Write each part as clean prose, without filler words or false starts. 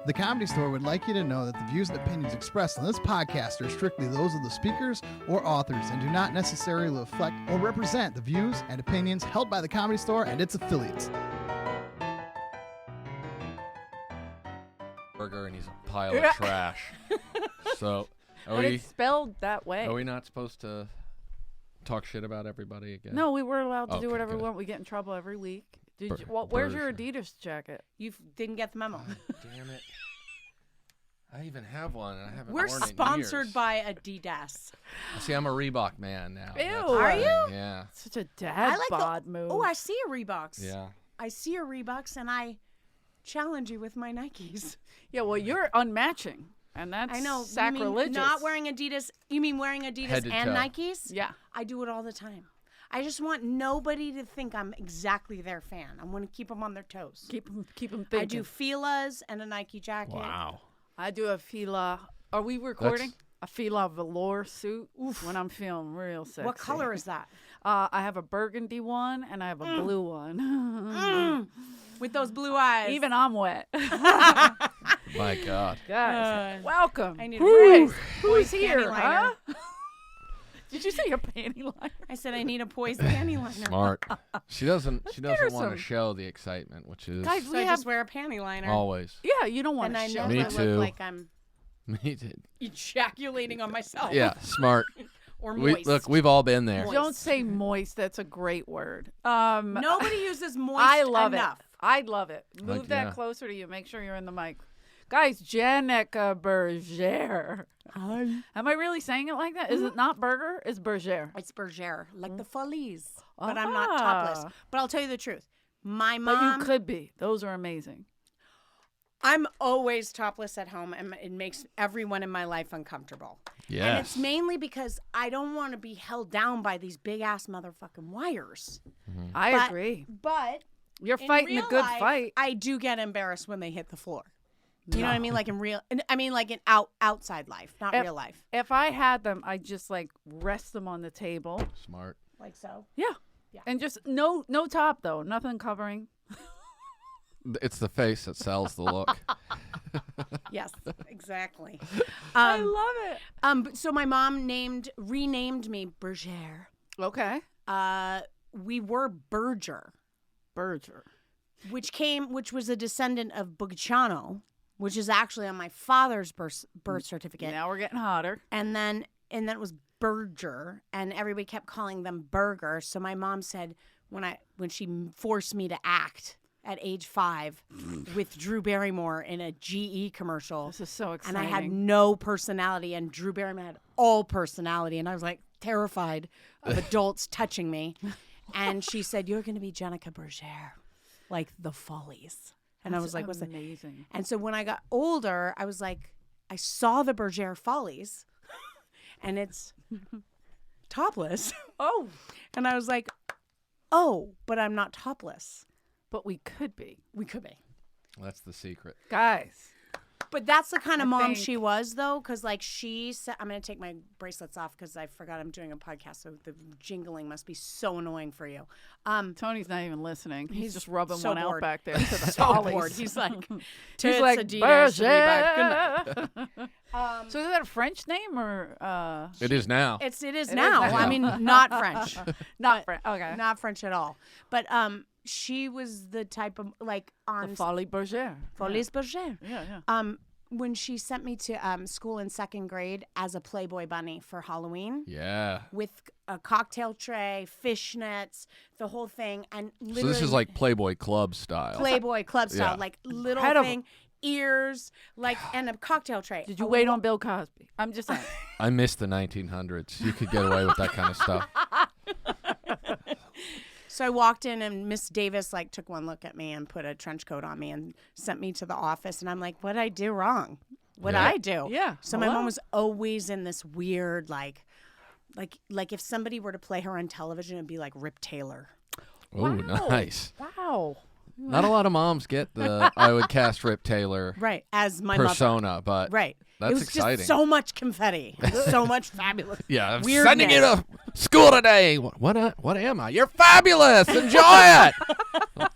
The Comedy Store would like you to know that the views and opinions expressed on this podcast are strictly those of the speakers or authors and do not necessarily reflect or represent the views and opinions held by the Comedy Store and its affiliates. Bergere, and he's a pile of trash. So, It's spelled that way. Are we not supposed to talk shit about everybody again? No, we were allowed to do Okay, whatever good. we want. We get in trouble every week. Where's your Adidas jacket? You didn't get the memo. Damn it. I even have one, and I haven't We're worn it in sponsored years. by Adidas. See, I'm a Reebok man now. Ew. That's Are the thing, you? Yeah. Such a dad like bod move. Oh, I see a Reeboks. Yeah. I see a Reeboks, and I challenge you with my Nikes. Yeah, well, you're unmatching, and that's I know. sacrilegious. You mean not wearing Adidas? You mean wearing Head Adidas to and toe. Nikes? Yeah. I do it all the time. I just want nobody to think I'm exactly their fan. I want to keep them on their toes. Keep them thinking. I do Fila's and a Nike jacket. Wow. I do a Fila. Are we recording? A Fila velour suit when I'm feeling real sexy. What color is that? I have a burgundy one and I have a blue one. With those blue eyes. Even I'm wet. My God. Guys, welcome. I need a Who's poised here, panty liner. huh? Did you say a panty liner? I said I need a poised panty liner. Smart. She doesn't her want some. to show the excitement, which is Guys, So we I have. just wear a panty liner. always. Yeah, you don't want And to I show. know Me I too. look like I'm Me too. ejaculating on myself. Yeah, smart. Or moist. Look, we've all been there. Moist. Don't say moist. That's a great word. Nobody uses moist I love enough. it. I love it. Move Like, that yeah. closer to you. Make sure you're in the mic. Guys, Jenica Bergere. Hi. Am I really saying it like that? Is it not burger? It's Bergere. It's Bergere, like the Folies. But I'm not topless. Ah. But I'll tell you the truth. My But mom, you could be. Those are amazing. I'm always topless at home, and it makes everyone in my life uncomfortable. Yes. And it's mainly because I don't want to be held down by these big-ass motherfucking wires. I But- agree. But You're in fighting a real good life, fight. I do get embarrassed when they hit the floor. You know what I mean? Like in real, I mean like in outside life, not real life. If I had them, I'd just like rest them on the table. Smart. Like so. Yeah. Yeah. And just no top though. Nothing covering. It's the face that sells the look. Yes, exactly. I love it. So my mom renamed me Bergere. Okay. We were Bergere, which was a descendant of Bugciano, which is actually on my father's birth certificate. Now we're getting hotter. And then it was Bergere, and everybody kept calling them Berger. So my mom said when she forced me to act at age 5 with Drew Barrymore in a GE commercial. This is so exciting. And I had no personality, and Drew Barrymore had all personality, and I was like terrified of adults touching me. And she said, "You're going to be Jenica Bergere, like the Follies." And I was like, "What's that?" Amazing. And so when I got older, I was like, I saw the Bergere Follies, and it's topless. Oh, And I was like, oh, but I'm not topless. but we could be. We could be. That's the secret. Guys. But that's the kind of mom think- she was, though, because like she said, I'm going to take my bracelets off because I forgot I'm doing a podcast, so the jingling must be so annoying for you. Tony's not even listening. He's just He's rubbing so one out bored. back there to the So Follies. bored. He's like, He's "Tits, like, Adidas, Reebok, Bergere. So is that a French name or It is now. It is It now. is now. I mean, not French. not French? Okay. Not French at all. But she was the type of like on The Folie Bergere. Folies Bergere. Yeah. When she sent me to school in 2nd grade as a Playboy bunny for Halloween Yeah. with a cocktail tray, fishnets, the whole thing, and literally So this is like Playboy Club style. Playboy club style, Yeah. like little Incredible. thing, ears, like, and a cocktail tray. Did you wait on Bill Cosby? I'm just saying. I miss the 1900s. You could get away with that kind of stuff. So I walked in, and Miss Davis like took one look at me and put a trench coat on me and sent me to the office. And I'm like, "What'd I do wrong? What'd Yeah. I do?" Yeah. So my Hello? mom was always in this weird like if somebody were to play her on television, it'd be like Rip Taylor. Oh, Wow. nice. Wow. Not a lot of moms get the I would cast Rip Taylor Right, as my mother. persona, but Right. that's it was exciting. Just so much confetti, so much fabulous. Yeah, I'm weirdness. sending you to school today. What am I? You're fabulous. Enjoy it. Why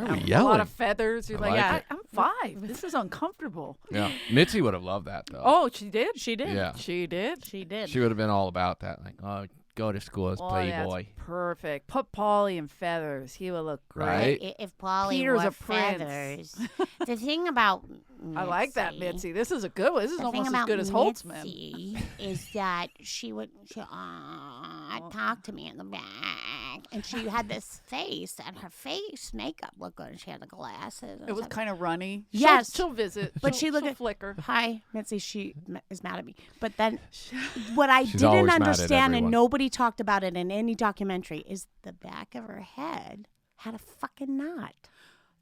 are we A yelling? lot of feathers. You're I like, like yeah, it. I'm 5. This is uncomfortable. Yeah. Mitzi would have loved that, though. Oh, she did? She did. Yeah. She did? She did. She would have been all about that. Like, oh, go to school as Playboy. That's perfect. Put Paulie in feathers. He would look great. Right? If Polly Peter's wore a prince. feathers. The thing about I like that, Mitzi. This is a good one. This is almost as good as Holtzman. Mitzi is that she would talk to me in the back, and she had this face, and her face makeup looked good. And she had the glasses. It was kind of runny. Yes. She'll visit. But she'll she'll flicker. Hi, Mitzi. She is mad at me. But then, what I She's always didn't mad at understand, and everyone. nobody talked about it in any documentary, is the back of her head had a fucking knot.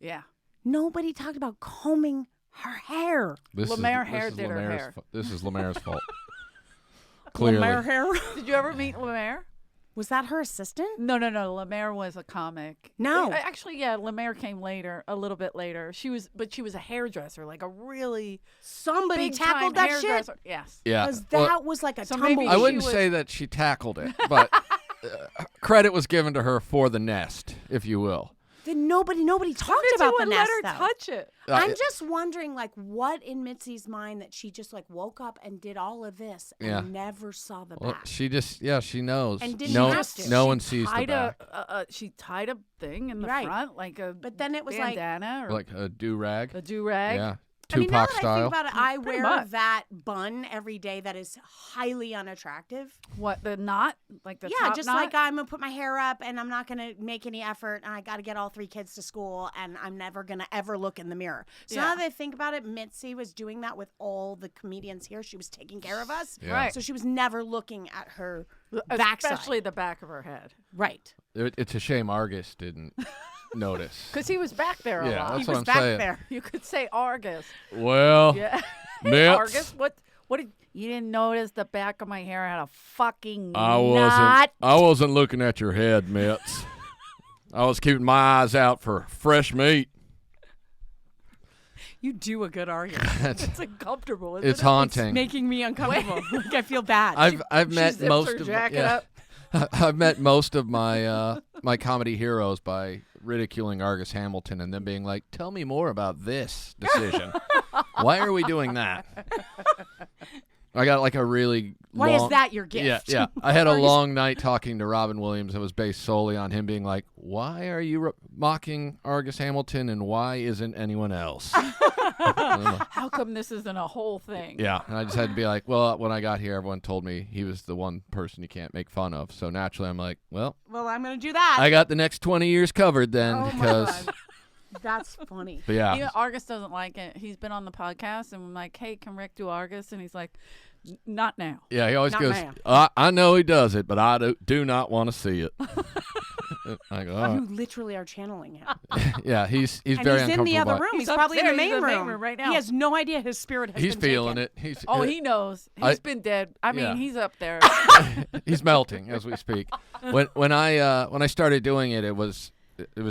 Yeah. Nobody talked about combing her hair. Lemaire hair did her Lemaire's hair. This is Lemaire's fault. Clearly. Lemaire hair. Did you ever meet Lemaire? Was that her assistant? No. Lemaire was a comic. No. Actually, yeah, Lemaire came later, a little bit later. She was a hairdresser, like a really Somebody big tackled time that shit. hairdresser. Yes. Yeah. Because Well, that was like a So maybe tumbleweed. I wouldn't she was- say that she tackled it, but credit was given to her for the nest, if you will. Then nobody talked Mitzi about the wouldn't nest, let her though. touch it. I'm It- just wondering, like, what in Mitzi's mind that she just like woke up and did all of this and Yeah. never saw the Well, back. she just, she knows. And didn't no, have to. no She one sees the tied back. she tied a thing in the Right. front, like a But then it was like, bandana or Like a do-rag. a do-rag. Yeah. I mean, now Tupac that I style. think about it, I Pretty wear much. that bun every day that is highly unattractive. What, the knot? Like the Yeah, top just knot? like I'm going to put my hair up and I'm not going to make any effort and I got to get all 3 kids to school and I'm never going to ever look in the mirror. So now Yeah. that I think about it, Mitzi was doing that with all the comedians here. She was taking care of us. Yeah. Right. So she was never looking at her Especially backside. the back of her head. Right. It's a shame Argus didn't notice. Because he was back there a Yeah, lot. that's He what was I'm back saying. there. You could say Argus. Well, Yeah. Mitz, Argus, what did you didn't notice the back of my hair had a fucking I knot? wasn't looking at your head, Mitz. I was keeping my eyes out for fresh meat. You do a good argument. It's uncomfortable, isn't It's it? haunting. Making me uncomfortable. Like I feel bad. I've She met zips most her of jacket yeah. up. I've met most of my my comedy heroes by ridiculing Argus Hamilton and then being like, "Tell me more about this decision. Why are we doing that?" I got like a really Why long, is that your gift? Yeah. I had a Argus- long night talking to Robin Williams that was based solely on him being like, "Why are you mocking Argus Hamilton and why isn't anyone else?" How come this isn't a whole thing? Yeah, and I just had to be like, well, when I got here, everyone told me he was the one person you can't make fun of. So naturally, I'm like, well, Well, I'm going to do that. I got the next 20 years covered then. Oh my because, God. That's funny. but yeah, You know, Argus doesn't like it. He's been on the podcast, and I'm like, "Hey, can Rick do Argus?" And he's like, "Not now." yeah, he always Not goes, now. I know he does it, but I do not want to see it. I go, all You literally are channeling him. right. Yeah, he's And very he's in the uncomfortable. other by it. room. He's He's probably in the upstairs. main He's in the main room room right now. He has no idea his spirit has He's been feeling taken. it. He's Oh, he knows. He's been dead. I mean, yeah. he's up there. he's melting as we speak. When I started doing it, it was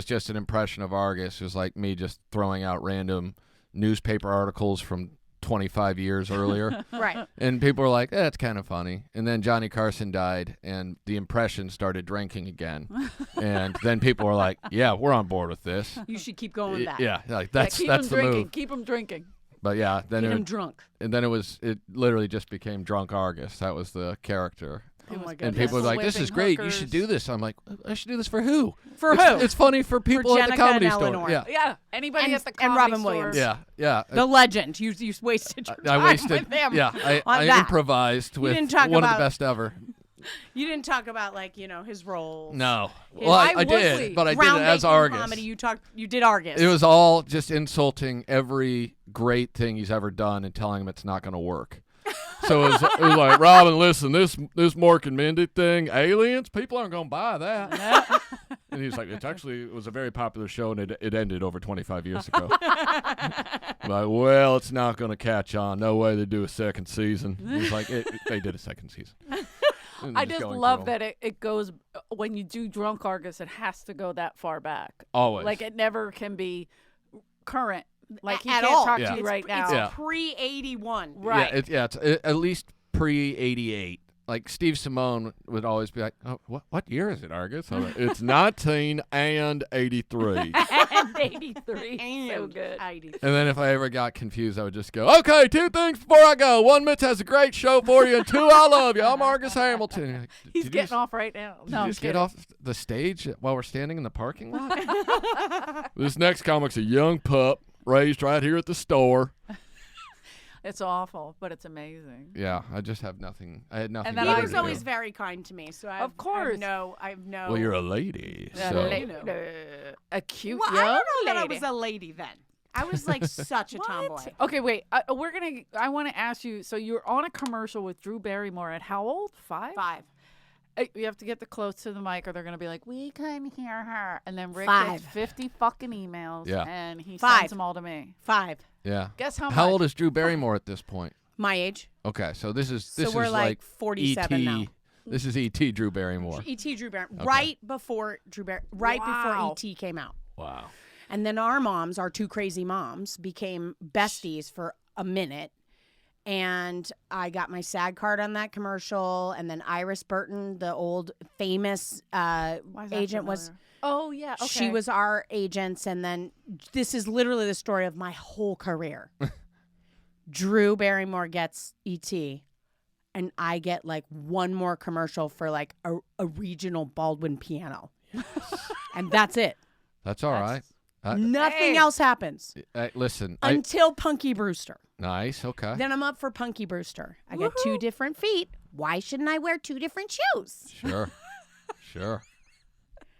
just an impression of Argus. It was like me just throwing out random newspaper articles from 25 years earlier. Right. And people were like, that's kind of funny. And then Johnny Carson died, and the impression started drinking again. And then people were like, yeah, we're on board with this. You should keep going with that. Yeah, like that's keep that's him the drinking. move. Keep him drinking. But yeah, then Get it, him drunk. and then it literally just became Drunk Argus. That was the character. Oh my And goodness. people were like, this is great. You should do this. I'm like, I should do this for who? For It's- who? It's funny for people at the Jenica comedy and store. Eleanor. Yeah. Yeah, anybody And- at the and comedy Robin store. Williams. Yeah. The legend. You wasted your I time wasted. with him. Yeah, on I that. improvised with didn't talk one of about- the best ever. You didn't talk about like his roles. No, His- well, I Why did, would we? but I did it as Groundbreaking Argus. comedy. You did Argus. It was all just insulting every great thing he's ever done and telling him it's not going to work. So it was like, Robin, listen, this Mork and Mindy thing, aliens, people aren't going to buy that. And he's like, it was a very popular show, and it ended over 25 years ago. I'm like, well, it's not going to catch on. No way they do a second season. He's like, they did a second season. And I just just going love through 'em. that it goes when you do Drunk Argus. It has to go that far back. Always. Like it never can be current. Like he At can't all. talk Yeah. to you right now. It's Yeah. pre-81. Right. Yeah, it's at least pre-88. like Steve Simone would always be like, "Oh, what year is it, Argus?" I'm like, it's 1983. And 83. So good. And then if I ever got confused, I would just go, "Okay, 2 things before I go. 1, Mitch has a great show for you, and 2, I love you. I'm Argus Hamilton." You're like, He's getting off right now. Did No, you I'm just get kidding. off the stage while we're standing in the parking lot? This next comic's a young pup raised right here at the store. It's awful, but it's amazing. Yeah, I just have nothing. I had nothing. And better then He to was do. always very kind to me, so Of course. I have no. Well, you're a lady, A so a cute Well, young I don't know that I lady. was a lady then. I was like such a What? tomboy. Okay, wait. I want to ask you. So you're on a commercial with Drew Barrymore at how old? 5? 5. You have to get close to the mic, or they're gonna be like, "We couldn't hear her." And then Rick 5. gets 50 fucking emails, Yeah. and he 5. sends them all to me. 5. yeah. Guess how much? How old is Drew Barrymore at this point? My age. Okay, so this is So we're like 47 E.T. now. This is E.T. Drew Barrymore. E.T. Drew Barrymore. Okay. Right before before Wow. E.T. came out. Wow. And then our 2 crazy moms, became besties for a minute. And I got my SAG card on that commercial. And then Iris Burton, the old famous Why is that agent, was. familiar? Oh yeah. Okay. She was our agents. And then this is literally the story of my whole career. Drew Barrymore gets E.T. and I get like one more commercial for like a regional Baldwin piano. And that's it. That's all right. Nothing else happens Listen, until Punky Brewster. nice. Okay. Then I'm up for Punky Brewster. I got 2 different feet. Why shouldn't I wear 2 different shoes? Sure. Sure.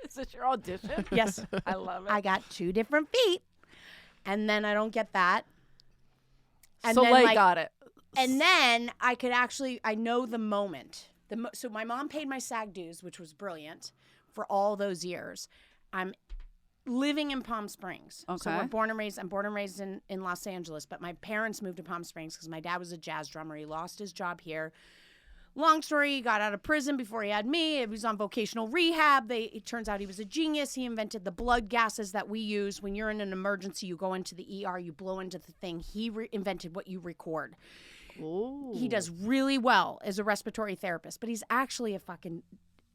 Is this your audition? Yes. I love it. I got 2 different feet. And then I don't get that. And Soleil then, like, got it. And then I know the moment. So my mom paid my SAG dues, which was brilliant, for all those years. I'm living in Palm Springs. So Okay. I'm born and raised in Los Angeles, but my parents moved to Palm Springs because my dad was a jazz drummer. He lost his job here. Long story, he got out of prison before he had me. He was on vocational rehab. It turns out he was a genius. He invented the blood gases that we use. When you're in an emergency, you go into the ER, you blow into the thing. He invented what you record. Ooh. He does really well as a respiratory therapist, but he's actually a fucking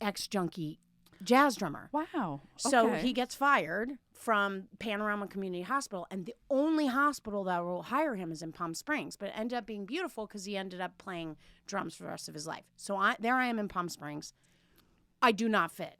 ex-junkie jazz drummer. Wow. So Okay. he gets fired from Panorama Community Hospital, and the only hospital that will hire him is in Palm Springs. But it ended up being beautiful because he ended up playing drums for the rest of his life. So there I am in Palm Springs. I do not fit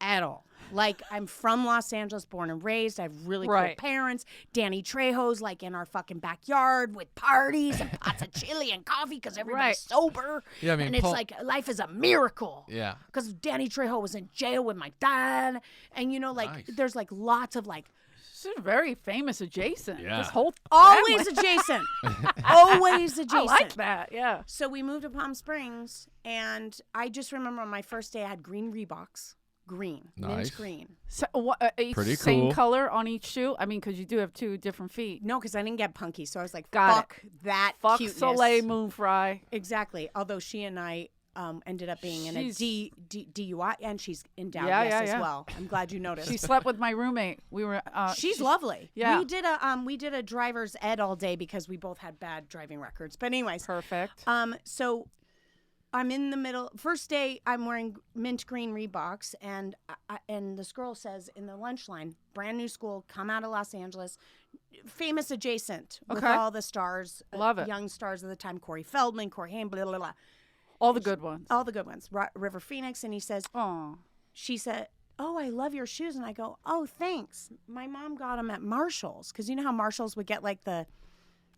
at all. Like, I'm from Los Angeles, born and raised. I have really Right. cool parents. Danny Trejo's like in our fucking backyard with parties and pots of chili and coffee because everybody's Right. sober. Yeah, I mean, and it's Paul- like life is a miracle. Yeah. Because Danny Trejo was in jail with my dad. And, like, Nice. there's like lots of like, This is very famous adjacent. Yeah. This whole always family. adjacent. Always I adjacent. like that. Yeah. So we moved to Palm Springs, and I just remember on my first day I had green Reeboks. Green. Nice. Mint green. So, each Pretty same cool. color on each shoe. I mean, because you do have 2 different feet. No, because I didn't get punky. So I was like, Got fuck that Fuck cuteness. Soleil Moon Fry. Exactly. Although she and I ended up being in a She's- DUI, and she's endowed Yeah, yes yeah, as yeah. well. I'm glad you noticed. She slept with my roommate. We were. She's lovely. Yeah. We did a driver's ed all day because we both had bad driving records. But anyways, perfect. so I'm in the middle. First day, I'm wearing mint green Reeboks, and this girl says in the lunch line, brand new school, come out of Los Angeles, famous adjacent with Okay. all the stars, Love it. young stars of the time, Corey Feldman, Corey Haim, blah blah blah, All the good ones. all the good ones, River Phoenix, and he says, Oh. she said, oh, I love your shoes, and I go, oh, thanks. My mom got them at Marshall's, because you know how Marshall's would get like the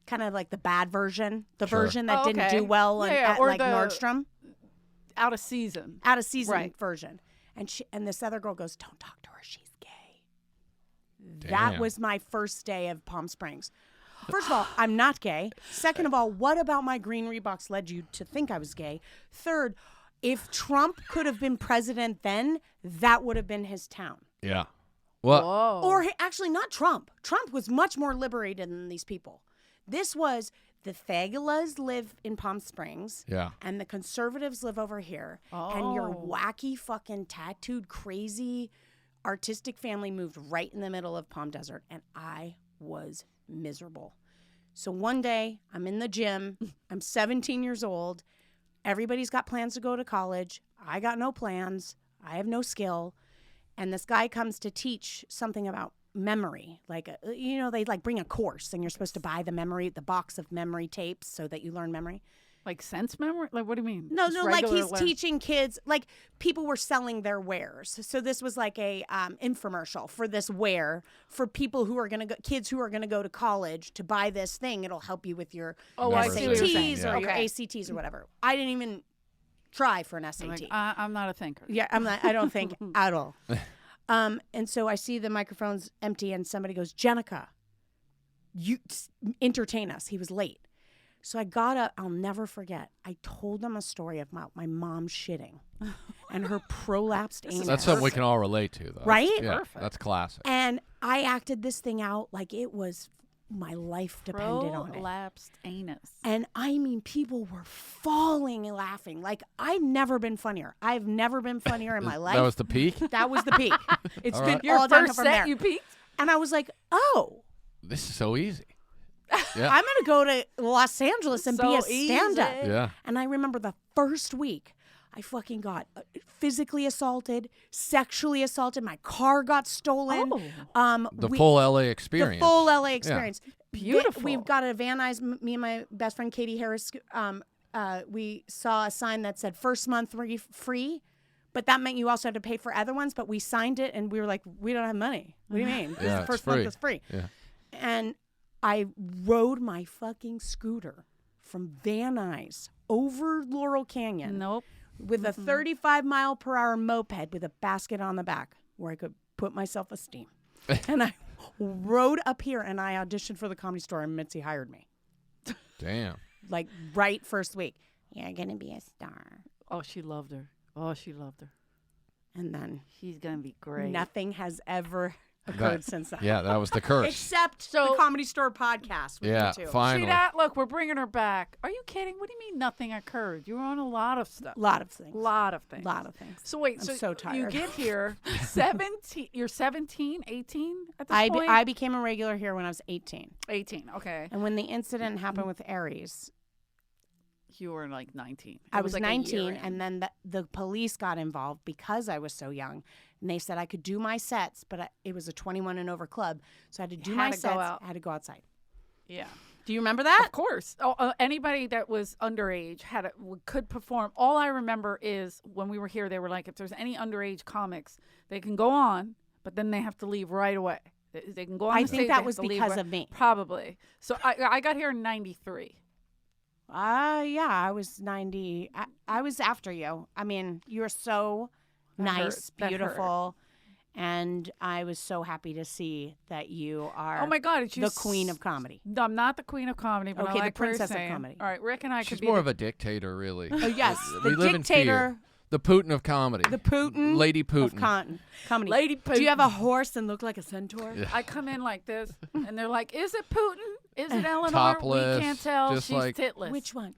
kind of like the bad version, the Sure. version that Oh, didn't okay. do well Yeah, at or like the- Nordstrom. Out of season. Out of season Right. version. And this other girl goes, don't talk to her, she's gay. Damn. That was my first day of Palm Springs. First of all, I'm not gay. Second of all, what about my green Reeboks led you to think I was gay? Third, if Trump could have been president then, that would have been his town. Yeah. Well, Whoa. Or actually, not Trump. Trump was much more liberated than these people. This was the Fagulas live in Palm Springs. yeah. And the conservatives live over here. And your Oh. wacky, fucking tattooed, crazy, artistic family moved right in the middle of Palm Desert. And I was miserable. So one day, I'm in the gym. I'm 17 years old. Everybody's got plans to go to college. I got no plans. I have no skill. And this guy comes to teach something about memory. Like, they like bring a course and you're supposed to buy the box of memory tapes so that you learn memory. Like sense memory? Like, what do you mean? No, Just like regular he's teaching kids, like people were selling their wares. So this was like a infomercial for this ware for people who are going to go, kids who are going to go to college to buy this thing. It'll help you with your I see what you're saying. SATs or your ACTs or whatever. I didn't even try for an SAT. Like, I'm not a thinker. Yeah, I don't think at all. And so I see the microphone's empty and somebody goes, Jenica, you entertain us. He was late. So I got up. I'll never forget. I told them a story about my mom shitting and her prolapsed anus. That's something we can all relate to, though. Right? Yeah, Perfect. that's classic. And I acted this thing out like it was my life depended on it. Prolapsed anus. And I mean, people were falling and laughing. Like, I've never been funnier. I've never been funnier in my life. That was the peak? That was the peak. It's All been right. Your all downhill first from set, there. you peaked? And I was like, oh, This is so easy. Yeah. I'm going to go to Los Angeles and be a So easy. stand-up. Yeah. And I remember the first week, I fucking got physically assaulted, sexually assaulted. My car got stolen. The full LA experience. The full LA experience. Beautiful. We've got a Van Nuys, me and my best friend Katie Harris. We saw a sign that said first month free, but that meant you also had to pay for other ones. But we signed it, and we were like, we don't have money. What do you mean? Yeah, The it's first free. month is free. Yeah. And I rode my fucking scooter from Van Nuys over Laurel Canyon Nope. with a 35-mile-per-hour moped with a basket on the back where I could put myself a steam. And I rode up here, and I auditioned for the Comedy Store, and Mitzi hired me. Damn. Like, right first week. You're going to be a star. Oh, she loved her. Oh, she loved her. And then She's going to be great. nothing has ever occurred since then. Yeah, that was the curse. Except the Comedy Store podcast with Yeah, you two. finally. See that? Look, we're bringing her back. Are you kidding? What do you mean nothing occurred? You were on a lot of stuff. Lot of things. Lot of things. Lot of things. So wait, I'm so you tired. get here 17, you're 17, 18 at this point? I became a regular here when I was 18. 18, okay. And when the incident happened with Aries, You were like 19. I was like a year 19, in. and then the police got involved because I was so young. And they said I could do my sets, but it was a 21 and over club. So I had to do my had to go sets. out. I had to go outside. Yeah. Do you remember that? Of course. Anybody that was underage could perform. All I remember is when we were here, they were like, if there's any underage comics, they can go on, but then they have to leave right away. They can go on I the think stage, that they was have to leave because right- of me. Probably. So I got here in 93. Yeah, I was 90. I was after you. I mean, you were so That nice, hurt. That beautiful. And I was so happy to see that you are Oh my God. the queen of comedy. No, I'm not the queen of comedy, but Okay, I the like what you're princess of saying. comedy. All right, Rick and I She's could be more the of a dictator, really. Oh, yes. We The live in fear. dictator. The Putin of comedy. The Putin Lady Putin. of comedy. Lady Do you have a Putin. horse and look like a centaur? Yeah. I come in like this, and they're like, is it Putin? Is it Eleanor? Topless, We can't tell. just She's like- titless. Which one?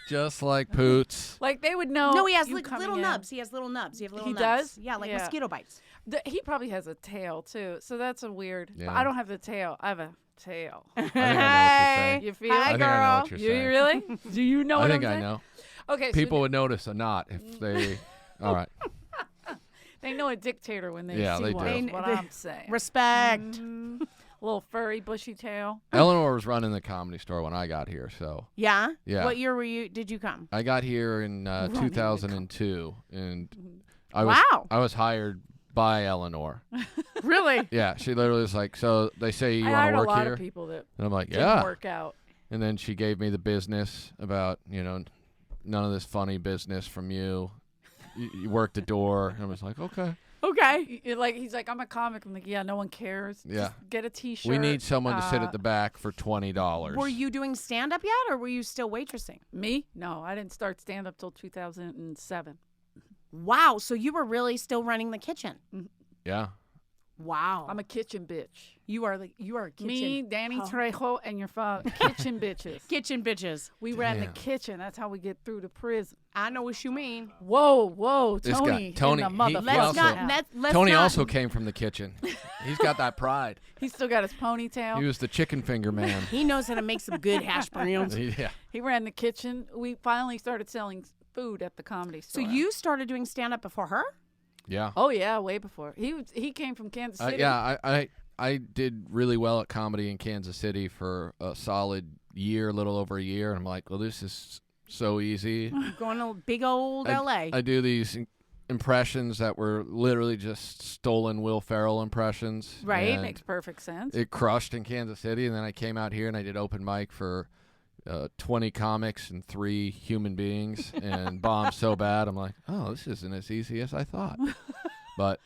Just like Poots. Like they would know. No, he has you like coming little in. nubs. He has little nubs. You have little He nubs. does? Yeah, like Yeah. mosquito bites. He probably has a tail too, so that's a weird. But Yeah. I don't have the tail. I have a tail. I think I know what you're saying. You feel? I Hi, think I know girl. what you're You saying. really? Do you know I what think I'm I saying? know. Okay, People so would notice a knot if they. All right. they know a dictator when they Yeah, see they one. do. Is what They- I'm saying. Respect. Mhm. Little furry, bushy tail. Eleanor was running the Comedy Store when I got here, so Yeah? Yeah. What year did you come? I got here in Running the 2002, and I Wow. was hired by Eleanor. Really? Yeah, she literally was like, "So they say you I want hired to a work lot here?" of people that And I'm like, didn't "Yeah." work out. And then she gave me the business about, none of this funny business from you. You work the door. And I was like, okay. Okay. He's like, I'm a comic. I'm like, yeah, no one cares. Yeah. Just get a T-shirt. We need someone to sit at the back for $20. Were you doing stand-up yet, or were you still waitressing? Me? No, I didn't start stand up till 2007. Wow. So you were really still running the kitchen. Yeah. Wow. I'm a kitchen bitch. You are a kitchen. Me, Danny Trejo, and your father, kitchen bitches. Kitchen bitches. We ran the Damn. kitchen. That's how we get through to prison. I know what you mean. Whoa, This guy- Tony, Tony, in the he- motherfucking also- house. Let's Tony not- also came from the kitchen. He's got that pride. He still got his ponytail. He was the chicken finger man. He knows how to make some good hash browns. Yeah. He ran the kitchen. We finally started selling food at the Comedy So Store. you started doing stand-up before her? Yeah. Oh yeah, way before. He came from Kansas City. Yeah, I did really well at comedy in Kansas City for a solid year, a little over a year. And I'm like, well, this is so easy. Going to big old LA. I do these impressions that were literally just stolen Will Ferrell impressions. Right. and Makes perfect sense. it crushed in Kansas City, and then I came out here and I did open mic for 20 comics and 3 human beings and bombed so bad. I'm like, oh, this isn't as easy as I thought. But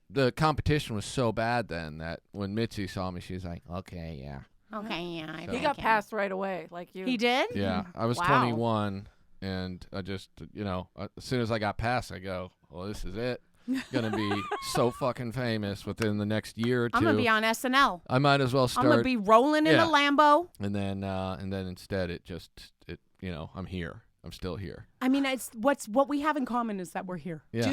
the competition was so bad then that when Mitzi saw me, she was like, okay, yeah. Okay, yeah. He got passed right away, like you. He did? Yeah, I was Wow. 21, and I just, as soon as I got passed, I go, well, this is it. Gonna be so fucking famous within the next year or two. I'm going to be on SNL. I might as well I'm start. going to be rolling in Yeah. a Lambo. And then instead I'm here. I'm still here. I mean, what we have in common is that we're here. Yeah.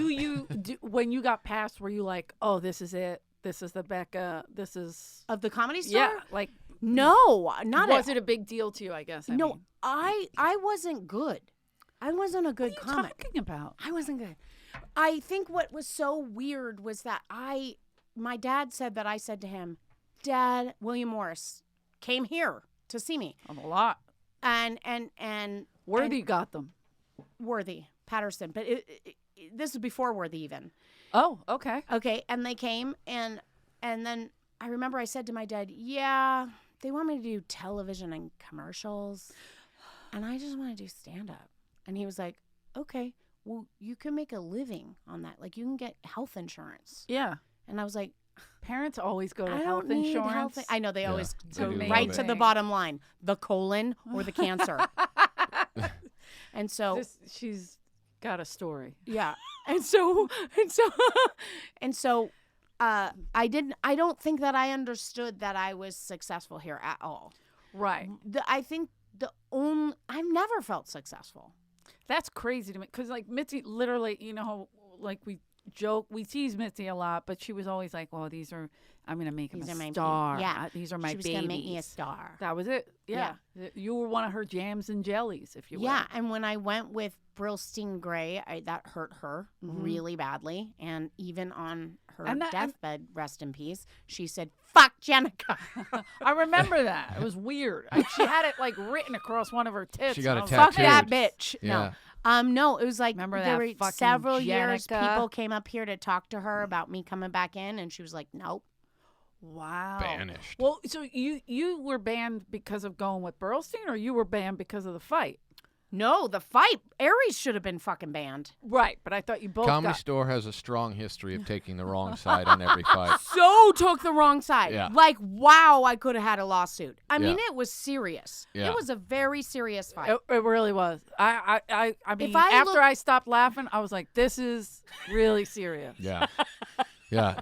When you got passed, were you like, oh, this is it? This is the Becca. This is. Of the Comedy Store? Yeah. Like, No, not was at it a big deal to you, I guess? No, mean. I wasn't good. I wasn't a good What are you comic. talking about? I wasn't good. I think what was so weird was that my dad said that I said to him, Dad, William Morris came here to see me. A lot. And Worthy got them. Worthy, Patterson. But this is before Worthy even. Oh, okay. Okay, and they came and then I remember I said to my dad, yeah, they want me to do television and commercials. And I just want to do stand-up. And he was like, okay, well, you can make a living on that. Like, you can get health insurance. Yeah. And I was like, Parents always go to I health don't need insurance. health. I know they Yeah, always they go do right love to it. the bottom line, the colon or the cancer. And so, She's got a story. yeah. And so, I don't think that I understood that I was successful here at all. Right. I think I've never felt successful. That's crazy to me because, like, Mitzi, literally, like we tease Mitzi a lot, but she was always like, "Well, I'm gonna make him These are my a star. yeah. These are my She was babies. gonna make me a star. That was it. Yeah. You were one of her jams and jellies, if you will. Yeah, and when I went with Brillstein Gray, that hurt her really badly. And even on her deathbed, rest in peace, she said, "Fuck Jenica." I remember that. It was weird. She had it like written across one of her tits. She got and a I was tattoo. Fuck that bitch. Yeah. No, it was like Remember there that were fucking several years Jenica? people came up here to talk to her about me coming back in, and she was like, "Nope." Wow. Banished. Well, so you were banned because of going with Burlstein, or you were banned because of the fight? No, the fight. Aries should have been fucking banned. Right, but I thought you both Comedy got. Store has a strong history of taking the wrong side on every fight. So took the wrong side. Yeah. Like, wow, I could have had a lawsuit. I mean, Yeah. it was serious. Yeah. It was a very serious fight. It really was. I mean, I after look- I stopped laughing, I was like, "This is really serious." Yeah. Yeah.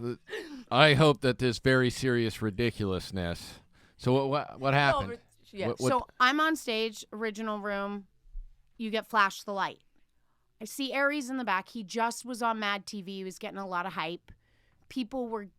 I hope that this very serious ridiculousness. So what happened? Yeah. What- So I'm on stage, original room. You get flashed the light. I see Aries in the back. He just was on Mad TV. He was getting a lot of hype.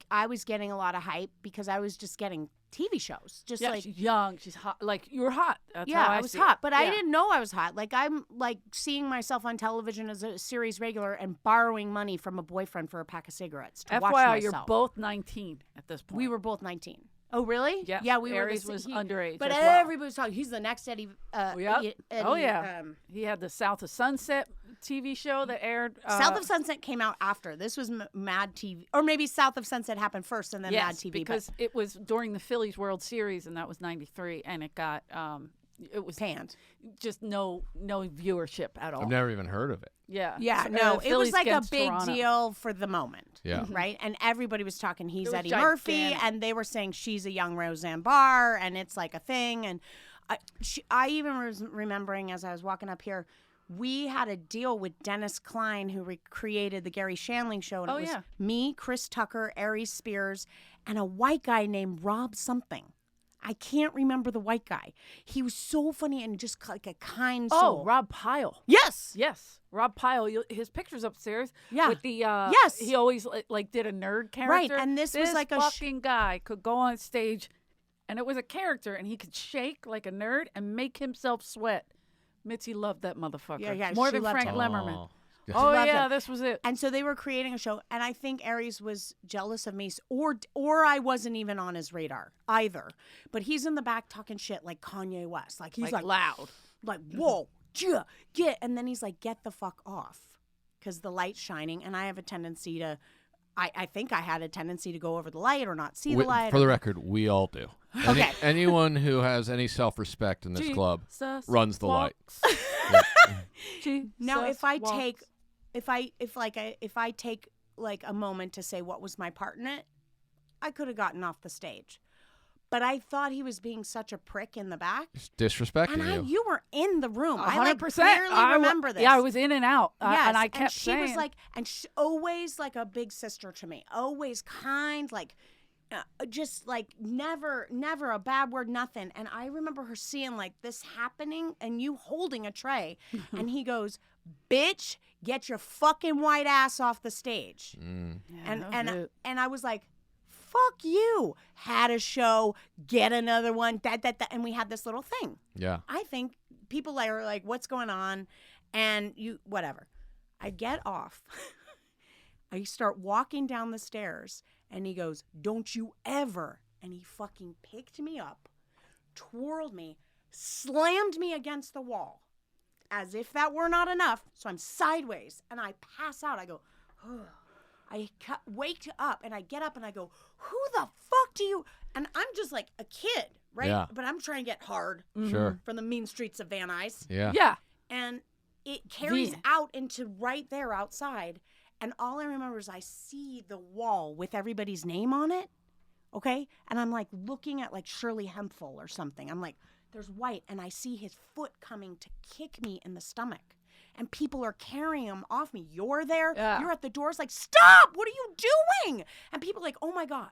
I was getting a lot of hype because I was just getting TV shows. Just Yeah, like, she's young. She's hot. Like, you were hot. That's yeah, how I was see hot. it. But I Yeah. didn't know I was hot. Like, I'm like seeing myself on television as a series regular and borrowing money from a boyfriend for a pack of cigarettes to watch FYI, myself. you're both 19 at this point. We were both 19. Oh, really? Yes, Yeah, we Aries were. was underage But as well. everybody was talking. He's the next Eddie. Yep. Eddie, Oh, yeah. He had the South of Sunset TV show that aired. South of Sunset came out after. This was Mad TV. Or maybe South of Sunset happened first and then Mad yes, TV. because it was during the Phillies World Series, and that was '93, and it got it was panned. just no viewership at all. I've never even heard of it. Yeah, Yeah, So, no, it was Phillies like a against big Toronto. deal for the moment. Yeah. Right? And everybody was talking, It he's was Eddie Murphy, gigantic. and they were saying she's a young Roseanne Barr, and it's like a thing. And I even was remembering as I was walking up here, we had a deal with Dennis Klein, who recreated the Gary Shandling show. And Oh, it was yeah. me, Chris Tucker, Aries Spears, and a white guy named Rob something. I can't remember the white guy. He was so funny and just like a kind soul. Oh, Rob Pyle. Yes. Yes, Rob Pyle. His picture's upstairs. Yeah. With the Yes. he always like did a nerd character. and this was like a fucking guy could go on stage, and it was a character, and he could shake like a nerd and make himself sweat. Mitzi loved that motherfucker. Yeah, more she than loved Frank him. Lemmerman. Oh. Oh loved yeah, him. this was it. And so they were creating a show, and I think Aries was jealous of me, or I wasn't even on his radar either. But he's in the back talking shit like Kanye West, like he's like loud. like whoa, yeah, get, and then he's like, get the fuck off, because the light's shining, and I have a tendency to, I think I had a tendency to go over the light or not see the light. For the record, we all do. Okay. Anyone who has any self-respect in this club runs the light. Now, if I take like a moment to say what was my part in it, I could have gotten off the stage. But I thought he was being such a prick in the back. Just disrespecting And you. you were in the room. I like 100%. clearly remember this. Yeah, I was in and out. Yes, And I kept she saying. was like, and she, always like a big sister to me. Always kind, like just like never a bad word, nothing. And I remember her seeing like this happening and you holding a tray. And he goes, bitch, get your fucking white ass off the stage. Yeah, that was it. And I was like, fuck you. Had a show, get another one, that. And we had this little thing. Yeah. I think people are like, what's going on? And you, whatever. I get off. I start walking down the stairs and he goes, don't you ever. And he fucking picked me up, twirled me, slammed me against the wall as if that were not enough. So I'm sideways and I pass out. I go, ugh. I wake up and I get up and I go, who the fuck do you? And I'm just like a kid, right? Yeah. But I'm trying to get hard Sure. from the mean streets of Van Nuys. Yeah. Yeah. And it carries out into right there outside. And all I remember is I see the wall with everybody's name on it. Okay. And I'm like looking at like Shirley Hemphill or something. I'm like, there's white. And I see his foot coming to kick me in the stomach. And people are carrying him off me. You're there. Yeah. You're at the doors like, stop. What are you doing? And people are like, oh my God.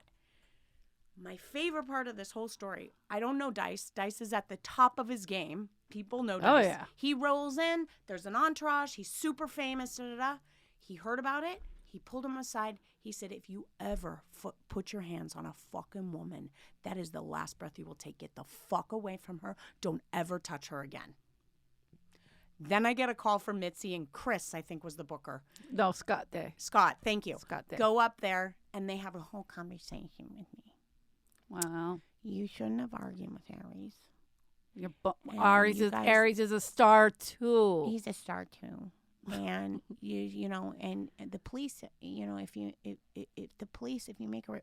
My favorite part of this whole story, I don't know Dice. Dice is at the top of his game. People know Dice. Oh, yeah. He rolls in. There's an entourage. He's super famous. Da-da-da. He heard about it. He pulled him aside. He said, if you ever put your hands on a fucking woman, that is the last breath you will take. Get the fuck away from her. Don't ever touch her again. Then I get a call from Mitzi and Chris, I think was the booker. No, Scott Day. Scott, thank you. Scott Day. Go up there and they have a whole conversation with me. Wow. You shouldn't have argued with Aries. Aries you is guys- Aries is a star too. He's a star too. And you know, and the police, you know, if you make a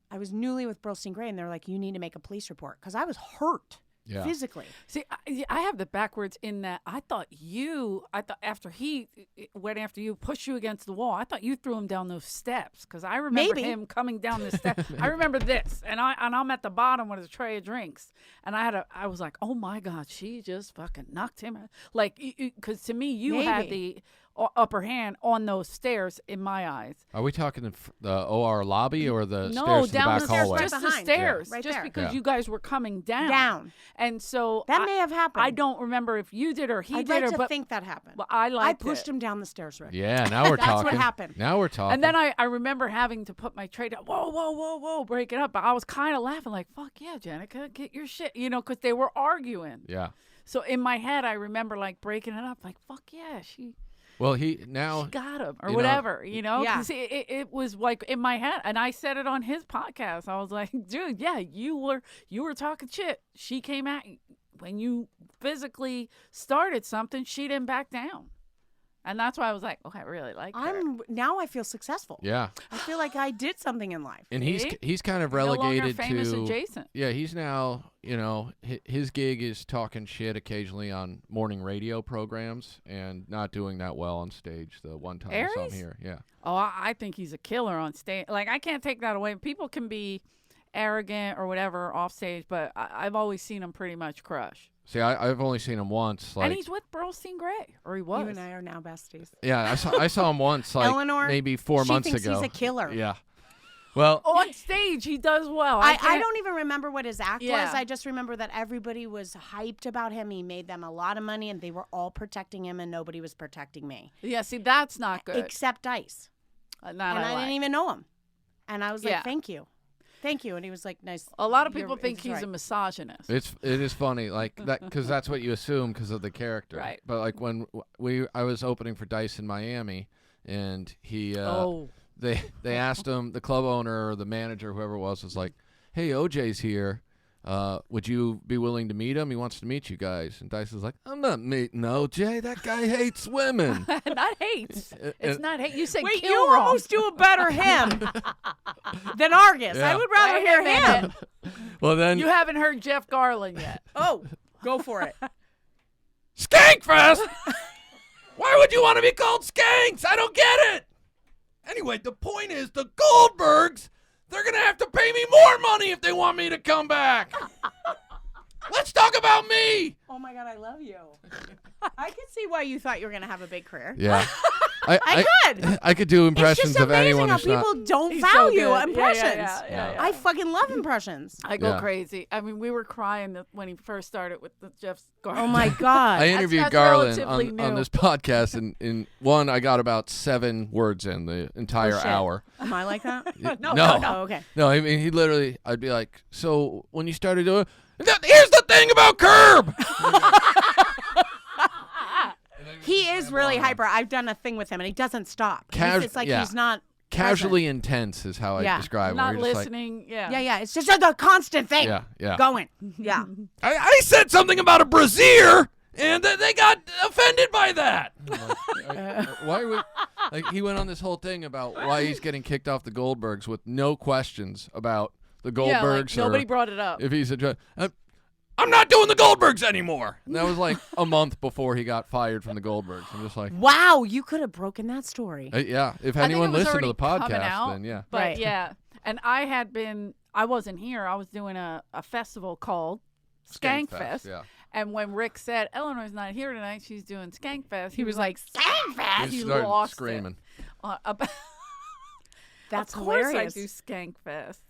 I was newly with Burlstein Gray and they're like, you need to make a police report because I was hurt physically. See, I have the backwards in that I thought after he went after you, pushed you against the wall, I thought you threw him down those steps because I remember him coming down the steps. I remember this, and I'm at the bottom with a tray of drinks, and I was like, oh my God, she just fucking knocked him out. Like, because to me, you had the upper hand on those stairs in my eyes. Are we talking the OR lobby or the No, stairs to the down back the stairs, hallway? just the Behind. stairs, Right just there. because you guys were coming down. And so That may have happened. I don't remember if you did or he I'd did, like to but think that happened. well, I pushed him down the stairs, Rick. Yeah, now we're That's talking. what happened. Now we're talking. And then I remember having to put my tray down. Whoa, break it up. But I was kind of laughing like, fuck yeah, Jenica, get your shit, you know, because they were arguing. Yeah. So in my head, I remember like breaking it up, like, fuck yeah, she Well, he got him or you know, whatever, you know? Yeah. 'Cause it was like in my head. And I said it on his podcast. I was like, dude, yeah, you were talking shit. She came at you. When you physically started something, she didn't back down. And that's why I was like, oh, I really like her. Now I feel successful. Yeah. I feel like I did something in life. And See? he's kind of No longer relegated famous to adjacent. Yeah, he's now, you know, his gig is talking shit occasionally on morning radio programs and not doing that well on stage the one time I saw him Aries? here. Yeah. Oh, I think he's a killer on stage. Like, I can't take that away. People can be arrogant or whatever off stage, but I've always seen him pretty much crush. See, I've only seen him once. Like, and he's with Burlstein Gray, or he was. You and I are now besties. yeah, I saw him once, like Eleanor, maybe 4 months She thinks ago. he's a killer. Yeah. Well, On stage, he does well. I can't- don't even remember what his act Yeah. was. I just remember that everybody was hyped about him. He made them a lot of money, and they were all protecting him, and nobody was protecting me. Yeah, see, that's not good. Except Dice. Not And I I like. didn't even know him. And I was like, Yeah. thank you. Thank you. And he was like, nice. A lot of You're- people think it's he's right. a misogynist. it is funny, like that, because that's what you assume because of the character. Right. But like when I was opening for Dice in Miami, and he they asked him, the club owner or the manager, whoever it was like, "Hey, OJ's here. Would you be willing to meet him? He wants to meet you guys." And Dice was like, "I'm not meeting OJ. That guy hates women." Not hates. It's not hate. You said Wait, kill you wrong. almost do a better him than Argus. Yeah. I would rather Wait a hear minute. him. Well, then You haven't heard Jeff Garlin yet. Oh, go for it. Skankfest. Why would you want to be called Skanks? I don't get it. Anyway, the point is the Goldbergs, they're going to have to pay me more money if they want me to come back. Let's talk about me. Oh my God, I love you. I can see why you thought you were going to have a big career. Yeah. I could. I could do It's impressions just of amazing anyone how who's not. people don't He's so value good. Yeah, impressions. yeah. I fucking love impressions. I go Yeah. crazy. I mean, we were crying when he first started with the Jeff Garlin. Oh my God. I interviewed that's Garland relatively on new. this podcast, and in one, I got about 7 words in the entire Oh, shit. hour. Am I like that? No. Oh, okay. No, I mean, he literally, I'd be like, so when you started doing, here's the thing about Curb. He is really hyper. I've done a thing with him, and he doesn't stop. It's like yeah. he's not Casually intense is how Yeah. I describe it. Not where you're just like, listening. Yeah. Yeah. It's just a constant thing. Yeah. Going. Yeah. I said something about a brassiere, and they got offended by that. Why are we? Like, he went on this whole thing about why he's getting kicked off the Goldbergs with no questions about the Yeah, Goldbergs. like, nobody or brought it up. if he's I'm not doing the Goldbergs anymore. And that was like a month before he got fired from the Goldbergs. I'm just like, Wow, you could have broken that story. yeah. If I think anyone it was listened to the already coming podcast, out, then yeah. But Right. yeah. And I wasn't here. I was doing a festival called Skankfest. Yeah. And when Rick said, Eleanor's not here tonight, she's doing Skankfest, He was like, Skankfest? He He started lost it. screaming. About That's of course hilarious. I do Skankfest.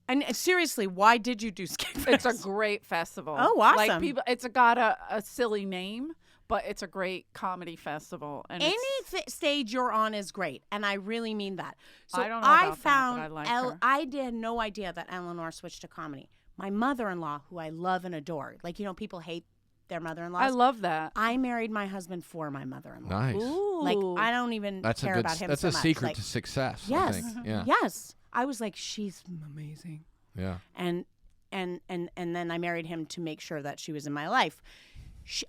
And seriously, why did you do Skankfest? It's a great festival. Oh, Like awesome. people, it's got a silly name, but it's a great comedy festival. And Any it's- stage you're on is great, and I really mean that. So I don't know about that, but found I like her. I had no idea that Eleanor switched to comedy. My mother-in-law, who I love and adore, like, you know, people hate their mother-in-laws. I love that. I married my husband for my mother-in-law. Nice. Ooh. Like, I don't even That's a care good. about him That's so a much. secret Like, to success. yes, I think. Yeah. yes. I was like, she's amazing. Yeah. And then I married him to make sure that she was in my life.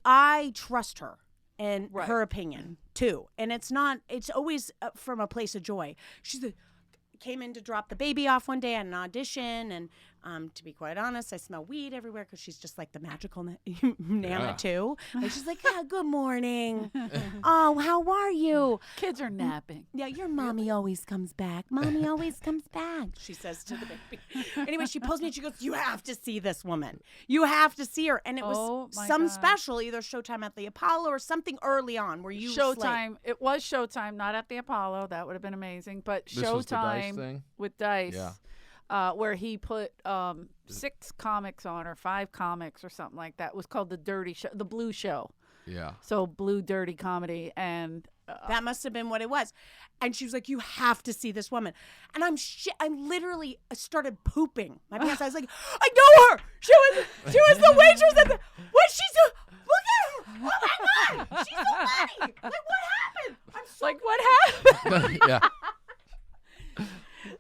I trust her and Right. her opinion too, and it's always from a place of joy. Came in to drop the baby off one day at an audition, and to be quite honest, I smell weed everywhere because she's just like the magical Nana Yeah. too. Like, she's like, good morning. Oh, how are you? Kids are napping. Yeah, your mommy always comes back. Mommy always comes back, she says to the baby. Anyway, she pulls me and she goes, you have to see this woman. You have to see her. And it was Oh, my some God. special, either Showtime at the Apollo or something early on where you Showtime. It was Showtime, not at the Apollo. That would have been amazing. But This was the Dice Showtime thing? with Dice, Yeah. where he put 6 comics on, or 5 comics or something like that. It was called the Dirty Show, the Blue Show. Yeah. So Blue Dirty Comedy, and That must have been what it was. And she was like, you have to see this woman. And I literally started pooping my pants. I was like, I know her. She was the waitress at the, what she's doing. Look at her. Oh my God. She's so funny. Like, what happened? I'm so like, what happened? yeah.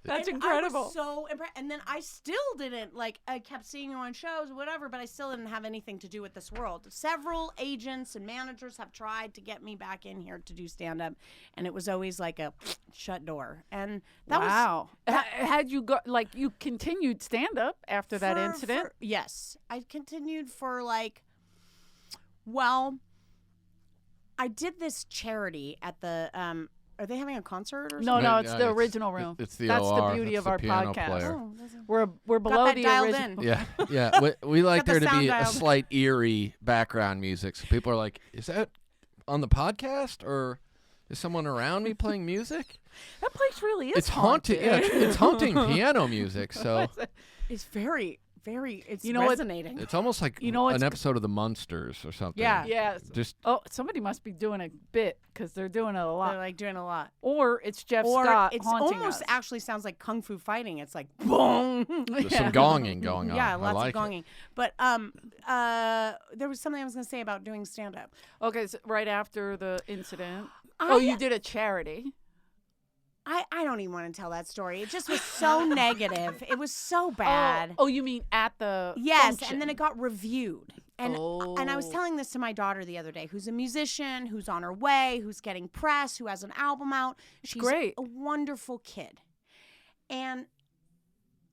That's And incredible. I was so impressed. And then I still didn't, like, I kept seeing her on shows, whatever, but I still didn't have anything to do with this world. Several agents and managers have tried to get me back in here to do stand-up, and it was always like a shut door. And that was... Wow. Had you got, like, you continued stand up after that incident? Yes. I continued for like, well, I did this charity at the Are they having a concert or No, something? no, it's the original room. It's the That's OR. the beauty That's of the our piano podcast. player. Oh, that's a- We're below that the dialed original. in. Yeah. We like Got the there to be sound a dialed. slight eerie background music. So people are like, is that on the podcast or is someone around me playing music? That place really is It's haunting. Yeah, it's haunting piano music. So It's very, very. It's You know what? resonating. it's almost like You know what's an g- episode of The Munsters or something. Yeah. Yes. Just Oh, somebody must be doing a bit because they're doing it a lot. They're like doing a lot. Or it's Jeff Or Scott it's haunting almost us. actually sounds like kung fu fighting. It's like boom. there's some gonging going on. Yeah, I lots like of gonging. But there was something I was going to say about doing stand up. Okay, so right after the incident. I- You did a charity. I don't even want to tell that story. It just was so negative. It was so bad. Oh, you mean at the Yes, function. and then it got reviewed. And I was Oh. telling this to my daughter the other day, who's a musician, who's on her way, who's getting press, who has an album out. She's great. a wonderful kid. And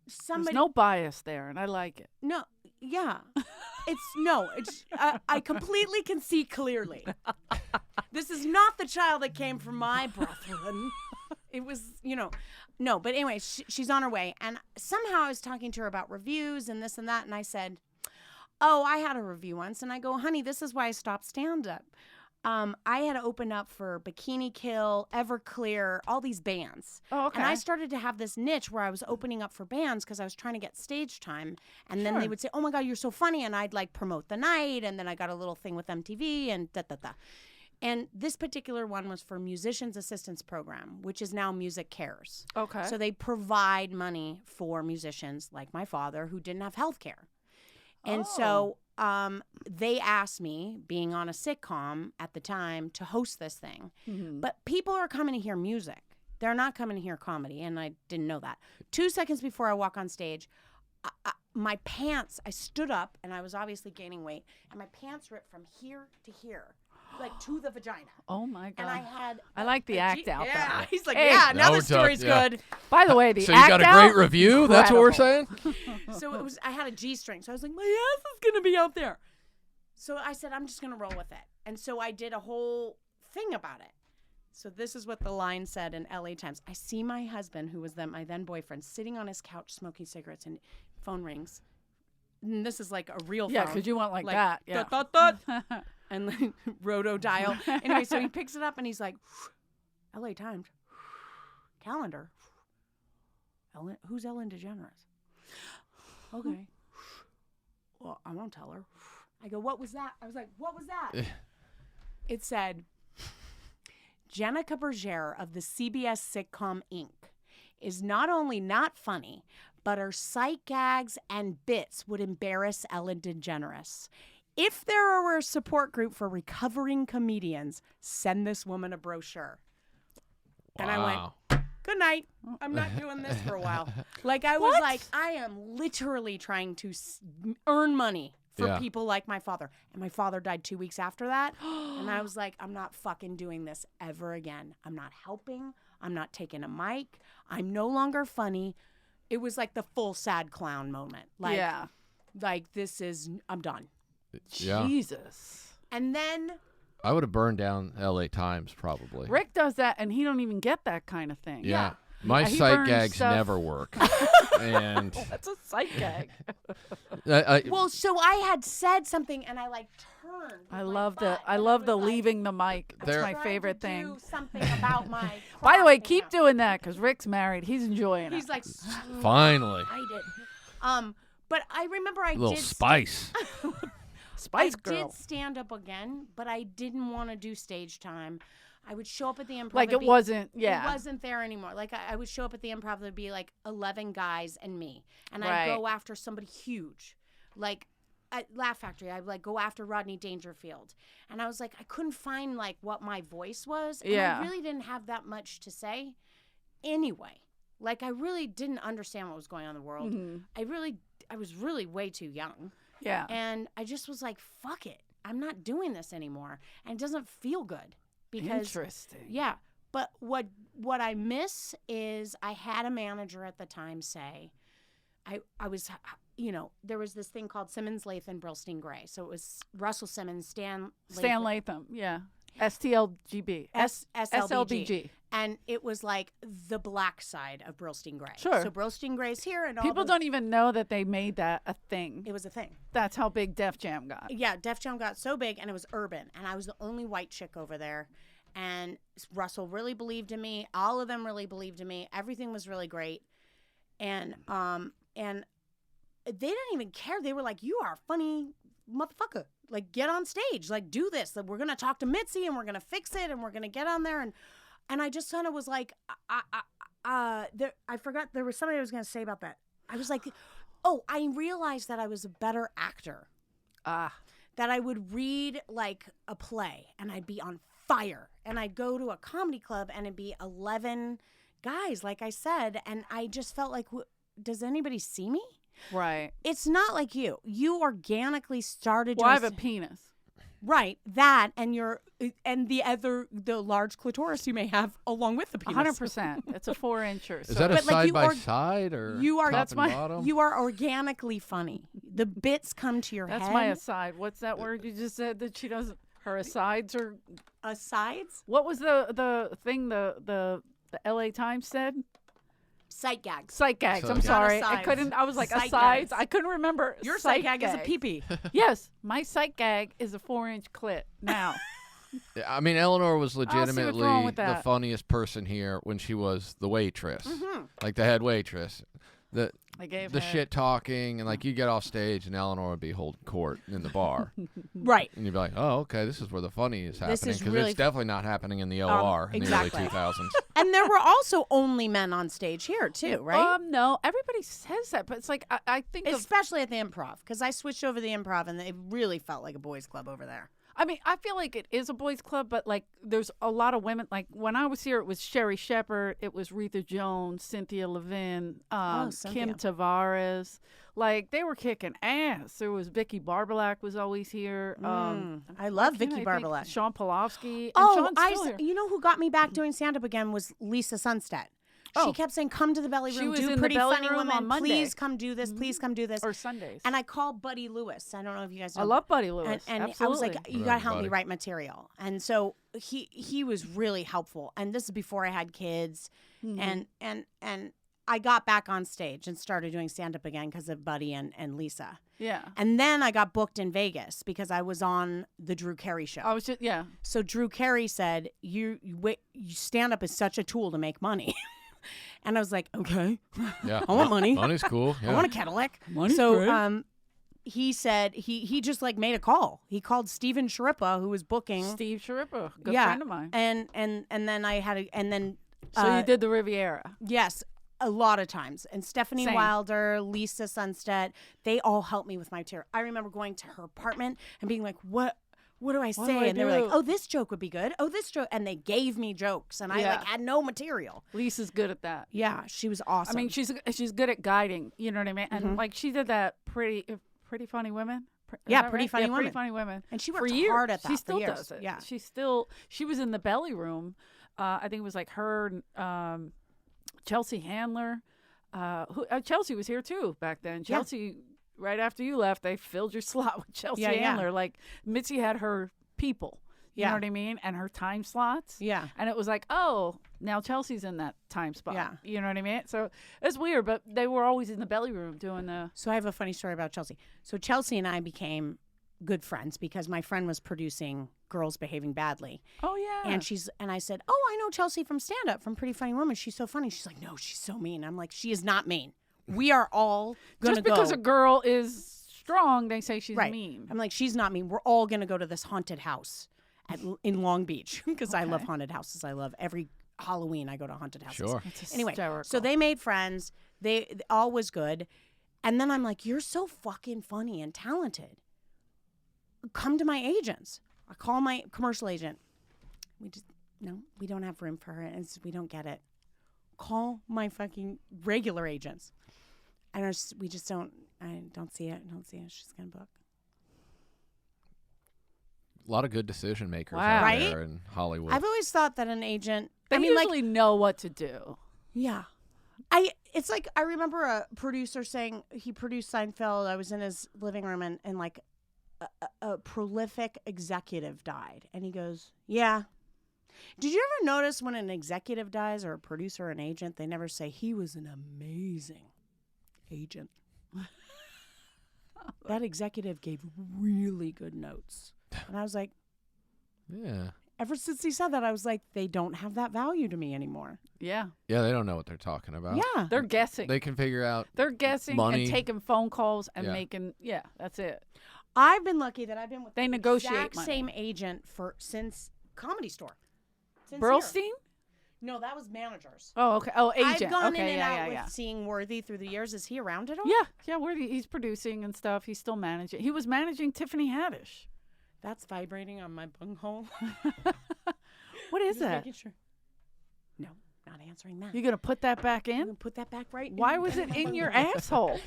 There's somebody no bias there, and I like it. No, yeah. It's I completely can see clearly. This is not the child that came from my brethren. It was, no. But anyway, she's on her way. And somehow I was talking to her about reviews and this and that. And I said, oh, I had a review once. And I go, honey, this is why I stopped stand-up. I had opened up for Bikini Kill, Everclear, all these bands. Oh, okay. And I started to have this niche where I was opening up for bands because I was trying to get stage time. And then they Sure. would say, oh my God, you're so funny. And I'd like promote the night. And then I got a little thing with MTV and da-da-da. And this particular one was for Musicians Assistance Program, which is now Music Cares. Okay. So they provide money for musicians like my father who didn't have health care. And so they asked me, being on a sitcom at the time, to host this thing. Mhm. But people are coming to hear music. They're not coming to hear comedy, and I didn't know that. 2 seconds before I walk on stage, my pants, I stood up, and I was obviously gaining weight, and my pants ripped from here to here, like to the vagina. Oh my God. And I had... I like the act out Yeah, there. he's like, Hey. yeah, now No, the it's story's yeah. good. By the way, the So you act got a out, great review? That's what we're saying? So it was. I had a G-string, so I was like, my ass is gonna be out there. So I said, I'm just gonna roll with it, and so I did a whole thing about it. So this is what the line said in LA Times. I see my husband, who was my then boyfriend, sitting on his couch smoking cigarettes, and phone rings. And this is like a real Yeah, phone. because you want like that. Yeah. dot, dot, dot. And like roto dial. Anyway, so he picks it up and he's like, LA Times, calendar. Who's Ellen DeGeneres? Okay. Well, I won't tell her. I go, what was that? I was like, what was that? It said, Jenica Bergere of the CBS sitcom Inc. is not only not funny, but her sight gags and bits would embarrass Ellen DeGeneres. If there were a support group for recovering comedians, send this woman a brochure. And I went, good night. I'm not doing this for a while. Like, I was like, I am literally trying to earn money for Yeah. people like my father. And my father died 2 weeks after that. And I was like, I'm not fucking doing this ever again. I'm not helping. I'm not taking a mic. I'm no longer funny. It was like the full sad clown moment. Like, yeah. like this is, I'm done. Yeah. Jesus. And then I would have burned down LA Times probably. Rick does that, and he don't even get that kind of thing. Yeah. My He sight burns gags stuff. never work. And That's a sight gag. well, so I had said something and I like turned. with I my love butt, I and love was the like, leaving the mic. That's There- my trying favorite to thing. do something about my By the way, crotch keep now. doing that because Rick's married. He's enjoying He's it. like, finally, I did. But I remember I a little did. spice. Spice I Girl. did stand up again, but I didn't want to do stage time. I would show up at the improv. Like it'd it be- wasn't. Yeah. It wasn't there anymore. Like I would show up at the improv, there'd be like 11 guys and me. And Right. I'd go after somebody huge. Like at Laugh Factory, I'd like go after Rodney Dangerfield. And I was like, I couldn't find like what my voice was. And Yeah. I really didn't have that much to say anyway. Like I really didn't understand what was going on in the world. Mhm. I was really way too young. Yeah. And I just was like, fuck it. I'm not doing this anymore. And it doesn't feel good. Because Interesting. yeah, but what I miss is I had a manager at the time say, I was, there was this thing called Simmons, Lathan, Brillstein, Gray. So it was Russell Simmons, Stan Stan Latham. Yeah. STLGB. SLBG. And it was like the black side of Brillstein Gray. Sure. So Brillstein Gray's here, and People don't even know that they made that a thing. It was a thing. That's how big Def Jam got. Yeah, Def Jam got so big, and it was urban, and I was the only white chick over there. And Russell really believed in me. All of them really believed in me. Everything was really great, and they didn't even care. They were like, "You are a funny motherfucker. Like, get on stage. Like, do this. Like, we're gonna talk to Mitzi, and we're gonna fix it, and we're gonna get on there." And I just kind of was like, I forgot there was something I was gonna say about that. I was like, oh, I realized that I was a better actor. That I would read like a play, and I'd be on fire, and I'd go to a comedy club, and it'd be 11 guys, like I said, and I just felt like, does anybody see me? Right. It's not like you. You organically started. Well, I have a penis. Right, that and the large clitoris you may have along with the penis. 100%. It's a 4-incher. Is that a side by side or top and bottom? You are organically funny. The bits come to your head. That's my aside. What's that word you just said that she doesn't? Her asides are asides. What was the thing the LA Times said? Sight gags. Sight gags. I'm sorry. I couldn't. I was like Sight asides. gags. I couldn't remember. Your sight gag is a pee-pee. Yes, my sight gag is a 4-inch clit now. Yeah, I mean, Eleanor was legitimately the funniest person here when she was the waitress, Mm-hmm. like the head waitress. The shit talking, and like you get off stage and Eleanor would be holding court in the bar. Right. And you'd be like, oh, okay, this is where the funny is happening. This is Because really it's definitely not happening in the OR in exactly. the early 2000s. And there were also only men on stage here too, right? No, everybody says that, but it's like I think especially at the Improv, because I switched over to the Improv and it really felt like a boys' club over there. I mean, I feel like it is a boys' club, but like there's a lot of women. Like when I was here, it was Sherry Shepherd, it was Retha Jones, Cynthia Levin, Kim Tavares. Like they were kicking ass. There was Vicky Barbalak was always here. I love Vicky Barbalak. Sean Polofsky. You know who got me back doing stand-up again was Lisa Sunstead. She kept saying, "Come to the belly room. She was do in Pretty the belly Funny room Woman. on Monday. Please come do this. Please come do this." Or Sundays. And I called Buddy Lewis. I don't know if you guys know. I love Buddy Lewis. And absolutely. I was like, "You got to help me Buddy. write material." And so he was really helpful. And this is before I had kids. And I got back on stage and started doing stand up again because of Buddy and Lisa. Yeah. And then I got booked in Vegas because I was on the Drew Carey show. I was just So Drew Carey said, "You stand up is such a tool to make money." And I was like, okay, Yeah, I want money. Money's cool. Yeah. I want a Cadillac. Money's so great. he said he just like made a call. He called Steven Sharippa, who was booking. Steve Sharippa, good friend of mine. And then I had So you did the Riviera. Yes, a lot of times. And Stephanie Same. Wilder, Lisa Sunstead, they all helped me with my material. I remember going to her apartment and being like, what do I say? do I And they were like, do? oh, this joke would be good. Oh, this joke. And they gave me jokes. And I like had no material. Lisa's good at that. Yeah, she was awesome. I mean, she's good at guiding. You know what I mean? And like she did that pretty funny women. Pretty funny women. Pretty funny women. And she for worked years. hard at that. She still for years. does it. Yeah. She was in the belly room. I think it was like her, Chelsea Handler. Chelsea was here too back then. Chelsea, right after you left, they filled your slot with Chelsea Handler. Like Mitzi had her people. You know what I mean? And her time slots. Yeah. And it was like, oh, now Chelsea's in that time spot. Yeah. You know what I mean? So it's weird, but they were always in the belly room doing the. So I have a funny story about Chelsea. So Chelsea and I became good friends because my friend was producing Girls Behaving Badly. Oh yeah. And I said, "Oh, I know Chelsea from stand up from Pretty Funny Woman. She's so funny." She's like, "No, she's so mean." I'm like, "She is not mean. We are all going to go." Just because a girl is strong, they say she's mean. I'm like, "She's not mean. We're all going to go to this haunted house in Long Beach because I love haunted houses. I love every Halloween I go to haunted houses." Sure. Anyway, hysterical. so they made friends. They all was good. And then I'm like, "You're so fucking funny and talented. Come to my agents." I call my commercial agent. We don't have room for her. And we don't get it. Call my fucking regular agents. And we just don't see it. She's going to book. A lot of good decision makers Wow. out Right? there in Hollywood. I've always thought that an agent. They usually know what to do. Yeah. It's like I remember a producer saying he produced Seinfeld. I was in his living room and like a prolific executive died. And he goes, yeah. Did you ever notice when an executive dies, or a producer or an agent, they never say he was an amazing agent? That executive gave really good notes. And I was like, Yeah. ever since he said that, I was like, they don't have that value to me anymore. Yeah. Yeah, they don't know what they're talking about. Yeah. They're guessing. They can figure out. They're guessing money. and taking phone calls and Yeah. making, that's it. I've been lucky that I've been with They the negotiate exact money. same agent since Comedy Store. Since Burlstein? here. No, that was managers. Oh, okay. Oh, agent. I've gone okay, in and yeah, out yeah, with yeah. seeing Worthy through the years. Is he around at all? Yeah, he's producing and stuff. He's still managing. He was managing Tiffany Haddish. That's vibrating on my bunghole. What is Just that? making sure. No, not answering that. You gonna put that back I'm in? gonna put that back right. Why was it in your asshole?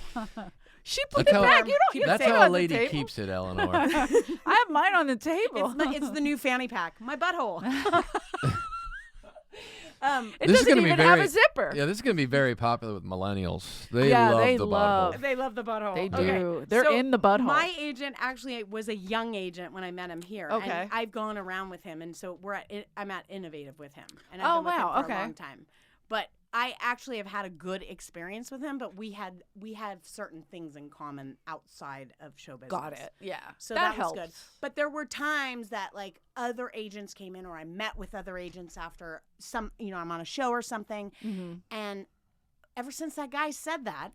She put That's it how- back. You don't. That's leave it how a on the lady table. keeps it, Eleanor. I have mine on the table. It's the new fanny pack. My butthole. It This is doesn't gonna be even have very- a zipper. Yeah, this is going to be very popular with millennials. They Yeah, love they the love- butthole. They love the butthole. They Okay, do. They're so in the butthole. My agent actually was a young agent when I met him here. Okay. And I've gone around with him, and so I'm at Innovative with him, and Oh, I've been with wow, him for okay. a long time. But I actually have had a good experience with him. But we have certain things in common outside of show business. Got it. Yeah. So that that was helps. good. But there were times that like other agents came in, or I met with other agents after some, I'm on a show or something. Mm-hmm. And ever since that guy said that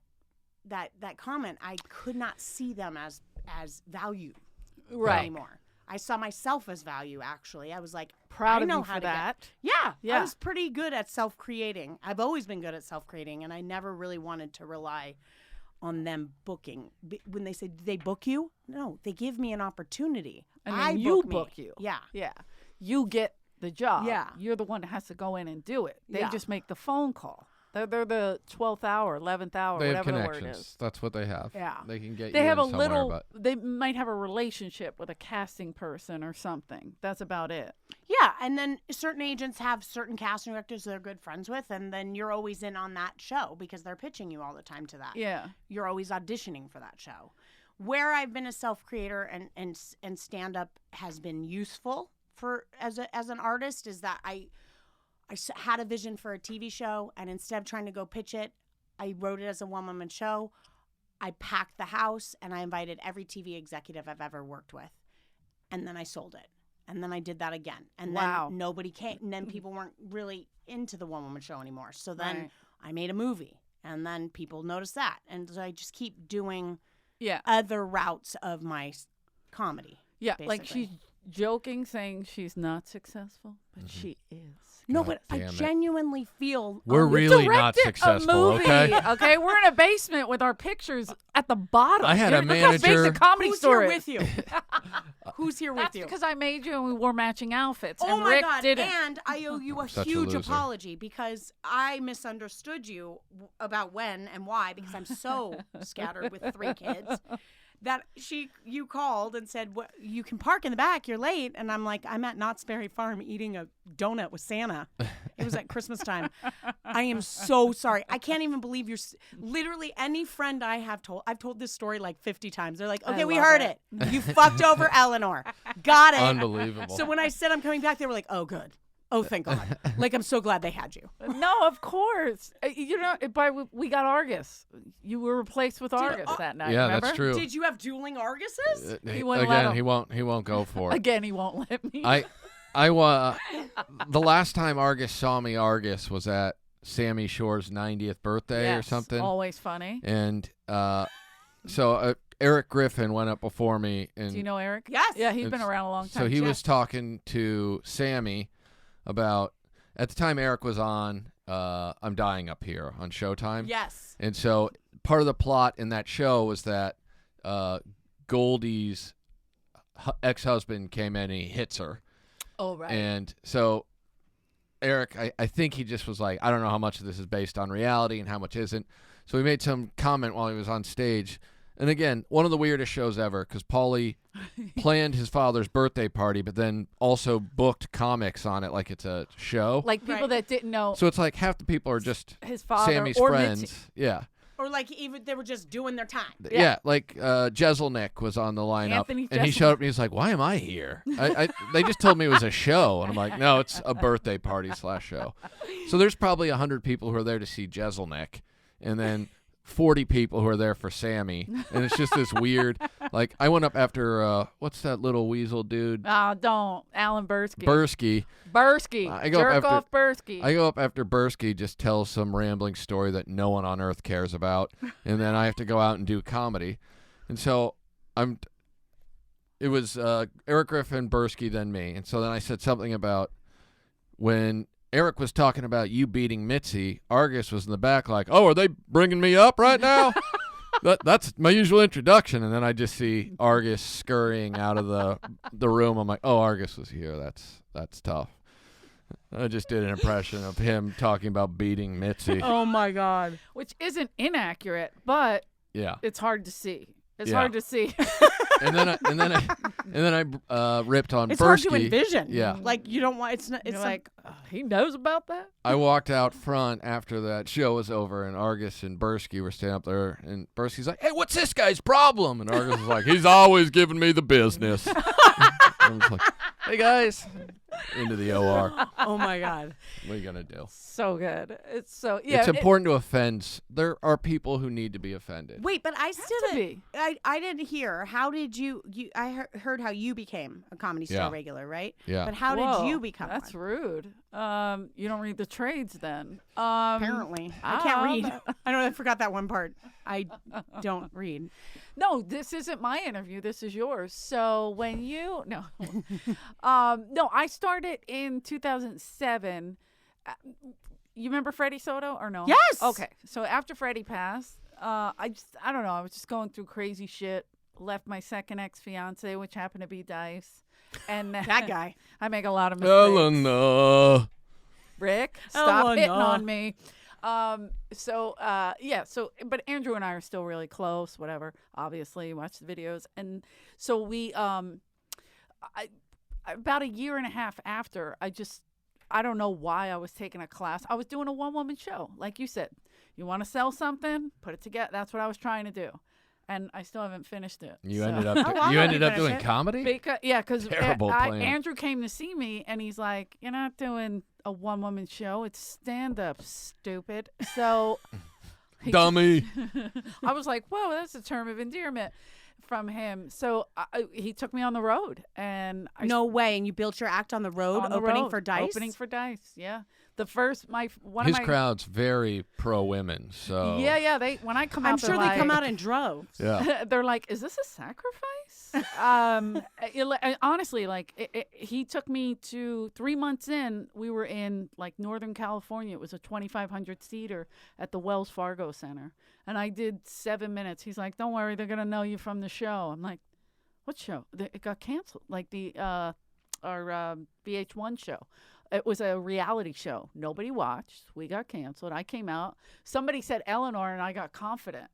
comment, I could not see them as value Right. anymore. I saw myself as value. Actually, I was like, Proud I of know you how for to get- that. Yeah, Yeah. I was pretty good at self-creating. I've always been good at self-creating, and I never really wanted to rely on them booking. When they say, "Did they book you?" No, they give me an opportunity. And then I you me. book you. Yeah. Yeah. You get the job. Yeah. You're the one that has to go in and do it. They Yeah. just make the phone call. They're the 12th hour, 11th hour, They have whatever the word connections. is. That's what they have. Yeah. They can get They you have a in somewhere, little, but they might have a relationship with a casting person or something. That's about it. Yeah, and then certain agents have certain casting directors they're good friends with, and then you're always in on that show because they're pitching you all the time to that. Yeah. You're always auditioning for that show. Where I've been a self-creator and stand-up has been useful for as an artist is that I had a vision for a TV show, and instead of trying to go pitch it, I wrote it as a one-woman show. I packed the house, and I invited every TV executive I've ever worked with, and then I sold it. And then I did that again. And Wow. then nobody came. And then people weren't really into the one-woman show anymore. So then Right. I made a movie. And then people noticed that. And so I just keep doing Yeah. other routes of my comedy. Yeah. Like basically. she's joking, saying she's not successful, but she is. No, God but I damn it. genuinely feel... We're really not Directed successful, a movie, okay? We're in a basement with our pictures at the bottom. I had a Look how big manager- the comedy Who's store here is. with you? Who's here with That's you? because I made you and we wore matching outfits. Oh and my Rick God. didn't. And I owe you a Such a huge loser. apology because I misunderstood you about when and why because I'm so scattered with 3 kids that you called and said, you can park in the back, you're late. And I'm like, I'm at Knott's Berry Farm eating a donut with Santa. It was at Christmas time. I am so sorry. I can't even believe literally any friend I've told this story like 50 times. They're like, okay, we love heard it. it. You fucked over Eleanor. Got it. Unbelievable. So when I said I'm coming back, they were like, oh, good. Oh, thank God. Like, I'm so glad they had you. No, of course. We got Argus. You were replaced with Argus that night. yeah, remember? that's true. Did you have dueling Arguses? He wouldn't let Again, him. he won't go for it. Again, he won't let me. The last time Argus saw me, Argus was at Sammy Shore's 90th birthday or Yes, something. Always funny. And so Eric Griffin went up before me, and Do you know Eric? Yes. Yeah, he's been It's- around a long time. so he too. was talking to Sammy about, at the time Eric was on I'm Dying Up Here on Showtime. Yes. And so part of the plot in that show was that Goldie's ex-husband came in and he hits her. Oh, right. And so Eric, I think he just was like, I don't know how much of this is based on reality and how much isn't. So he made some comment while he was on stage. And again, one of the weirdest shows ever because Paulie planned his father's birthday party, but then also booked comics on it like it's a show. Like people Right. that didn't know So it's like half the people are just his father Sammy's or friends. Mitzi. Yeah. Or like even they were just doing their time. Yeah, like Jeselnik was on the lineup, Anthony and he Jeselnik. showed up and he's like, "Why am I here?" They just told me it was a show, and I'm like, "No, it's a birthday party / show." So there's probably 100 people who are there to see Jeselnik, and then 40 people who are there for Sammy, and it's just this weird. Like I went up after what's that little weasel dude? Don't. Alan Bursky. Bursky. I go up Jerk off Bursky. I go up after Bursky just tells some rambling story that no one on earth cares about, and then I have to go out and do comedy. And so it was Eric Griffin, Bursky, then me. And so then I said something about when Eric was talking about you beating Mitzi, Argus was in the back like, "Oh, are they bringing me up right now?" That's my usual introduction. And then I just see Argus scurrying out of the room. I'm like, "Oh, Argus was here. That's tough." I just did an impression of him talking about beating Mitzi. Oh my God. Which isn't inaccurate, but Yeah. it's hard to see. It's Yeah. hard to see. And then I ripped on It's Bursky. hard to envision. Yeah. Like you don't want. It's not. It's You're like. like, he knows about that? I walked out front after that show was over, and Argus and Bursky were standing up there, and Bursky's like, "Hey, what's this guy's problem?" And Argus was like, "He's always giving me the business." I was like, "Hey guys," into the OR. Oh my God. What are you gonna do? So good. It's so, yeah. It's important to offend. There are people who need to be offended. Wait, but I still to didn't. be. I didn't hear. How did you? I heard how you became a Comedy Store Yeah. regular, right? Yeah. But how Whoa, did you become That's one? rude. You don't read the trades then. Apparently, I can't Ah, read. I know I forgot that one part. I don't read. No, this isn't my interview. This is yours. So when you no, no, I started in 2007. You remember Freddie Soto or no? Yes. Okay. So after Freddie passed, I don't know. I was just going through crazy shit. Left my second ex-fiance, which happened to be Dice, and That guy. I make a lot of mistakes. Eleanor. Rick, stop hitting Eleanor. on me. So but Andrew and I are still really close, whatever, obviously, watch the videos. And so we about a year and a half after, I don't know why I was taking a class. I was doing a one-woman show. Like you said, you want to sell something, put it together. That's what I was trying to do. And I still haven't finished it. You so. ended up. I'll You let ended you up finish doing it. comedy. Because Terrible plan. Andrew came to see me, and he's like, "You're not doing a one-woman show. It's stand-up, stupid." So, Dummy. I was like, "Whoa, that's a term of endearment from him." So he took me on the road, and I No way. And you built your act on the road, on the opening road, for Dice. Opening for Dice, yeah. The first one His of my crowd's very pro women. So yeah. They when I come out, I'm sure they're they come like- out in droves. Yeah. They're like, "Is this a sacrifice?" Honestly, like he took me to 3 months in. We were in like Northern California. It was a 2,500 seater at the Wells Fargo Center, and I did 7 minutes. He's like, "Don't worry, they're gonna know you from the show." I'm like, "What show?" It got canceled. Like our VH1 show. It was a reality show. Nobody watched. We got canceled. I came out. Somebody said Eleanor, and I got confident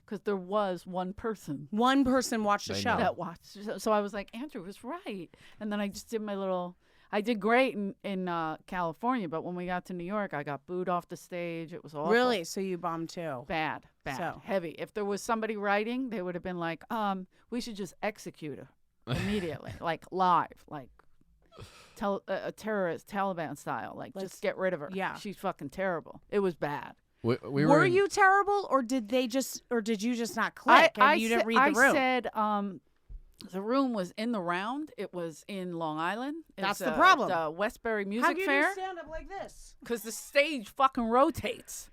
because there was one person One person watched the They show. know. that watched. So I was like, Andrew was right. And then I just did my little. I did great in California, but when we got to New York, I got booed off the stage. It was awful. Really? So you bombed too? Bad, So. heavy. If there was somebody writing, they would have been like, we should just execute her immediately, like live, like a terrorist Taliban style, like Let's- just get rid of her. yeah. She's fucking terrible. It was bad. We Were in- you terrible, or did you just not click and you didn't read the room? I said the room was in the round. It was in Long Island. That's It's, the problem. The Westbury How Music do you Fair. stand up like this? Because the stage fucking rotates.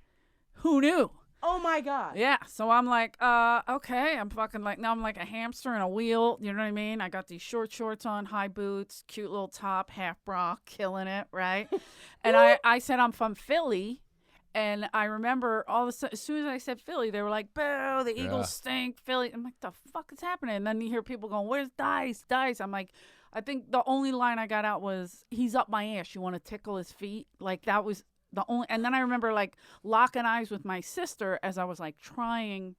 Who knew? Oh my God. Yeah. So I'm like, okay. I'm fucking like, now I'm like a hamster in a wheel. You know what I mean? I got these short shorts on, high boots, cute little top, half bra, killing it, right? And I said I'm from Philly. And I remember as soon as I said Philly, they were like, boo, the Eagles stink, Philly. I'm like, the fuck is happening? And then you hear people going, where's Dice? Dice. I'm like, I think the only line I got out was, he's up my ass. You want to tickle his feet? Like, that was the only. And then I remember, like, locking eyes with my sister as I was, like, trying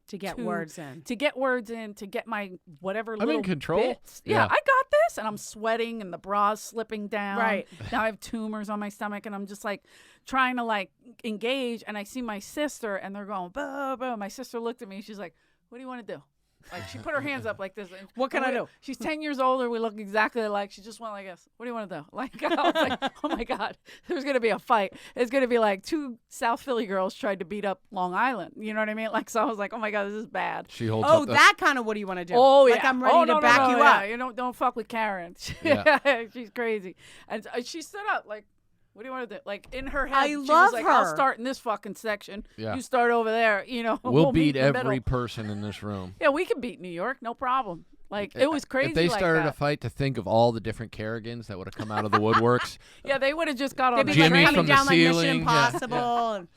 To get to- words in. to get words in, to get my whatever I'm little in control. bits. Yeah, Yeah. I got this? And I'm sweating and the bra's slipping down. Right. Now I have tumors on my stomach and I'm just like trying to like engage. And I see my sister and they're going, boo, boo. My sister looked at me. She's like, what do you want to do? Like, she put her hands up like this. And What can I do? She's 10 years older. We look exactly alike. She just went like this. What do you want to do? Like, I was like, oh, my God. There's going to be a fight. It's going to be like 2 South Philly girls tried to beat up Long Island. You know what I mean? Like, so I was like, oh, my God, this is bad. She holds Oh, up the- that kind of what do you want to do? Oh, yeah. Like, I'm ready to back you yeah. up. You don't fuck with Karen. Yeah. She's crazy. And she stood up like, what do you want to do? Like, in her head, I she love was like, I'll her. start in this fucking section. Yeah. You start over there. You know, We'll meet beat in the every middle. person in this room. Yeah, we can beat New York. No problem. Like, it was crazy. If they like started that. a fight, to think of all the different Kerrigans that would have come out of the woodworks. Yeah, they would have just got They'd on be the like Jimmy train. coming from the down like Mission ceiling. Yeah, Impossible and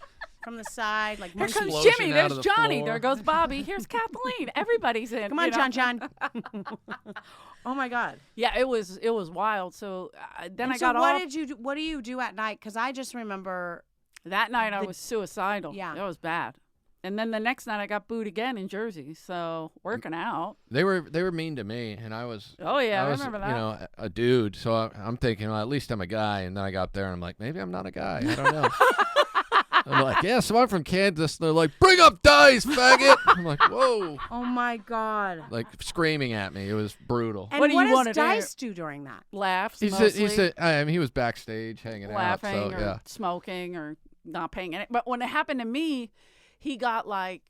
from the side, like Here monkey. comes Explosion Jimmy. out There's of the Johnny. floor. There goes Bobby. Here's Kathleen. Everybody's in. Come on, you know? John. Oh my God. Yeah, it was wild. So then I So got what off. did you do? What do you do at night? Because I just remember. That night I was suicidal. Yeah. It was bad. And then the next night I got booed again in Jersey. So working out. They were mean to me, and I was. Oh yeah, I was, remember that. You know, a dude. So I'm thinking, well, at least I'm a guy. And then I got there, and I'm like, maybe I'm not a guy. I don't know. I'm like, yeah, so I'm from Kansas. And they're like, bring up dice, faggot. I'm like, whoa. Oh my God. Like screaming at me. It was brutal. And What do you does wanna do? Dice do during that? Laughs He mostly. said, I mean, he was backstage hanging laughing out. So or yeah. smoking or not paying any. But when it happened to me, he got like,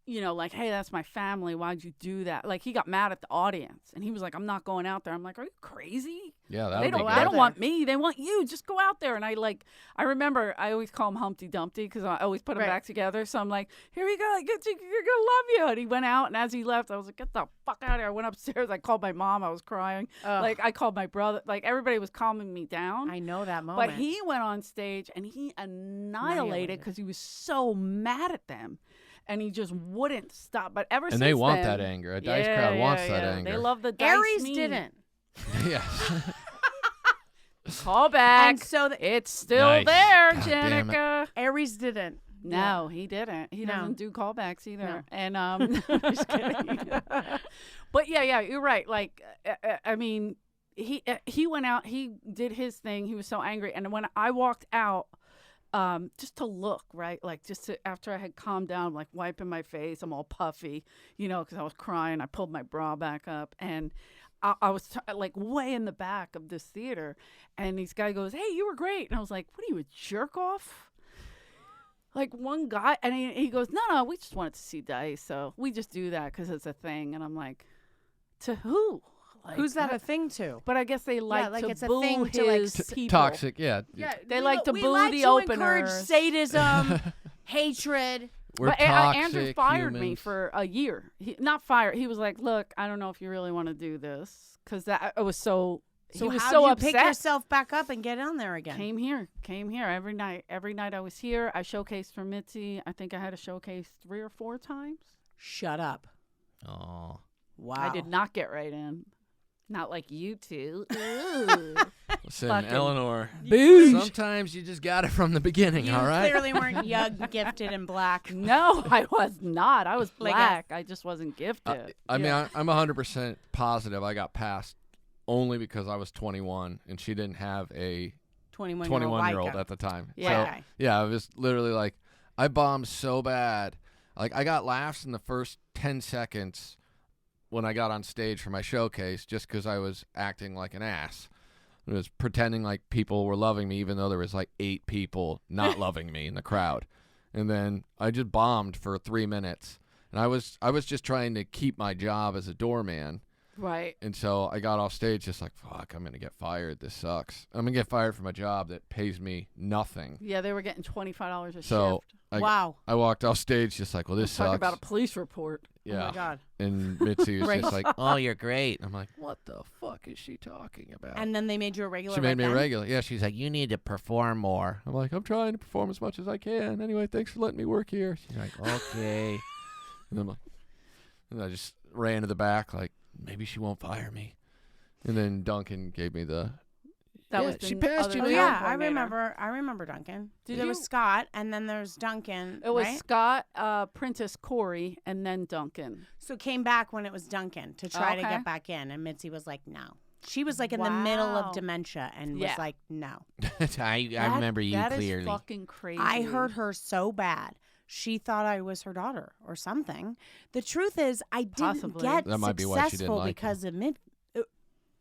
you know, like, hey, that's my family. Why'd you do that? Like, he got mad at the audience, and he was like, I'm not going out there. I'm like, are you crazy? Yeah, that They would be don't. good. They don't want me. They want you. Just go out there. And I remember I always call him Humpty Dumpty because I always put them Right. back together. So I'm like, here we go. You're gonna love you. And he went out, and as he left, I was like, get the fuck out of here. I went upstairs. I called my mom. I was crying. Ugh. Like I called my brother. Like everybody was calming me down. I know that moment. But he went on stage and he annihilated Annihilated. because he was so mad at them. And he just wouldn't stop. But ever since And they want then- that anger. A dice crowd wants that anger. They love the dice Aries meme. didn't. Yeah. Call back. And so It's still Nice. there, God damn it. Jenica. Aries didn't. No, he didn't. He No. doesn't do callbacks either. No. And just kidding. But yeah, you're right. Like, I mean, he went out. He did his thing. He was so angry. And when I walked out, just to look, right, like just to, after I had calmed down, I'm like wiping my face. I'm all puffy, you know, because I was crying. I pulled my bra back up, and I was like way in the back of this theater, and this guy goes, "Hey, you were great," and I was like, "What are you, a jerk off?" Like one guy, and he goes, "No, we just wanted to see Dice, so we just do that because it's a thing." And I'm like, "To who? Like, Who's that a thing to? But I guess they like like to it's a boo thing to, like, his people. Toxic, yeah. They like to we boo like the to encourage openers. sadism, hatred. We're But toxic Andrew fired me humans. for a year. Not fired. He was like, "Look, I don't know if you really want to do this," because that I was so. So he was how so do you upset. pick yourself back up and get on there again? Came here every night. Every night I was here. I showcased for Mitzi. I think I had a showcase 3 or 4 times. Shut up. Aw. Wow. I did not get right in. Not like you two. Ooh. Listen, Fucking Eleanor. Boosh. Sometimes you just got it from the beginning, You all right? clearly weren't young, gifted, and black. No, I was not. I was Like black. I just wasn't gifted. I mean, I'm 100% positive I got passed only because I was 21 and she didn't have a 21-year-old at the time. Yeah. So, yeah, I was literally like, I bombed so bad. Like, I got laughs in the first 10 seconds when I got on stage for my showcase just because I was acting like an ass. I was pretending like people were loving me even though there was like 8 people not loving me in the crowd. And then I just bombed for 3 minutes. And I was just trying to keep my job as a doorman. Right. And so I got off stage just like, fuck, I'm going to get fired. This sucks. I'm going to get fired from a job that pays me nothing. Yeah, they were getting $25 a So shift. Wow. I walked off stage just like, well, this Talk sucks. about a police report. Yeah. Oh my God. And Mitzi was Right. just like, oh, you're great. I'm like, what the fuck is she talking about? And then they made you a regular. she made right me a then? regular. Yeah, she's like, you need to perform more. I'm like, I'm trying to perform as much as I can. Anyway, thanks for letting me work here. She's like, okay. And I'm like, and I just ran to the back like, maybe she won't fire me. And then Duncan gave me the, That Yeah, was she the passed other you, Oh man. talent yeah, I coordinator. remember Duncan. Did there you? was Scott, and then there's Duncan. It was right? Scott, Prentice, Corey, and then Duncan. So came back when it was Duncan to try to Okay. get back in, and Mitzi was like, "No." She was like in the middle Wow. of dementia and Yeah. was like, no. I remember you That clearly. is fucking crazy. I hurt her so bad. She thought I was her daughter or something. The truth is, I didn't Possibly. get That might be why she didn't successful like you. because of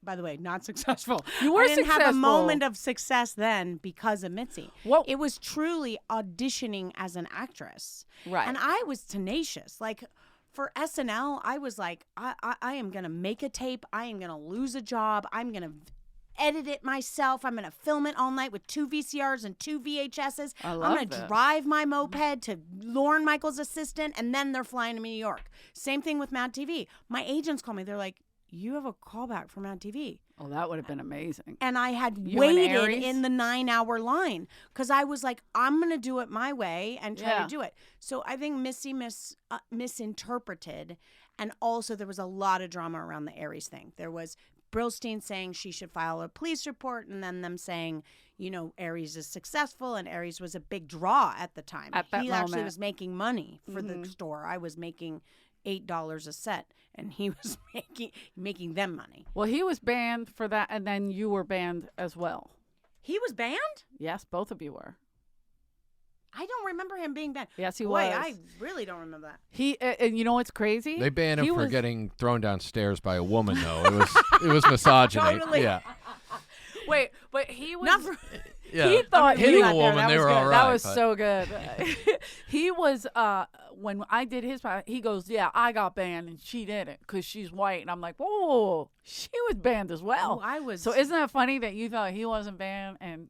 by the way, not successful. You were I didn't have a successful. moment of success then because of Mitzi. What- It was truly auditioning as an actress. Right. And I was tenacious. Like for SNL, I was like, I am going to make a tape. I am going to lose a job. I'm going to edit it myself. I'm going to film it all night with 2 VCRs and 2 VHSs. I I'm love going to that. drive my moped to Lorne Michaels' assistant, and then they're flying to me to New York. Same thing with Mad TV. My agents call me. They're like, you have a callback for Mad TV. Oh, that would have been amazing. And I had You and waited Aries? in the 9-hour line because I was like, I'm going to do it my way and try Yeah. to do it. So I think Missy misinterpreted. And also there was a lot of drama around the Aries thing. There was Brillstein saying she should file a police report and then them saying, you know, Aries is successful and Aries was a big draw at the time. At that he actually moment. was making money for the store. I was making $8 a set and he was making them money. Well, he was banned for that, and then you were banned as well. He was banned? Yes, both of you were. I don't remember him being banned. Yes, he Boy, was. I really don't remember that. He and you know what's crazy? They banned him He for was- getting thrown downstairs by a woman, though. It was misogyny. Totally. Yeah. Wait, but he was. Not for, Yeah. He thought hitting he a got woman, that they was were good. all right. that was but- so good. He was when I did his part, he goes, "Yeah, I got banned and she didn't because she's white." And I'm like, "Whoa, she was banned as well." I was. So isn't that funny that you thought he wasn't banned and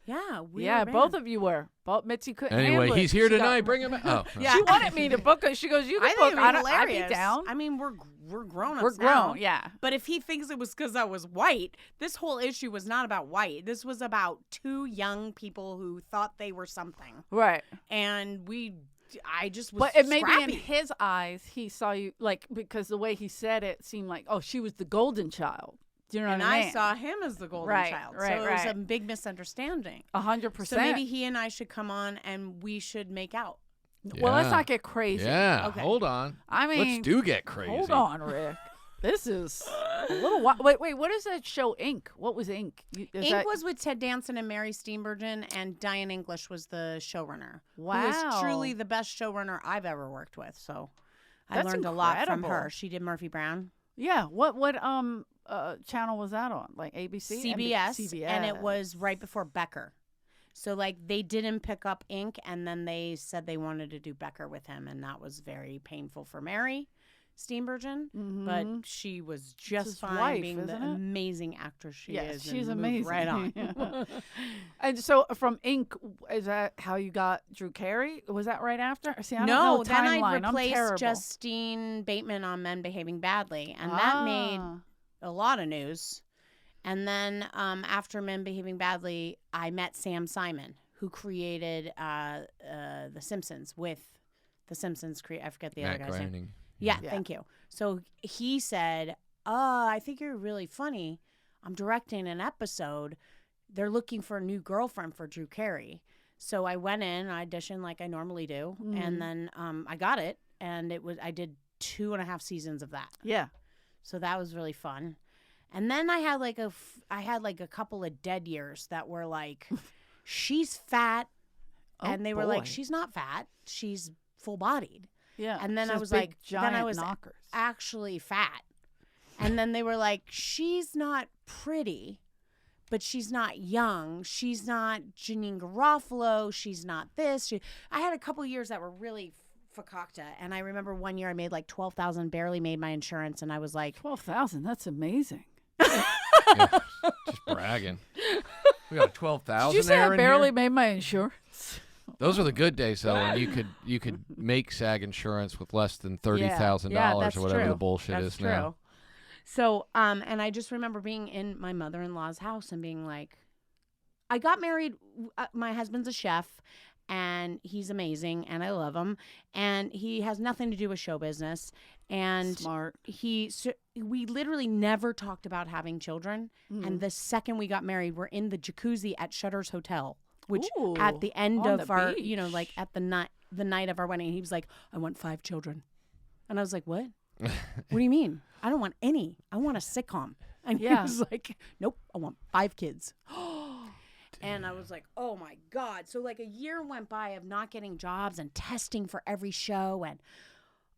yeah, we yeah, were both banned. of you were. But Mitzi couldn't. Anyway, handle it. he's here She got- tonight. Bring him in. Oh. Yeah. She wanted me to book her. She goes, "You I can think book. it was I'd be hilarious. down. I mean, we're grown ups. We're grown, yeah." But if he thinks it was because I was white, this whole issue was not about white. This was about 2 young people who thought they were something, Right. and I just was. But it maybe scrappy. in his eyes, he saw you like because the way he said it seemed like, oh, she was the golden child. Do you know And what I mean? I saw him as the golden Right, child. right, so it was a right. big misunderstanding. 100%. So maybe he and I should come on and we should make out. Well, let's Yeah. not get crazy. Yeah. Okay. Hold on. I mean, Let's do get crazy. hold on, Rick. This is a little wild. Wait. What is that show? Ink. What was Ink? Ink was with Ted Danson and Mary Steenburgen, and Diane English was the showrunner. Who Wow. is truly the best showrunner I've ever worked with. So I That's learned a lot from incredible. her. She did Murphy Brown, Yeah. What channel was that on? Like ABC? CBS, CBS. and it was right before Becker. So like they didn't pick up Ink, and then they said they wanted to do Becker with him, and that was very painful for Mary Steenburgen. Mhm. But she was just his fine wife, being the isn't it? amazing actress she Yes, is. she's and moved amazing. Right on. And so from Ink, is that how you got Drew Carey? Was that right after? See, I don't know No, then I timeline. I'm replaced terrible. Justine Bateman on Men Behaving Badly, and that made Ah. a lot of news. And then after Men Behaving Badly, I met Sam Simon, who created The Simpsons with The Simpsons. I forget the Matt other guy's name. Groening. Yeah, Yeah. thank you. So he said, I think you're really funny. I'm directing an episode. They're looking for a new girlfriend for Drew Carey. So I went in, I auditioned like I normally do, Mhm. and then I got it. And I did 2.5 seasons of that. Yeah. So that was really fun. And then I had like a couple of dead years that were like, she's fat, Oh, and they were like, boy. she's not fat, she's full bodied. Yeah. And then She I has was big, like, giant then I was knockers. actually fat. And then they were like, she's not pretty, but she's not young. She's not Janine Garofalo. She's not this. I had a couple years that were really fakakta. And I remember one year I made like $12,000, barely made my insurance. And I was like, 12,000. That's amazing. Yeah, just bragging. We got a 12,000 Did you say there I in barely here? made my insurance? Those are the good days, though, when you could make SAG insurance with less than $30,000 that's or whatever true. the bullshit That's is true. now. So, and I just remember being in my mother-in-law's house and being like, I got married. My husband's a chef, and he's amazing, and I love him, and he has nothing to do with show business, and Smart. we literally never talked about having children. Mm. And the second we got married, we're in the jacuzzi at Shutter's Hotel, which Ooh, at the end on of the our, beach. like at the night of our wedding, he was like, I want 5 children. And I was like, what? What do you mean? I don't want any. I want a sitcom. And Yeah. he was like, nope, I want 5 kids. And I was like, oh my God. So like a year went by of not getting jobs and testing for every show. And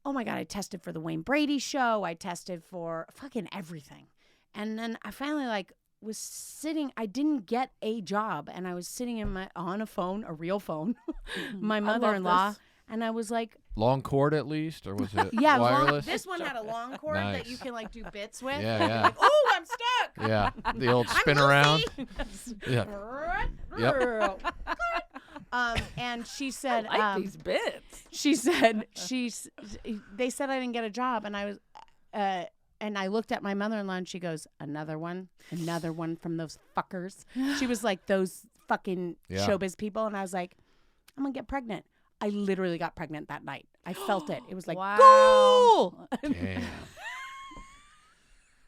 oh my God, I tested for the Wayne Brady show. I tested for fucking everything. And then I finally like was sitting, I didn't get a job. And I was sitting on a phone, a real phone, my I love mother-in-law. this. And I was like, Long cord at least, or was it yeah, wireless? this one had a long cord that Nice. you can like do bits with. Yeah, And you're yeah. like, oh, I'm stuck. Yeah, the old I'm spin around. Lucy. Yeah. Yep. And she said, I like these bits. she said, they said I didn't get a job. And I was, and I looked at my mother-in-law and she goes, another one from those fuckers. She was like, those fucking Yeah. showbiz people. And I was like, I'm going to get pregnant. I literally got pregnant that night. I felt it. It was like, Wow. go! Damn.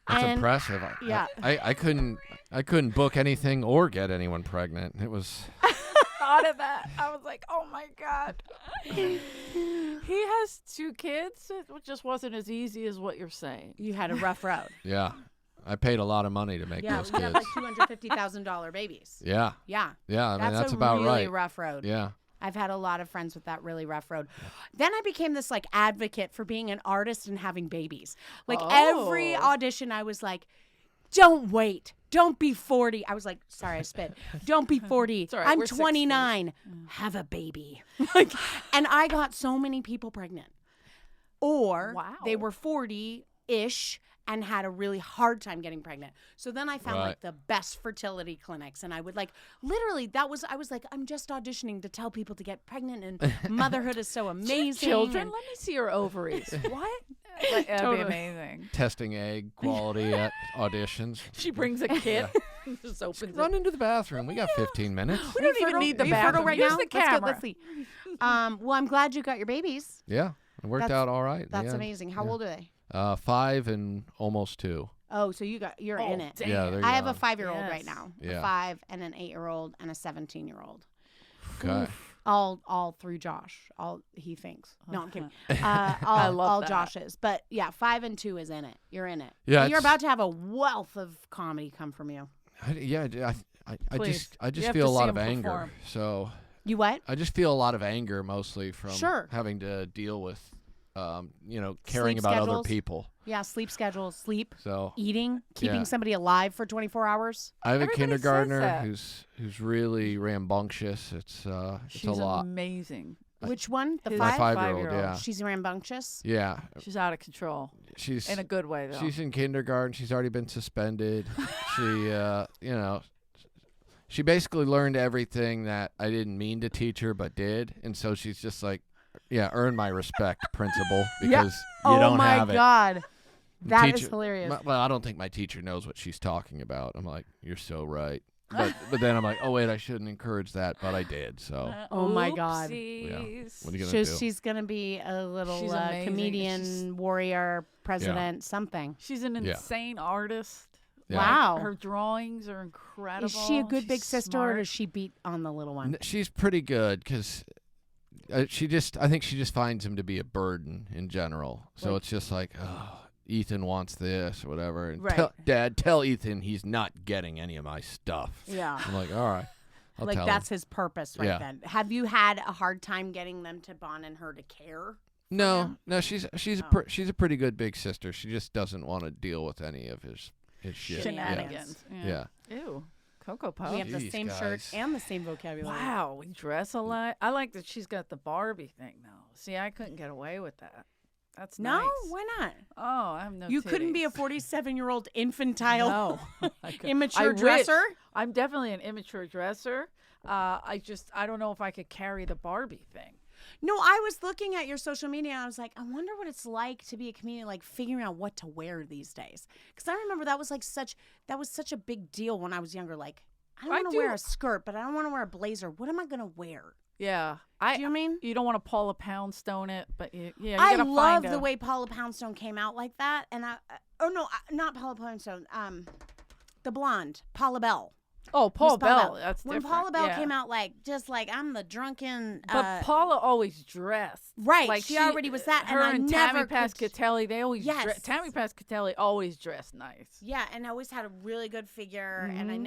That's And- impressive. yeah. I couldn't book anything or get anyone pregnant. It was Thought of that. I was like, oh my God. He has 2 kids. It just wasn't as easy as what you're saying. You had a rough road. yeah. I paid a lot of money to make Yeah, those we have kids. like $250,000 babies. Yeah. Yeah. Yeah, I mean that's a about really right. rough road. Yeah. I've had a lot of friends with that really rough road. Then I became this like advocate for being an artist and having babies. Like every Oh. audition, I was like, don't wait. Don't be 40. I was like, sorry, I spit. Don't be 40. It's all right, I'm we're 60. 29. Have a baby. Like, and I got so many people pregnant. Or Wow. they were 40-ish and had a really hard time getting pregnant. So then I found Right. like the best fertility clinics, and I would like literally I was like, I'm just auditioning to tell people to get pregnant, and motherhood is so amazing. Children, and- let me see your ovaries. What? That'd Totally. be amazing. Testing egg quality at auditions. She brings a kit. Just opens Run it. into the bathroom. We got 15 minutes. We don't even need the Are you fertile bathroom. right Use now? the Let's go. camera. Let's see. Well, I'm glad you got your babies. Yeah. It worked That's- out all right. in the That's end. amazing. How old are they? 5 and almost 2. Oh, so you're in it. Damn. Yeah, they're I have a young. 5-year-old Yes. right now. Yeah. A 5 and an 8-year-old and a 17-year-old. Okay. All through Josh. All he thinks. No, I'm kidding. I All love that. Josh's. But yeah, 5 and 2 is in it. You're in it. Yeah, And you're it's- about to have a wealth of comedy come from you. I Please. just You have feel to a lot see of 'em anger. perform. So You what? I just feel a lot of anger mostly from Sure. having to deal with caring Sleep about other schedules. people. Yeah, sleep schedule, sleep, So eating, keeping Yeah. somebody alive for 24 hours. I have a Everybody says kindergartner that. who's really rambunctious. It's a She's lot. amazing. Which one? The His My 5? 5-year-old, five-year-old. yeah. She's rambunctious. Yeah. She's out of control She's in a good way, though. she's in kindergarten. She's already been suspended. She she basically learned everything that I didn't mean to teach her but did. And so she's just like, yeah, earn my respect, principal, because you oh don't my have it. God. That is Teacher- hilarious. Well, I don't think my teacher knows what she's talking about. I'm like, you're so right. But then I'm like, oh wait, I shouldn't encourage that, but I did. So Oh my God. Oopsies. what are you gonna do? She's going to be a little She's amazing. comedian, She's- warrior, president, something. She's an Yeah. insane artist. Yeah. Wow. Her drawings are incredible. Is she a good She's big sister or smart. does she beat on the little one? She's pretty good because I think she just finds him to be a burden in general. So Like- it's just like, oh, Ethan wants this or whatever. And Right. Dad, tell Ethan he's not getting any of my stuff. Yeah. I'm like, all right. I'll Like tell that's him. his purpose right Yeah. then. Have you had a hard time getting them to bond and her to care? No, she's Oh. she's a pretty good big sister. She just doesn't want to deal with any of his shit. Shenanigans. Yeah. Ew. Cocoa We Puff. have the Jeez, same shirt guys. and the same vocabulary. Wow, we dress alike. I like that she's got the Barbie thing though. See, I couldn't get away with that. That's No, nice. why not? Oh, I have no. You couldn't be a titties. 47-year-old infantile, No, I couldn't. immature I wish. dresser. I'm definitely an immature dresser. I don't know if I could carry the Barbie thing. No, I was looking at your social media and I was like, I wonder what it's like to be a comedian, like figuring out what to wear these days. Because I remember that was such a big deal when I was younger. Like, I don't I want to do- wear a skirt, but I don't want to wear a blazer. What am I going to wear? Yeah, Do you know what I mean? You don't want to Paula Poundstone it, but you I gotta love find the way Paula Poundstone came out like that. And not Paula Poundstone, the blonde, Paula Bell. Oh, Paul Miss Bell. That's when different. Paula Bell yeah. came out, just like I'm the drunken. But Paula always dressed. Right, Like she already was that, Her and I Tammy never could- Pescatelli, they always Yes. Tammy Pescatelli always dressed nice. Yeah, and always had a really good figure, and I Mhm.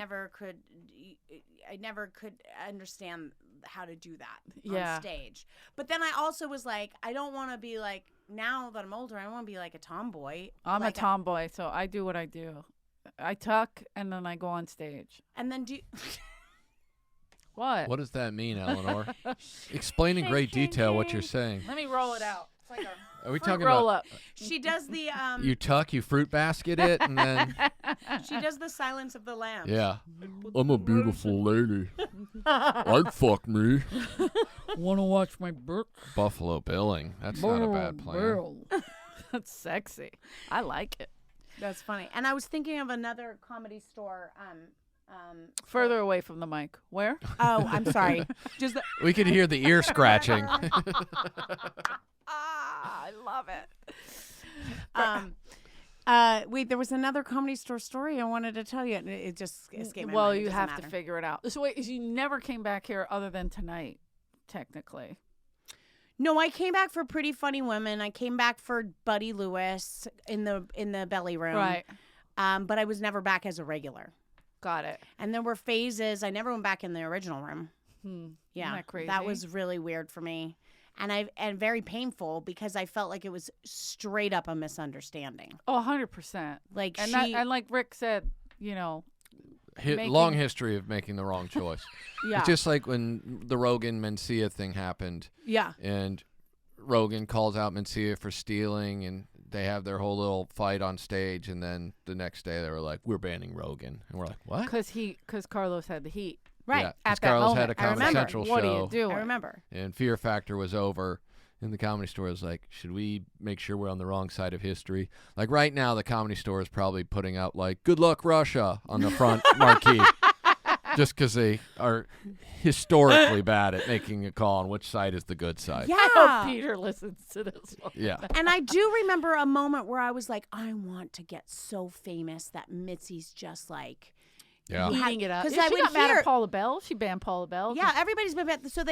never could understand how to do that Yeah. on stage. But then I also was like, I don't want to be like, now that I'm older, I don't want to be like a tomboy. I'm like a tomboy, so I do what I do. I tuck and then I go on stage. And then do. What? What does that mean, Eleanor? Explain in great detail what you're saying. Let me roll it out. It's like a Are we fruit talking roll about up. She does the you tuck, you fruit basket it, and then she does the Silence of the Lambs. yeah. I'm a beautiful lady. I'd fuck me. Want to watch my book? Buffalo Billing. That's not a bad plan. That's sexy. I like it. That's funny. And I was thinking of another Comedy Store. Further away from the mic. Where? Oh, I'm sorry. Just the, We could hear the ear scratching. I love it. wait, there was another Comedy Store story I wanted to tell you. And it just escaped my Well, mind. It you doesn't have matter. to figure it out. So wait, you never came back here other than tonight, technically. No, I came back for Pretty Funny Women. I came back for Buddy Lewis in the belly room. Right. But I was never back as a regular. Got it. And there were phases. I never went back in the original room. Yeah, Isn't that crazy? that was really weird for me, and very painful because I felt like it was straight up a misunderstanding. Oh, 100%. Like And, she, and like Rick said, Long history of making the wrong choice. yeah, It's just like when the Rogan Mencia thing happened, yeah, and Rogan calls out Mencia for stealing, and they have their whole little fight on stage, and then the next day they were like, "We're banning Rogan," and we're like, "What?" Because Carlos had the heat. right. Yeah, 'cause At that Carlos moment. had a I Comedy remember. Central What show, are you doing? I remember. and Fear Factor was over. And the Comedy Store was like, should we make sure we're on the wrong side of history? Like right now, the Comedy Store is probably putting out like "Good luck, Russia" on the front marquee, just because they are historically bad at making a call on which side is the good side. Yeah. I hope Peter listens to this one. Yeah. And I do remember a moment where I was like, I want to get so famous that Mitzi's just like, Yeah. Eating it up. 'Cause Yeah, I she would got mad hear- at Paula Bell. She banned Paula Bell. yeah, everybody's been bad. So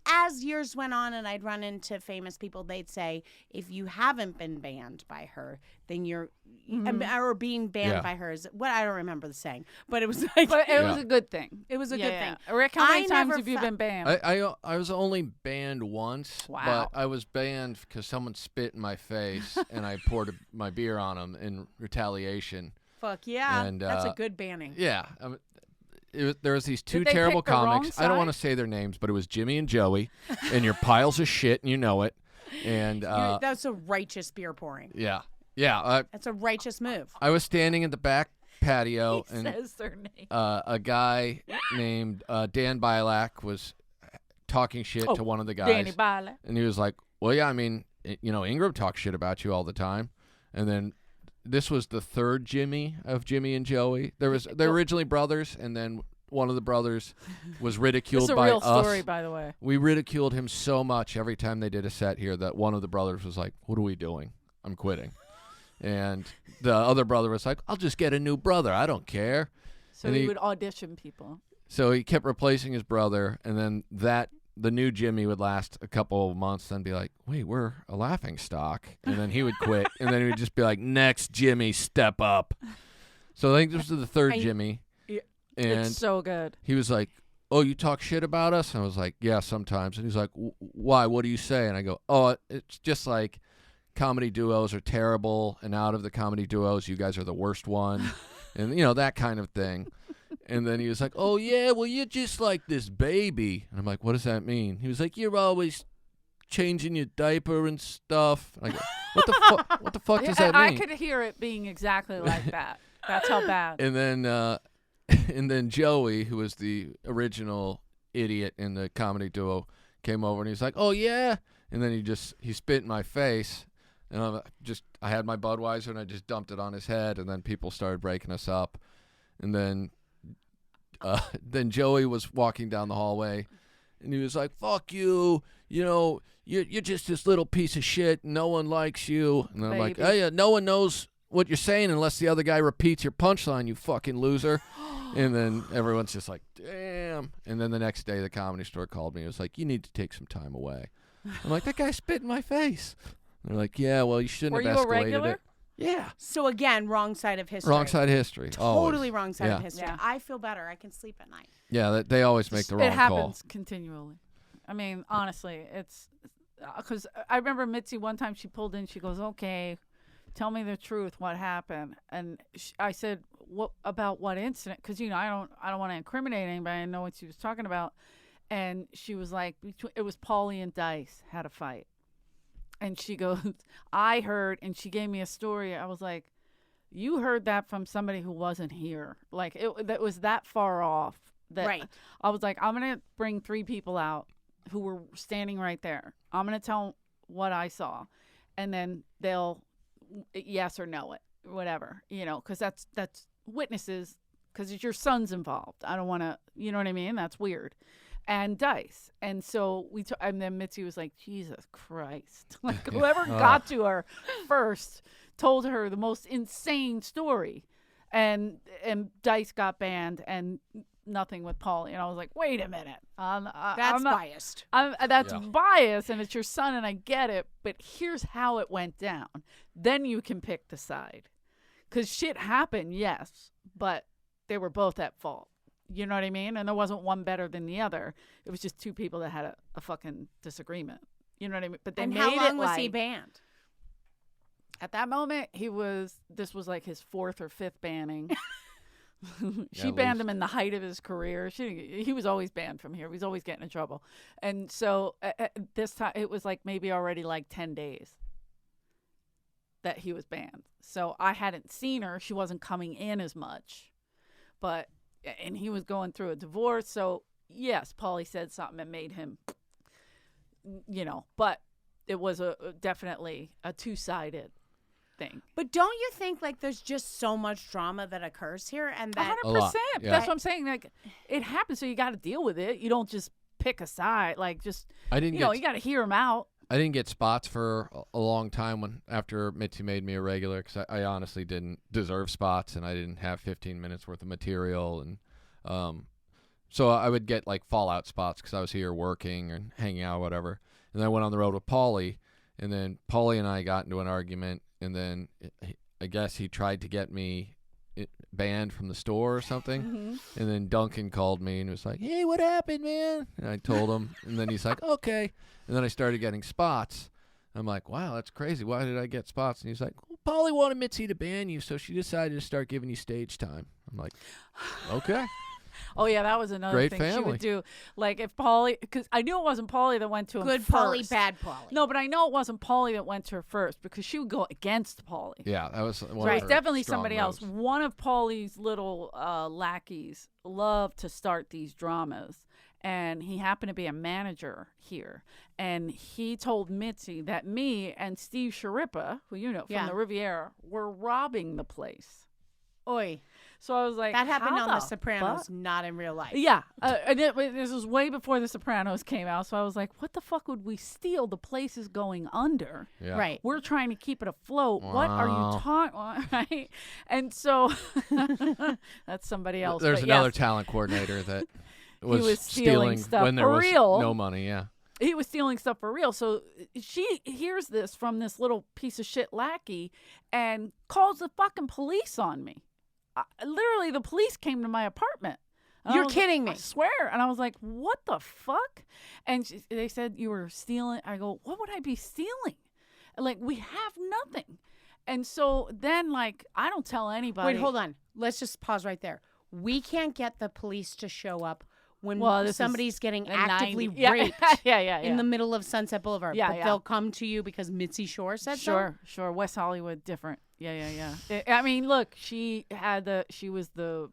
as years went on and I'd run into famous people, they'd say, if you haven't been banned by her, then you're, or being banned Yeah. by her is what I don't remember the saying, but it was like, But it was Yeah. a good thing. it was a good thing. Rick, how many I times never have you fe- been banned? I was only banned once, Wow. but I was banned because someone spit in my face and I poured my beer on them in retaliation. Fuck yeah. And, That's a good banning. Yeah. There was these two they terrible pick the wrong comics. I don't want to side? say their names, but it was Jimmy and Joey, and you're piles of shit, and you know it. And That's a righteous beer pouring. yeah. That's a righteous move. I was standing in the back patio, He and says their name. a guy named Dan Bilak was talking shit Oh, to one of the guys. Danny Bala. And he was like, well, yeah, I mean, Ingram talks shit about you all the time. And then this was the third Jimmy of Jimmy and Joey. They're originally brothers, and then one of the brothers was This ridiculed is a by real us. story, by the way. We ridiculed him so much every time they did a set here that one of the brothers was like, what are we doing? I'm quitting. And the other brother was like, I'll just get a new brother. I don't care. So And he he- would audition people. So he kept replacing his brother, and then the new Jimmy would last a couple of months, then be like, wait, we're a laughing stock. And then he would quit, and then he would just be like, next Jimmy, step up. So I think this was the third Jimmy. Yeah. And It's so good. he was like, oh, you talk shit about us? And I was like, yeah, sometimes. And he's like, why? What do you say? And I go, oh, it's just like comedy duos are terrible, and out of the comedy duos, you guys are the worst one. And, that kind of thing. And then he was like, oh, yeah, well, you're just like this baby. And I'm like, what does that mean? He was like, you're always changing your diaper and stuff. And I go, what the fuck does that mean? I could hear it being exactly like that. That's how bad. And then and then Joey, who was the original idiot in the comedy duo, came over and he's like, oh, yeah. And then he spit in my face. And I had my Budweiser and I just dumped it on his head. And then people started breaking us up. And then Joey was walking down the hallway, and he was like, fuck you, you're just this little piece of shit, no one likes you. And then I'm like, Baby. oh yeah, no one knows what you're saying unless the other guy repeats your punchline, you fucking loser. And then everyone's just like, damn. And then the next day, the Comedy Store called me. It was like, you need to take some time away. I'm like, that guy spit in my face. And they're like, yeah, well, you shouldn't have Were you a escalated regular? it. Yeah. So again, wrong side of history. Wrong side of history. Totally always. wrong side Yeah. of history. Yeah. I feel better. I can sleep at night. Yeah, they always make the wrong It happens call. continually. I mean, honestly, it's because I remember Mitzi one time she pulled in. She goes, "Okay, tell me the truth. What happened?" And I said, "What about what incident?" Because I don't want to incriminate anybody. I know what she was talking about. And she was like, "It was Paulie and Dice had a fight." And she goes, "I heard," and she gave me a story. I was like, "You heard that from somebody who wasn't here. Like that was that far off." That Right. I was like, "I'm gonna bring 3 people out who were standing right there. I'm gonna tell what I saw, and then they'll yes or no it, whatever, because that's witnesses, because it's your son's involved. I don't want to, you know what I mean? That's weird." And Dice, and so and then Mitzi was like, "Jesus Christ!" Like whoever got to her first told her the most insane story, and Dice got banned and nothing with Paulie. And I was like, wait a minute. That's biased. That's biased, and it's your son, and I get it, but here's how it went down. Then you can pick the side. Because shit happened, yes, but they were both at fault. You know what I mean? And there wasn't one better than the other. It was just 2 people that had a fucking disagreement. You know what I mean? But they And made how long it was like, he banned? At that moment, this was like his 4th or 5th banning. She at banned least. him in the height of his career. He was always banned from here. He was always getting in trouble. And so this time it was like maybe already like 10 days that he was banned. So I hadn't seen her. She wasn't coming in as much. And he was going through a divorce. So yes, Paulie said something that made him, but it was definitely a 2-sided thing. But don't you think like there's just so much drama that occurs here, and that 100%. yeah. That's what I'm saying. Like it happens, so you got to deal with it. You don't just pick a side. Like just I didn't you got to hear them out. I didn't get spots for a long time after Mitzi made me a regular, because I honestly didn't deserve spots, and I didn't have 15 minutes worth of material, and so I would get like fallout spots because I was here working and hanging out, whatever. And then I went on the road with Paulie, and then Paulie and I got into an argument, and then I guess he tried to get me banned from the store or something. Mm-hmm. And then Duncan called me and was like, "Hey, what happened, man?" And I told him, and then he's like, "Okay." And then I started getting spots. I'm like, "Wow, that's crazy. Why did I get spots?" And he's like, "Well, Paulie wanted Mitzi to ban you, so she decided to start giving you stage time." I'm like, "Okay." Oh yeah, that was another Great thing she family. would do. Like if Paulie, because I knew it wasn't Paulie that went to him good first. Paulie, bad Paulie. No, but I know it wasn't Paulie that went to her first, because she would go against Paulie. Yeah, that was one So of it was her definitely strong somebody moves. else. One of Paulie's little lackeys loved to start these dramas, and he happened to be a manager here. And he told Mitzi that me and Steve Sharippa, who you know from Yeah. the Riviera, were robbing the place. Oy. So I was like, That happened how on The the Sopranos, fuck? not in real life. Yeah, and this was way before The Sopranos came out. So I was like, what the fuck would we steal? The place is going under. Yeah. Right. We're trying to keep it afloat. What are Wow. you talking? Right? And so that's somebody else. There's but another yes, talent coordinator that was, was stealing stuff when there for was real. no money. Yeah. he was stealing stuff for real. So she hears this from this little piece of shit lackey and calls the fucking police on me. Literally, the police came to my apartment. And You're I was kidding like, me. I swear. And I was like, what the fuck? And they said, you were stealing. I go, what would I be stealing? Like, we have nothing. And so then, like, I don't tell anybody. Wait, hold on. Let's just pause right there. We can't get the police to show up when Well, this is somebody's getting the actively 90s. Yeah. raped yeah. in the middle of Sunset Boulevard. Yeah, but yeah. they'll come to you because Mitzi Shore said so? Sure. West Hollywood, different. Yeah. I mean, look, she was the,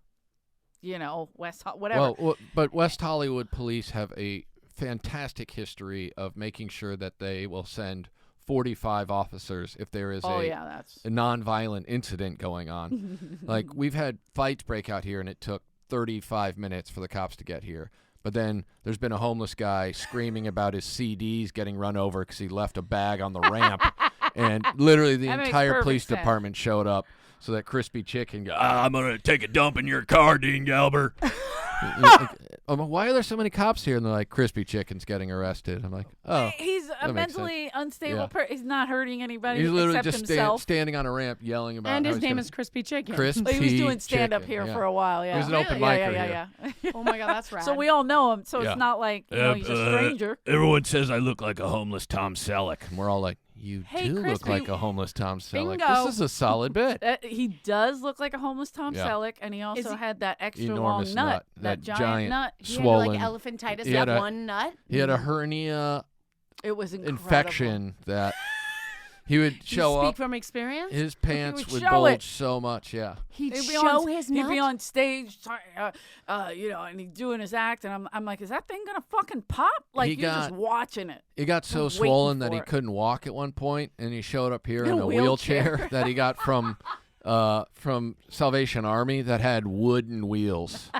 whatever. Well, but West Hollywood police have a fantastic history of making sure that they will send 45 officers if there is that's. a nonviolent incident going on. Like, we've had fights break out here, and it took 35 minutes for the cops to get here. But then there's been a homeless guy screaming about his CDs getting run over because he left a bag on the ramp. And literally the That makes entire perfect police sense. department showed up so that crispy chicken I'm going to take a dump in your car, Dean Galber. I'm like, why are there so many cops here? And they're like, crispy chicken's getting arrested. I'm like, oh. He's a that makes mentally unstable Yeah. He's not hurting anybody He's literally except just himself. standing on a ramp yelling about And how his he's name gonna- is Crispy Chicken. Crispy He was doing stand-up chicken, here yeah. for a while, yeah. He was an open yeah, micer yeah. Oh my God, that's rad. So we all know him, so Yeah. it's not like, he's a stranger. Everyone says I look like a homeless Tom Selleck. And we're all like, you Hey, do look Crispy. like a homeless Tom Selleck. Bingo. This is a solid bit. He does look like a homeless Tom Yeah. Selleck, and he also he- had that extra Enormous long nut. that That giant nut. He swollen. had like elephantitis, He had that a- one nut. He had a hernia It was incredible. infection that he would Do you show speak up. from experience? His pants would would show bulge it. so much, yeah. He'd He'd be show on, his he'd nut. be on stage, and he's doing his act, and I'm like, is that thing gonna fucking pop? Like He you're just got- watching it. It got so waiting swollen that for he it. couldn't walk at one point, and he showed up here In in a a wheelchair. wheelchair that he got from Salvation Army that had wooden wheels.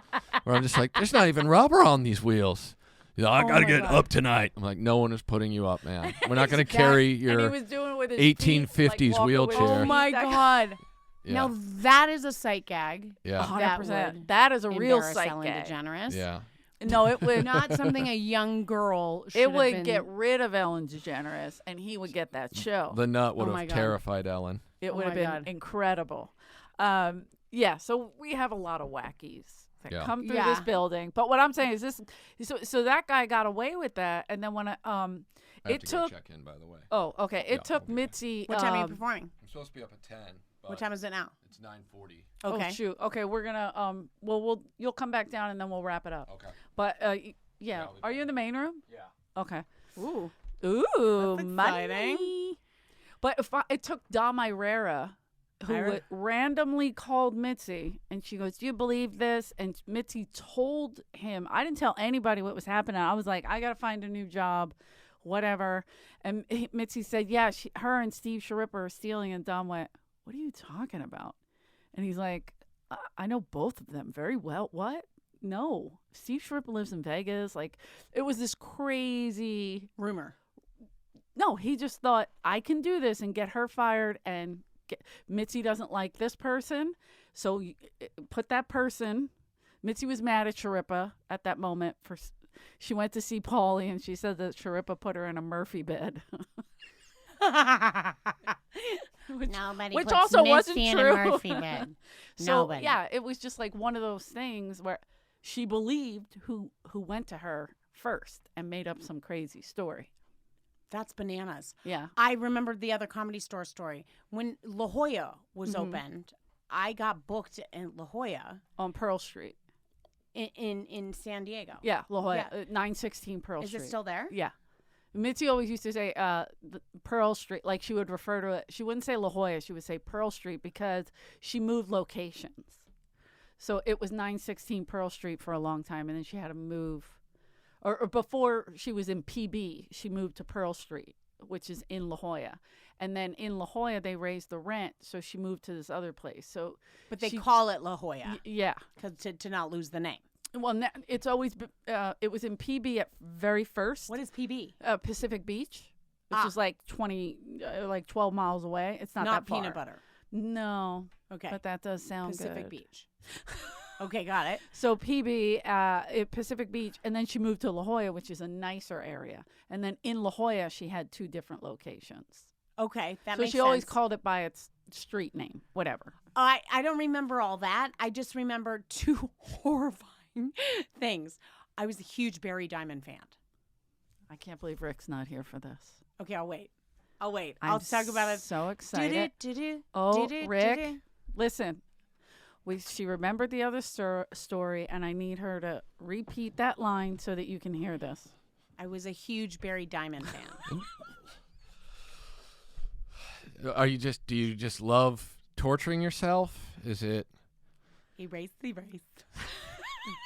Where I'm just like, there's not even rubber on these wheels. He's like, I gotta my get God. up tonight. I'm like, no one is putting you up, man. We're not gonna That- carry and he your was doing it with his 1850s feet, like, walking with his wheelchair. Oh feet. my That- God. yeah, Now that is a sight gag. yeah, 100%. would That is a real Embarrass sight Ellen gag. DeGeneres. yeah. No, it would Not something a young girl should It have would been. get rid of Ellen DeGeneres, and he would get that show. The nut would Oh my have God. terrified Ellen. It Oh would have my been God. incredible. Yeah, so we have a lot of wackies that Yeah. come through Yeah. this building. But what I'm saying is this: so that guy got away with that, and then when I have it to go took. check in, by the way. Oh, okay. It Yeah, took okay. Mitzi. What time are you performing? I'm supposed to be up at 10. But What time is it now? It's 9:40. Okay. Oh shoot. Okay, we're gonna you'll come back down and then we'll wrap it up. Okay. But Yeah, yeah, I'll be are you in the main room? Yeah. Okay. Ooh. Ooh, That's money. exciting. But it took Dom Irera, who randomly called Mitzi, and she goes, "Do you believe this?" And Mitzi told him, "I didn't tell anybody what was happening. I was like, I gotta find a new job, whatever." And Mitzi said, "Yeah, her and Steve Sharippa are stealing." And Dom went, "What are you talking about?" And he's like, "I know both of them very well. What? No, Steve Sharippa lives in Vegas. Like, it was this crazy." Rumor. No, he just thought, I can do this and get her fired, and Mitzi doesn't like this person, so put that person. Mitzi was mad at Sharippa at that moment. She went to see Paulie, and she said that Sharippa put her in a Murphy bed. Nobody which puts also wasn't Misty in true. a Murphy bed. So Nobody. yeah, it was just like one of those things where she believed who went to her first and made up some crazy story. That's bananas. Yeah. I remembered the other Comedy Store story. When La Jolla was opened, I got booked in La Jolla On Pearl Street. in San Diego. Yeah, La Jolla, Yeah. 916 Pearl Is Street. it still there? Yeah. Mitzi always used to say the Pearl Street, like she would refer to it. She wouldn't say La Jolla, she would say Pearl Street because she moved locations. So it was 916 Pearl Street for a long time, and then she had to move. Or before she was in PB, she moved to Pearl Street, which is in La Jolla. And then in La Jolla, they raised the rent, so she moved to this other place. So, But they she- call it La Jolla yeah. to not lose the name. Well, it's always it was in PB at very first. What is PB? Pacific Beach, which Ah. is like 12 miles away. It's not that far. peanut butter. No, Okay. but that does sound Pacific good. Beach. Okay, got it. So PB, Pacific Beach, and then she moved to La Jolla, which is a nicer area. And then in La Jolla, she had 2 different locations. Okay, that So makes she always sense. called it by its street name, whatever. I don't remember all that. I just remember 2 horrifying things. I was a huge Barry Diamond fan. I can't believe Rick's not here for this. Okay, I'll wait. I'll I'm talk about it. So excited. Did Oh, it, Rick, did it? listen. She remembered the other story, and I need her to repeat that line so that you can hear this. I was a huge Barry Diamond fan. Do you just love torturing yourself? Is it? Erase.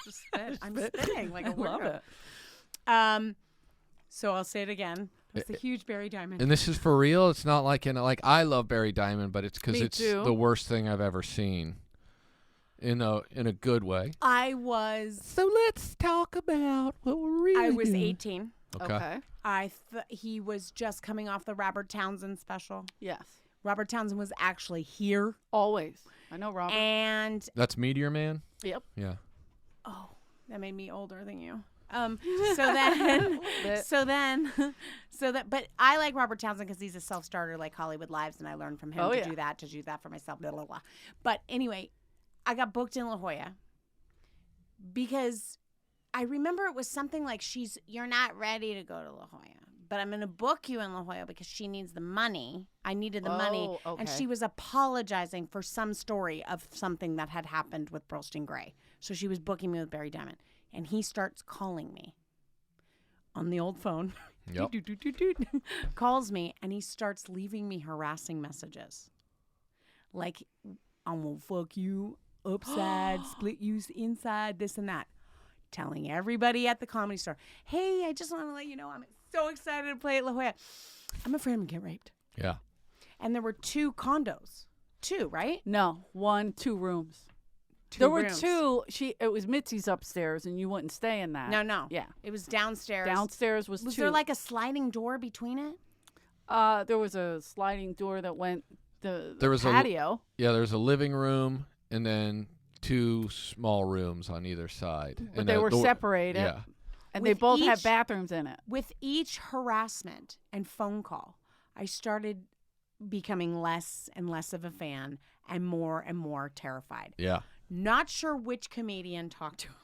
Just spit. I'm spitting like a I love weirdo. it. So I'll say it again. I was a huge Barry Diamond. And this is for real? It's not like I love Barry Diamond, but it's because Me it's too. the worst thing I've ever seen. In a good way. I was So let's talk about what we're really I was doing. 18. Okay. He was just coming off the Robert Townsend special. Yes. Robert Townsend was actually here. Always. I know Robert. And That's Meteor Man? Yep. Yeah. oh, that made me older than you. So then, but I like Robert Townsend because he's a self-starter like Hollywood Lives, and I learned from him to do that for myself, blah, blah, blah. But anyway, I got booked in La Jolla because I remember it was something like you're not ready to go to La Jolla, but I'm going to book you in La Jolla because she needs the money. I needed the money. Okay. And she was apologizing for some story of something that had happened with Burlstein Gray. So she was booking me with Barry Diamond. And he starts calling me on the old phone. Yep. Calls me, and he starts leaving me harassing messages. Like, I'm going to fuck you upside, split you inside, this and that. Telling everybody at the Comedy Store, hey, I just want to let you know I'm so excited to play at La Jolla. I'm afraid I'm going to get raped. Yeah. And there were 2 condos. 2, right? No, 1, 2 rooms. 2 There rooms. were 2. It was Mitzi's upstairs, and you wouldn't stay in that. No. Yeah. It was downstairs. Downstairs was 2. Was there like a sliding door between it? There was a sliding door that went the There was patio. There's a living room and then 2 small rooms on either side. But And they the were door- separated. Yeah. And they With both had each- bathrooms in it. With each harassment and phone call, I started becoming less and less of a fan and more terrified. Yeah. Not sure which comedian talked to him,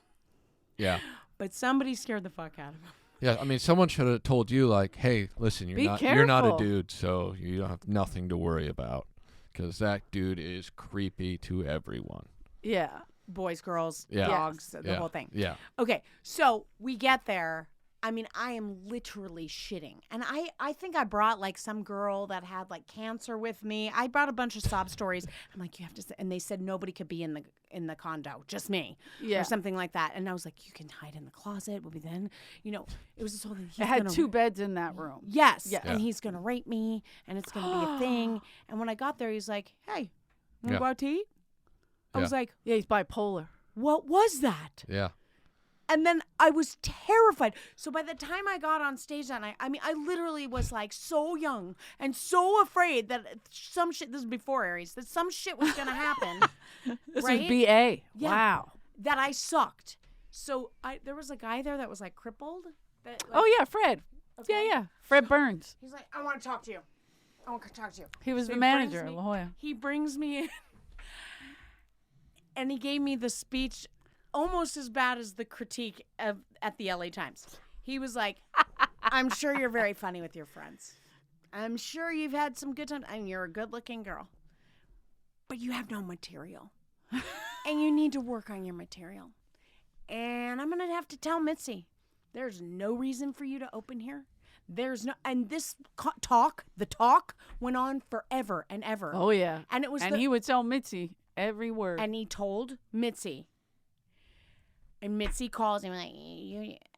Yeah. but somebody scared the fuck out of him. Yeah, I mean, someone should have told you, like, "Hey, listen, you're Be not a careful. dude, so you don't have nothing to worry about, because that dude is creepy to everyone." Yeah. Boys, girls, Yeah. dogs, the Yeah. whole thing. Yeah, Okay, so we get there. I mean, I am literally shitting. And I think I brought like some girl that had like cancer with me. I brought a bunch of sob stories. I'm like, you have to say, and they said nobody could be in the condo, just me. Yeah. Or something like that. And I was like, you can hide in the closet. We'll be then, it was this whole thing. It had 2 beds in that room. Yes. Yeah. And he's going to rape me and it's going to be a thing. And when I got there, he's like, hey, want to Yeah. go out to eat? I was like, Yeah, he's bipolar. what was that? yeah, And then I was terrified. So by the time I got on stage that night, I mean, I literally was like so young and so afraid that some shit, this was before Aries, that some shit was going to happen. This right? is BA. Yeah. Wow. That I sucked. So there was a guy there that was like crippled. That, like, Oh, yeah, Fred. Okay. Yeah. Fred Burns. He's like, I want to talk to you. I want to talk to you. He was So the he manager brings at me- La Jolla. He brings me in. And he gave me the speech almost as bad as the critique at the LA Times. He was like, I'm sure you're very funny with your friends. I'm sure you've had some good times. And you're a good-looking girl. But you have no material. And you need to work on your material. And I'm going to have to tell Mitzi, there's no reason for you to open here. There's no, and this the talk went on forever and ever. Oh, yeah. And it was, he would tell Mitzi every word. and he told Mitzi. And Mitzi calls him like,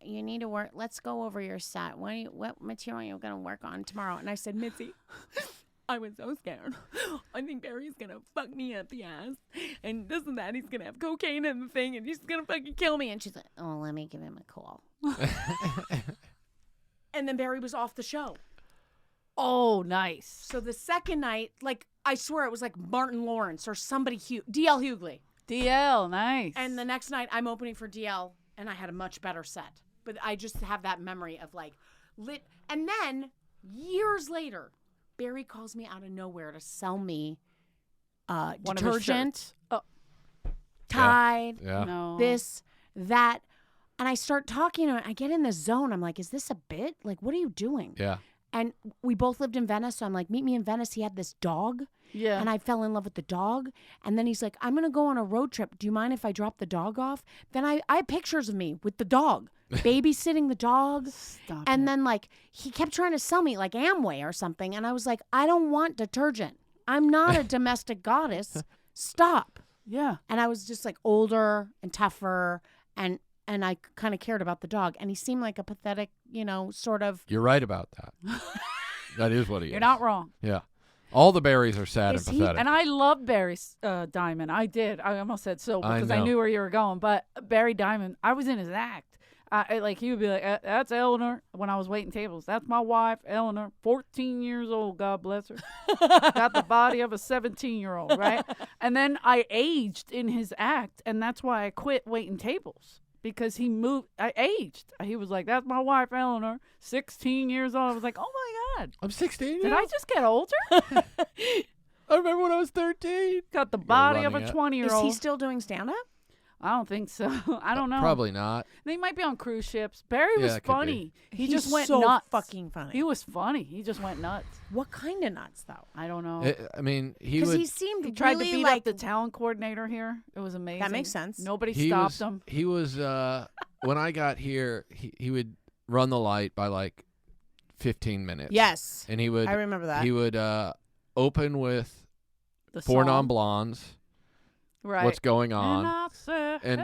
you need to work. Let's go over your set. What material are you going to work on tomorrow? And I said, Mitzi, I was so scared. I think Barry's going to fuck me up the ass. And this and that. He's going to have cocaine in the thing. And he's going to fucking kill me. And she's like, oh, let me give him a call. And then Barry was off the show. Oh, nice. So the second night, like, I swear it was like Martin Lawrence or somebody, D.L. Hughley. DL, nice. And the next night, I'm opening for DL, and I had a much better set. But I just have that memory of like lit. And then years later, Barry calls me out of nowhere to sell me One of his detergent, shirts. Oh, Tide, yeah. no. this, that. And I start talking to him. I get in the zone. I'm like, is this a bit? Like, what are you doing? Yeah. And we both lived in Venice. So I'm like, meet me in Venice. He had this dog. Yeah. And I fell in love with the dog. And then he's like, I'm going to go on a road trip. Do you mind if I drop the dog off? Then I have pictures of me with the dog, babysitting the dog. Stop And it. then like he kept trying to sell me like Amway or something. And I was like, I don't want detergent. I'm not a domestic goddess. Stop. Yeah. And I was just like older and tougher. And I kind of cared about the dog. And he seemed like a pathetic, sort of. You're right about that. That is what he is. You're not wrong. Yeah. All the berries are sad Is and he- pathetic. And I love Barry Diamond. I did. I almost said Silver I because I know. knew where you were going. But Barry Diamond, I was in his act. Like he would be like, "That's Eleanor." When I was waiting tables, that's my wife, Eleanor, 14 years old. God bless her. Got the body of a 17-year-old, right? And then I aged in his act, and that's why I quit waiting tables because he moved. I aged. He was like, "That's my wife, Eleanor, 16 years old." I was like, "Oh my God, I'm 16. did I just get older?" I remember when I was 13. Got the body of a running it. 20-year-old. Is he still doing stand-up? I don't think so. I don't know. Probably not. They might be on cruise ships. Barry was that could be. funny. He He's just went so nuts. fucking funny. He was funny. He just went nuts. What kind of nuts, though? I don't know. I mean, he Because would. he seemed He tried really to beat like up the talent coordinator here. It was amazing. That makes sense. Nobody he stopped was, him. He was. When I got here, he would run the light by like 15 minutes. Yes, And he would. I remember that. He would open with The Four song. Non-Blondes. Right. What's going And on? I said, And,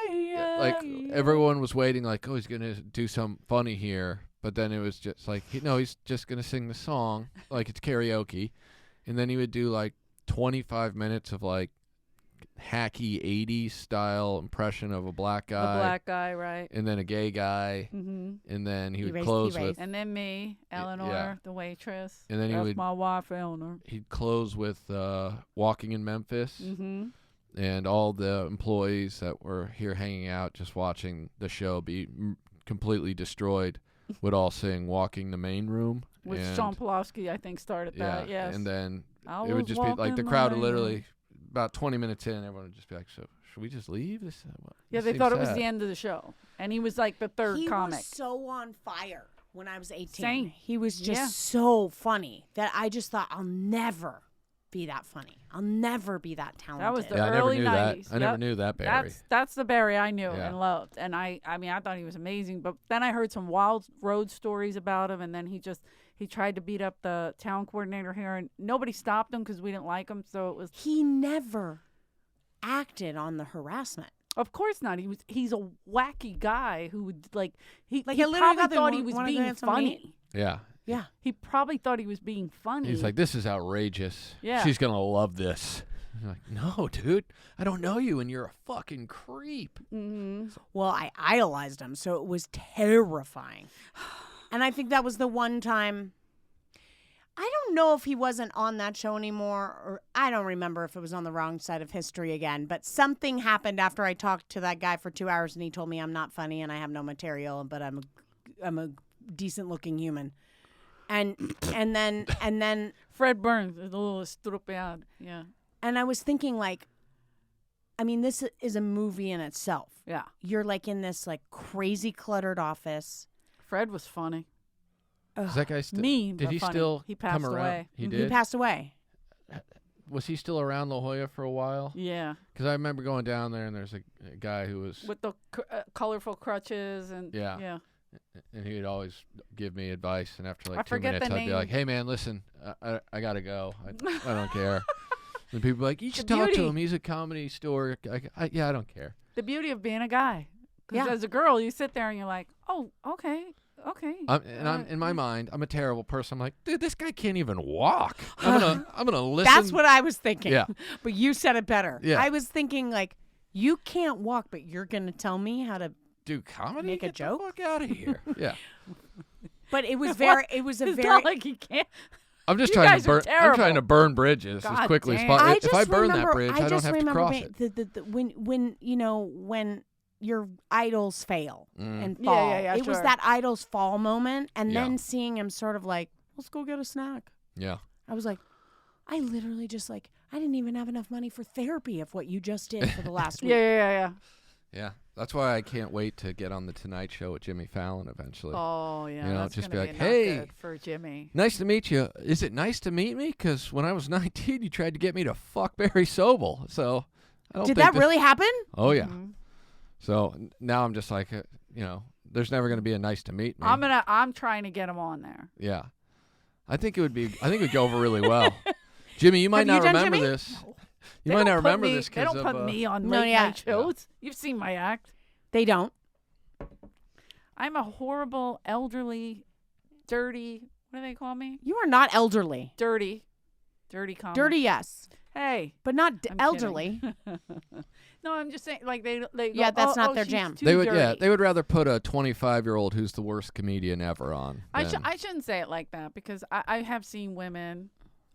hey, Like yeah. everyone was waiting, like, oh, he's gonna do some funny here, but then it was just like, he's just gonna sing the song like it's karaoke, and then he would do like 25 minutes of like hacky 80s style impression of a black A guy, black guy, right? and then a gay guy, Mm-hmm. and then he would Erased, close erased. with, And then me, Eleanor, the waitress. and then he That's would my wife, Eleanor. he'd close with Walking in Memphis. Mm-hmm. And all the employees that were here hanging out just watching the show be completely destroyed would all sing Walking the Main Room. Which and, Sean Pulaski, I think, started that. Yes. And then I it would was just be like walking the crowd would main room. literally, about 20 minutes in, everyone would just be like, so should we just leave? Yeah, they thought it was the end of the show. And he was like the third he comic. was so on fire when I was 18. Same. He was just Yeah. so funny that I just thought, I'll never be that funny. I'll never be that talented. That was the Yeah, I never early knew 90s. that. I never Yep. knew that Barry. That's the Barry I knew Yeah. and loved. And I mean, I thought he was amazing. But then I heard some wild road stories about him. And then he tried to beat up the town coordinator here. And nobody stopped him because we didn't like him. So it was, He never acted on the harassment. of course not. He's a wacky guy who would he literally probably got the thought he was wanna go being have something to funny. Yeah. Yeah. He probably thought he was being funny. He's like, this is outrageous. Yeah. She's going to love this. I'm like, no, dude, I don't know you, and you're a fucking creep. Mm-hmm. Well, I idolized him, so it was terrifying. And I think that was the one time. I don't know if he wasn't on that show anymore, or I don't remember if it was on the wrong side of history again, but something happened after I talked to that guy for 2 hours and he told me I'm not funny and I have no material, but I'm a decent looking human. And then Fred Burns is a little estropeado. Yeah. and I was thinking, like, I mean, this is a movie in itself. Yeah. You're like in this like crazy cluttered office. Fred was funny. Is that guy still? Mean, Did but he funny. still He passed come around? away. He He did. passed away. Was he still around La Jolla for a while? Yeah. Because I remember going down there, and there's a guy who was, With the colorful crutches and Yeah. yeah. and he would always give me advice. And after I like 2 forget minutes, the I'd be like, name. "Hey, man, listen, I gotta go. I don't care." And people be like, "You should The talk to beauty. him. He's a comedy store." Yeah, I don't care. The beauty of being a guy. Because Yeah. as a girl, you sit there and you're like, oh, okay. I'm in my mind, I'm a terrible person. I'm like, dude, this guy can't even walk. I'm gonna listen. That's what I was thinking. Yeah. But you said it better. Yeah. I was thinking, like, you can't walk, but you're going to tell me how to. do comedy. Make a Get joke? The fuck out of here. Yeah. But it was very. It was a It's very. not like he can't. I'm just You trying guys to are burn. I'm trying terrible. to burn bridges God as quickly damn. as possible. I If just I burn remember, that bridge, I don't just have to remember cross being- it. the when your idols fail and Yeah, fall. yeah, it was sure. that idols fall moment, and Yeah. then seeing him sort of like, let's go get a snack. Yeah. I was like, I literally just like, I didn't even have enough money for therapy of what you just did for the last week. Yeah. Yeah. That's why I can't wait to get on the Tonight Show with Jimmy Fallon eventually. Oh, yeah. You know, that's just gonna be like, not "Hey." good for Jimmy. Nice to meet you. Is it nice to meet me? Because when I was 19, you tried to get me to fuck Barry Sobel. So I don't Did think that really happen? Oh yeah. Mhm. So now I'm just like, there's never going to be a nice to meet me. I'm trying to get him on there. Yeah. I think it would go over really well. Jimmy, you might Have you not done remember Jimmy? this. You They might don't not put remember me- this They because don't of put me on No, late yeah. night shows. You've seen my act. They don't. I'm a horrible, elderly, dirty. What do they call me? You are not elderly. Dirty comic. Dirty, yes. Hey. but not I'm elderly. No, I'm just saying, like they Yeah, go, that's oh, not oh, their she's jam. too They would, dirty. they would rather put a 25-year-old who's the worst comedian ever on. I than- shouldn't say it like that because I have seen women,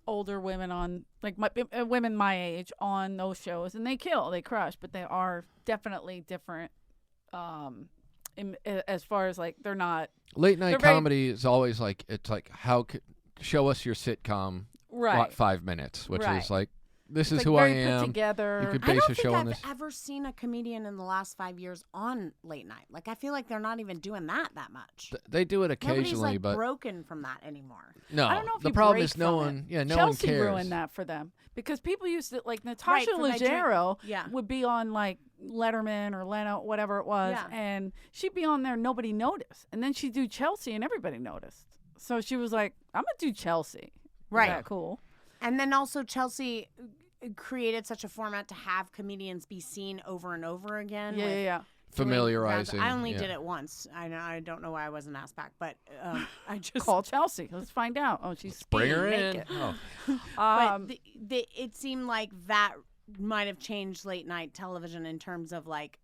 older women on like women my age on those shows, and they crush, but they are definitely different. As far as like they're not Late night they're very- comedy is always like, it's like, show us your sitcom, right. 5 minutes, which Right. is like, this It's is like who I very put am. together. You could I base don't a think show on I've this. ever seen a comedian in the last 5 years on late night. Like I feel like they're not even doing that much. They do it Nobody's occasionally, like but broken from that anymore. no. I don't know if the you problem break is no from one, it. no Chelsea one cares. ruined that for them because people used to like Natasha for Nigeria. Leggero Yeah. would be on like Letterman or Leno, whatever it was, Yeah. and she'd be on there, nobody noticed, and then she'd do Chelsea, and everybody noticed. So she was like, "I'm gonna do Chelsea." Right. Is that cool? And then also Chelsea created such a format to have comedians be seen over and over again. Yeah, with yeah, yeah. doing Familiarizing. rounds. I only yeah. did it once. I don't know why I wasn't asked back, but I just Call Chelsea. Let's find out. Oh, she's Bring her speed in. naked. Oh. But it seemed like that might have changed late night television in terms of like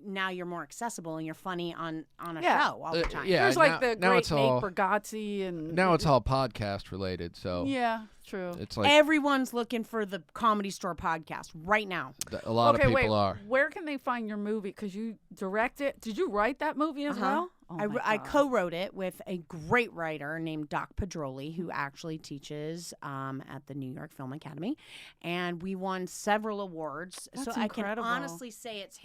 now you're more accessible and you're funny on a Yeah. show all the time. yeah. There's now- like the now great it's all- Nate Bargatze and Now it's all podcast related, so yeah, true. it's like Everyone's looking for the Comedy Store podcast right now. a lot okay, of people wait. are. Where can they find your movie? Because you direct it. Did you write that movie as Uh-huh. well? Oh my I God. co-wrote it with a great writer named Doc Pedroli, who actually teaches at the New York Film Academy, and we won several awards. That's so I incredible. can honestly say it's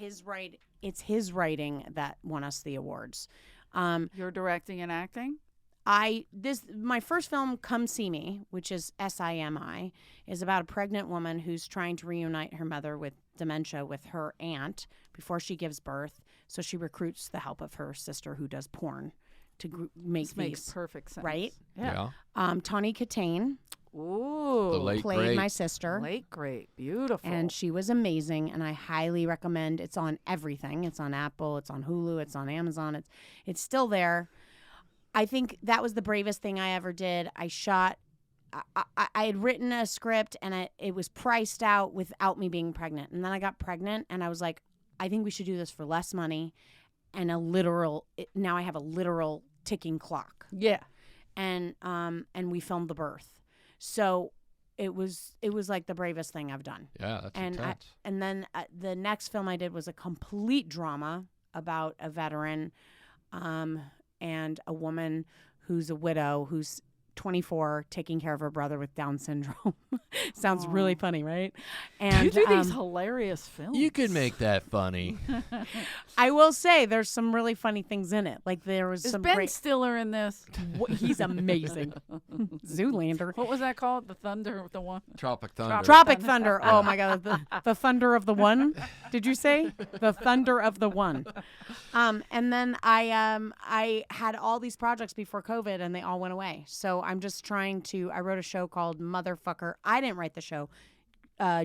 his writing that won us the awards. You're directing and acting. My first film, Come See Me, which is SIMI, is about a pregnant woman who's trying to reunite her mother with dementia with her aunt before she gives birth. So she recruits the help of her sister who does porn to make This makes these. perfect sense. right? Yeah. Tawny Katane Ooh. The late played great. my sister. Late great. Beautiful. And she was amazing, and I highly recommend. It's on everything. It's on Apple. It's on Hulu. It's on Amazon. It's still there. I think that was the bravest thing I ever did. I shot. I had written a script, and it was priced out without me being pregnant. And then I got pregnant, and I was like, I think we should do this for less money, and now I have a literal ticking clock. yeah. And we filmed the birth. So it was like the bravest thing I've done. Yeah, that's And intense. And then the next film I did was a complete drama about a veteran and a woman who's a widow who's 24 taking care of her brother with Down syndrome. Sounds really funny, right? And You do these hilarious films. You could make that funny. I will say there's some really funny things in it. Like there was Is some Ben great. Stiller in this? He's amazing. Zoolander. What was that called? The Thunder, the one. Tropic Thunder. Tropic Thunder. Oh my God, the thunder of the one. Did you say the thunder of the one? And then I had all these projects before COVID, and they all went away. So I'm just trying to. I wrote a show called Motherfucker. I didn't write the show.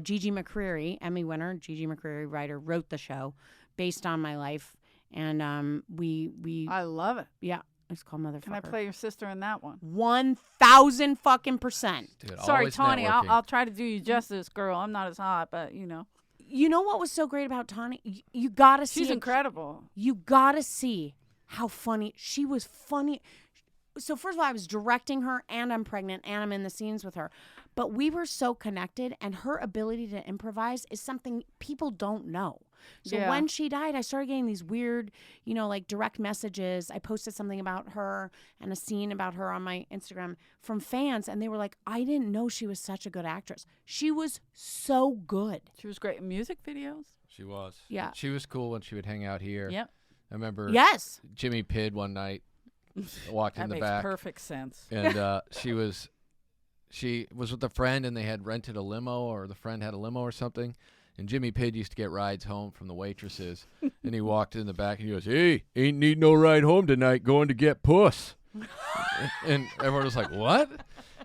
Gigi McCreary, Emmy winner, Gigi McCreary, writer, wrote the show based on my life, and we I love it. yeah, it's called Motherfucker. Can I play your sister in that one? 1,000%. Dude, Sorry, always Tawny. networking. I'll try to do you justice, girl. I'm not as hot, but you know. You know what was so great about Tawny? You gotta see. She's it. incredible. You gotta see how funny she was. Funny. So first of all, I was directing her, and I'm pregnant, and I'm in the scenes with her. But we were so connected, and her ability to improvise is something people don't know. So Yeah. when she died, I started getting these weird, like direct messages. I posted something about her and a scene about her on my Instagram from fans, and they were like, I didn't know she was such a good actress. She was so good. She was great in music videos. She was. Yeah. She was cool when she would hang out here. Yep. I remember Yes. Jimmy Pidd one night walked That in the makes back. perfect sense. And she was with a friend, and they had rented a limo, or the friend had a limo or something. And Jimmy Pidd used to get rides home from the waitresses. And he walked in the back and he goes, "Hey, ain't need no ride home tonight, going to get puss." And everyone was like, "What?"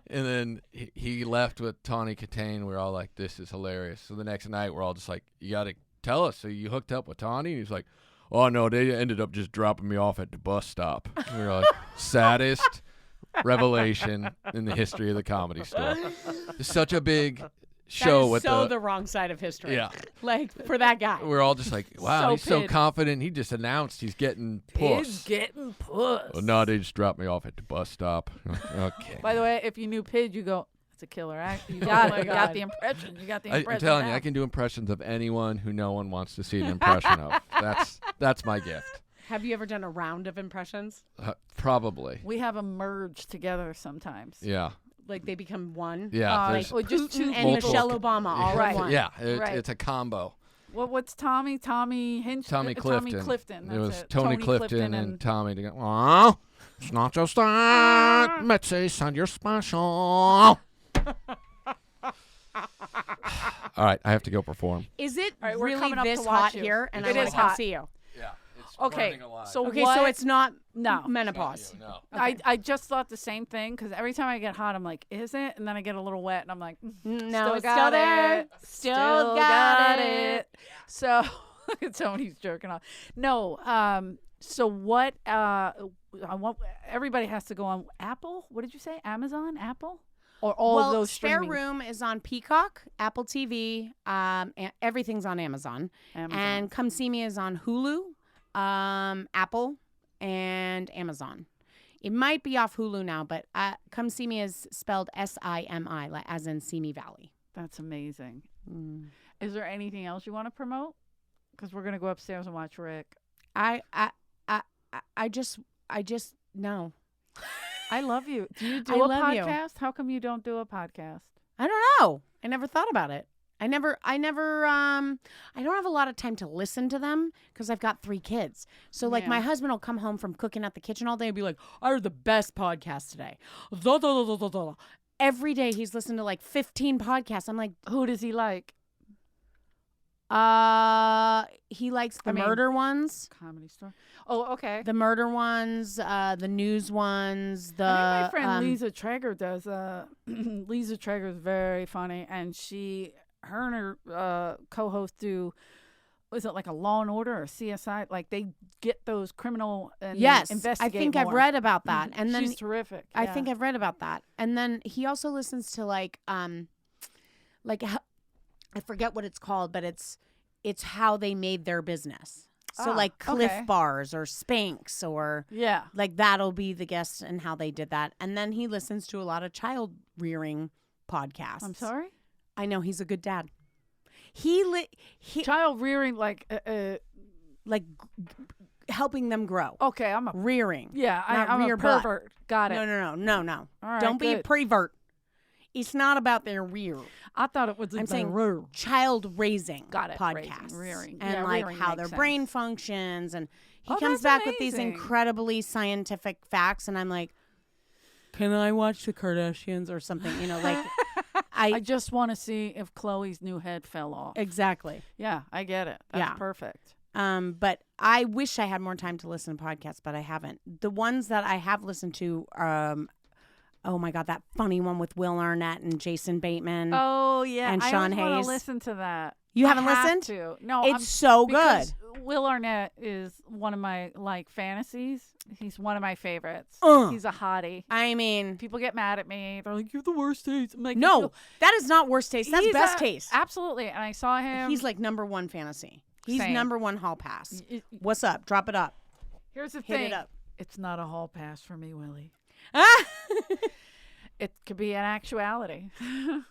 And then he left with Tawny Katane. We were all like, "This is hilarious." So the next night, we're all just like, "You got to tell us. So you hooked up with Tawny?" And he's like, "Oh, no, they ended up just dropping me off at the bus stop." And we were like, saddest revelation in the history of the Comedy Store. It's such a big show that is with so the wrong side of history. Yeah. Like for that guy. We're all just like, wow, So he's so pid. confident. He just announced he's getting Pid's puss. getting puss. Well, no, they just dropped me off at the bus stop. Okay. By the way, if you knew Pid, you go, it's a killer act. You got my it. You God. got the impression. You got the impression. I'm telling you, down. I can do impressions of anyone who no one wants to see an impression of. That's my gift. Have you ever done a round of impressions? Probably. We have them merged together sometimes. Yeah. Like they become one? Yeah. Like, there's- or just two Putin and people. Michelle Obama all Right. in one. yeah. Right. It's a combo. What's Tommy? Tommy Hinch? Tommy Clifton. Tommy Clifton. It That's was it. Tony Clifton and and Tommy. To go, well, it's not just that. Mitzi said you're special. All right. I have to go perform. Is it All right, we're really coming up to this watch hot you. here? And It I want is to come hot. see you. Yeah. It's Okay, so Okay, what? so it's not No. menopause. No. I just thought the same thing because every time I get hot, I'm like, is it? And then I get a little wet, and I'm like, No, still it's got still there. it. Still got it. So Tony's jerking off. No. So what? I want everybody has to go on Apple. What did you say? Amazon, Apple, or all well, of those Spare streaming? Room is on Peacock, Apple TV, and everything's on Amazon. Amazon. And Come See Me is on Hulu, Apple, and Amazon. It might be off Hulu now, but Come See Me is spelled SIMI, like as in Simi Valley. That's amazing. Mm. Is there anything else you want to promote? Because we're gonna go upstairs and watch Rick. I just no. I love you. Do you do I a love you. podcast? How come you don't do a podcast? I don't know. I never thought about it. I don't have a lot of time to listen to them because I've got 3 kids. So like Yeah. my husband will come home from cooking at the kitchen all day and be like, I heard the best podcast today. Da, da, da, da, da, da. Every day he's listened to like 15 podcasts. I'm like, Who does he like? he likes the I mean- murder ones, Comedy Store. Oh, okay. the murder ones, the news ones, the I think my friend Lisa Traeger does. Lisa Traeger is very funny, and her and her co-host do. Was it like a Law and Order or CSI? Like they get those criminal and yes, I investigate think I've more. read about that. And then she's terrific. I yeah. think I've read about that. And then he also listens to like I forget what it's called, but it's how they made their business. So like Cliff okay. Bars or Spanx or Yeah. like that'll be the guests and how they did that. And then he listens to a lot of child rearing podcasts. I'm sorry. I know he's a good dad. Child rearing, like. Like helping them grow. Okay, I'm a. Rearing. Yeah, not I'm rear a butt. pervert. Got it. No. All right, Don't be a good. prevert. It's not about their rear. I thought it was. I'm saying child raising Got it. podcasts. Rearing. And Yeah, like rearing how makes their sense. brain functions. And he Oh, comes that's back with these amazing. incredibly scientific facts. And I'm like, can I watch the Kardashians or something? You know, like I just want to see if Chloe's new head fell off. exactly. Yeah, I get it. That's Yeah. perfect. But I wish I had more time to listen to podcasts, but I haven't. The ones that I have listened to, oh my God, that funny one with Will Arnett and Jason Bateman. Oh yeah, And I Sean always want Hayes. to listen to that. You I haven't have listened? to. No, It's so because Will Arnett is one of my like fantasies. He's one of my favorites. He's a hottie. I mean, People get mad at me. They're like, "You're the worst taste." I'm like, no, that is not worst taste. That's He's best a- taste. Absolutely. And I saw him. He's like number 1 fantasy. He's Same. number 1 hall pass. Y- What's up? Drop it up. Here's the Hit thing. it up. It's not a hall pass for me, Willie. Ah! It could be an actuality.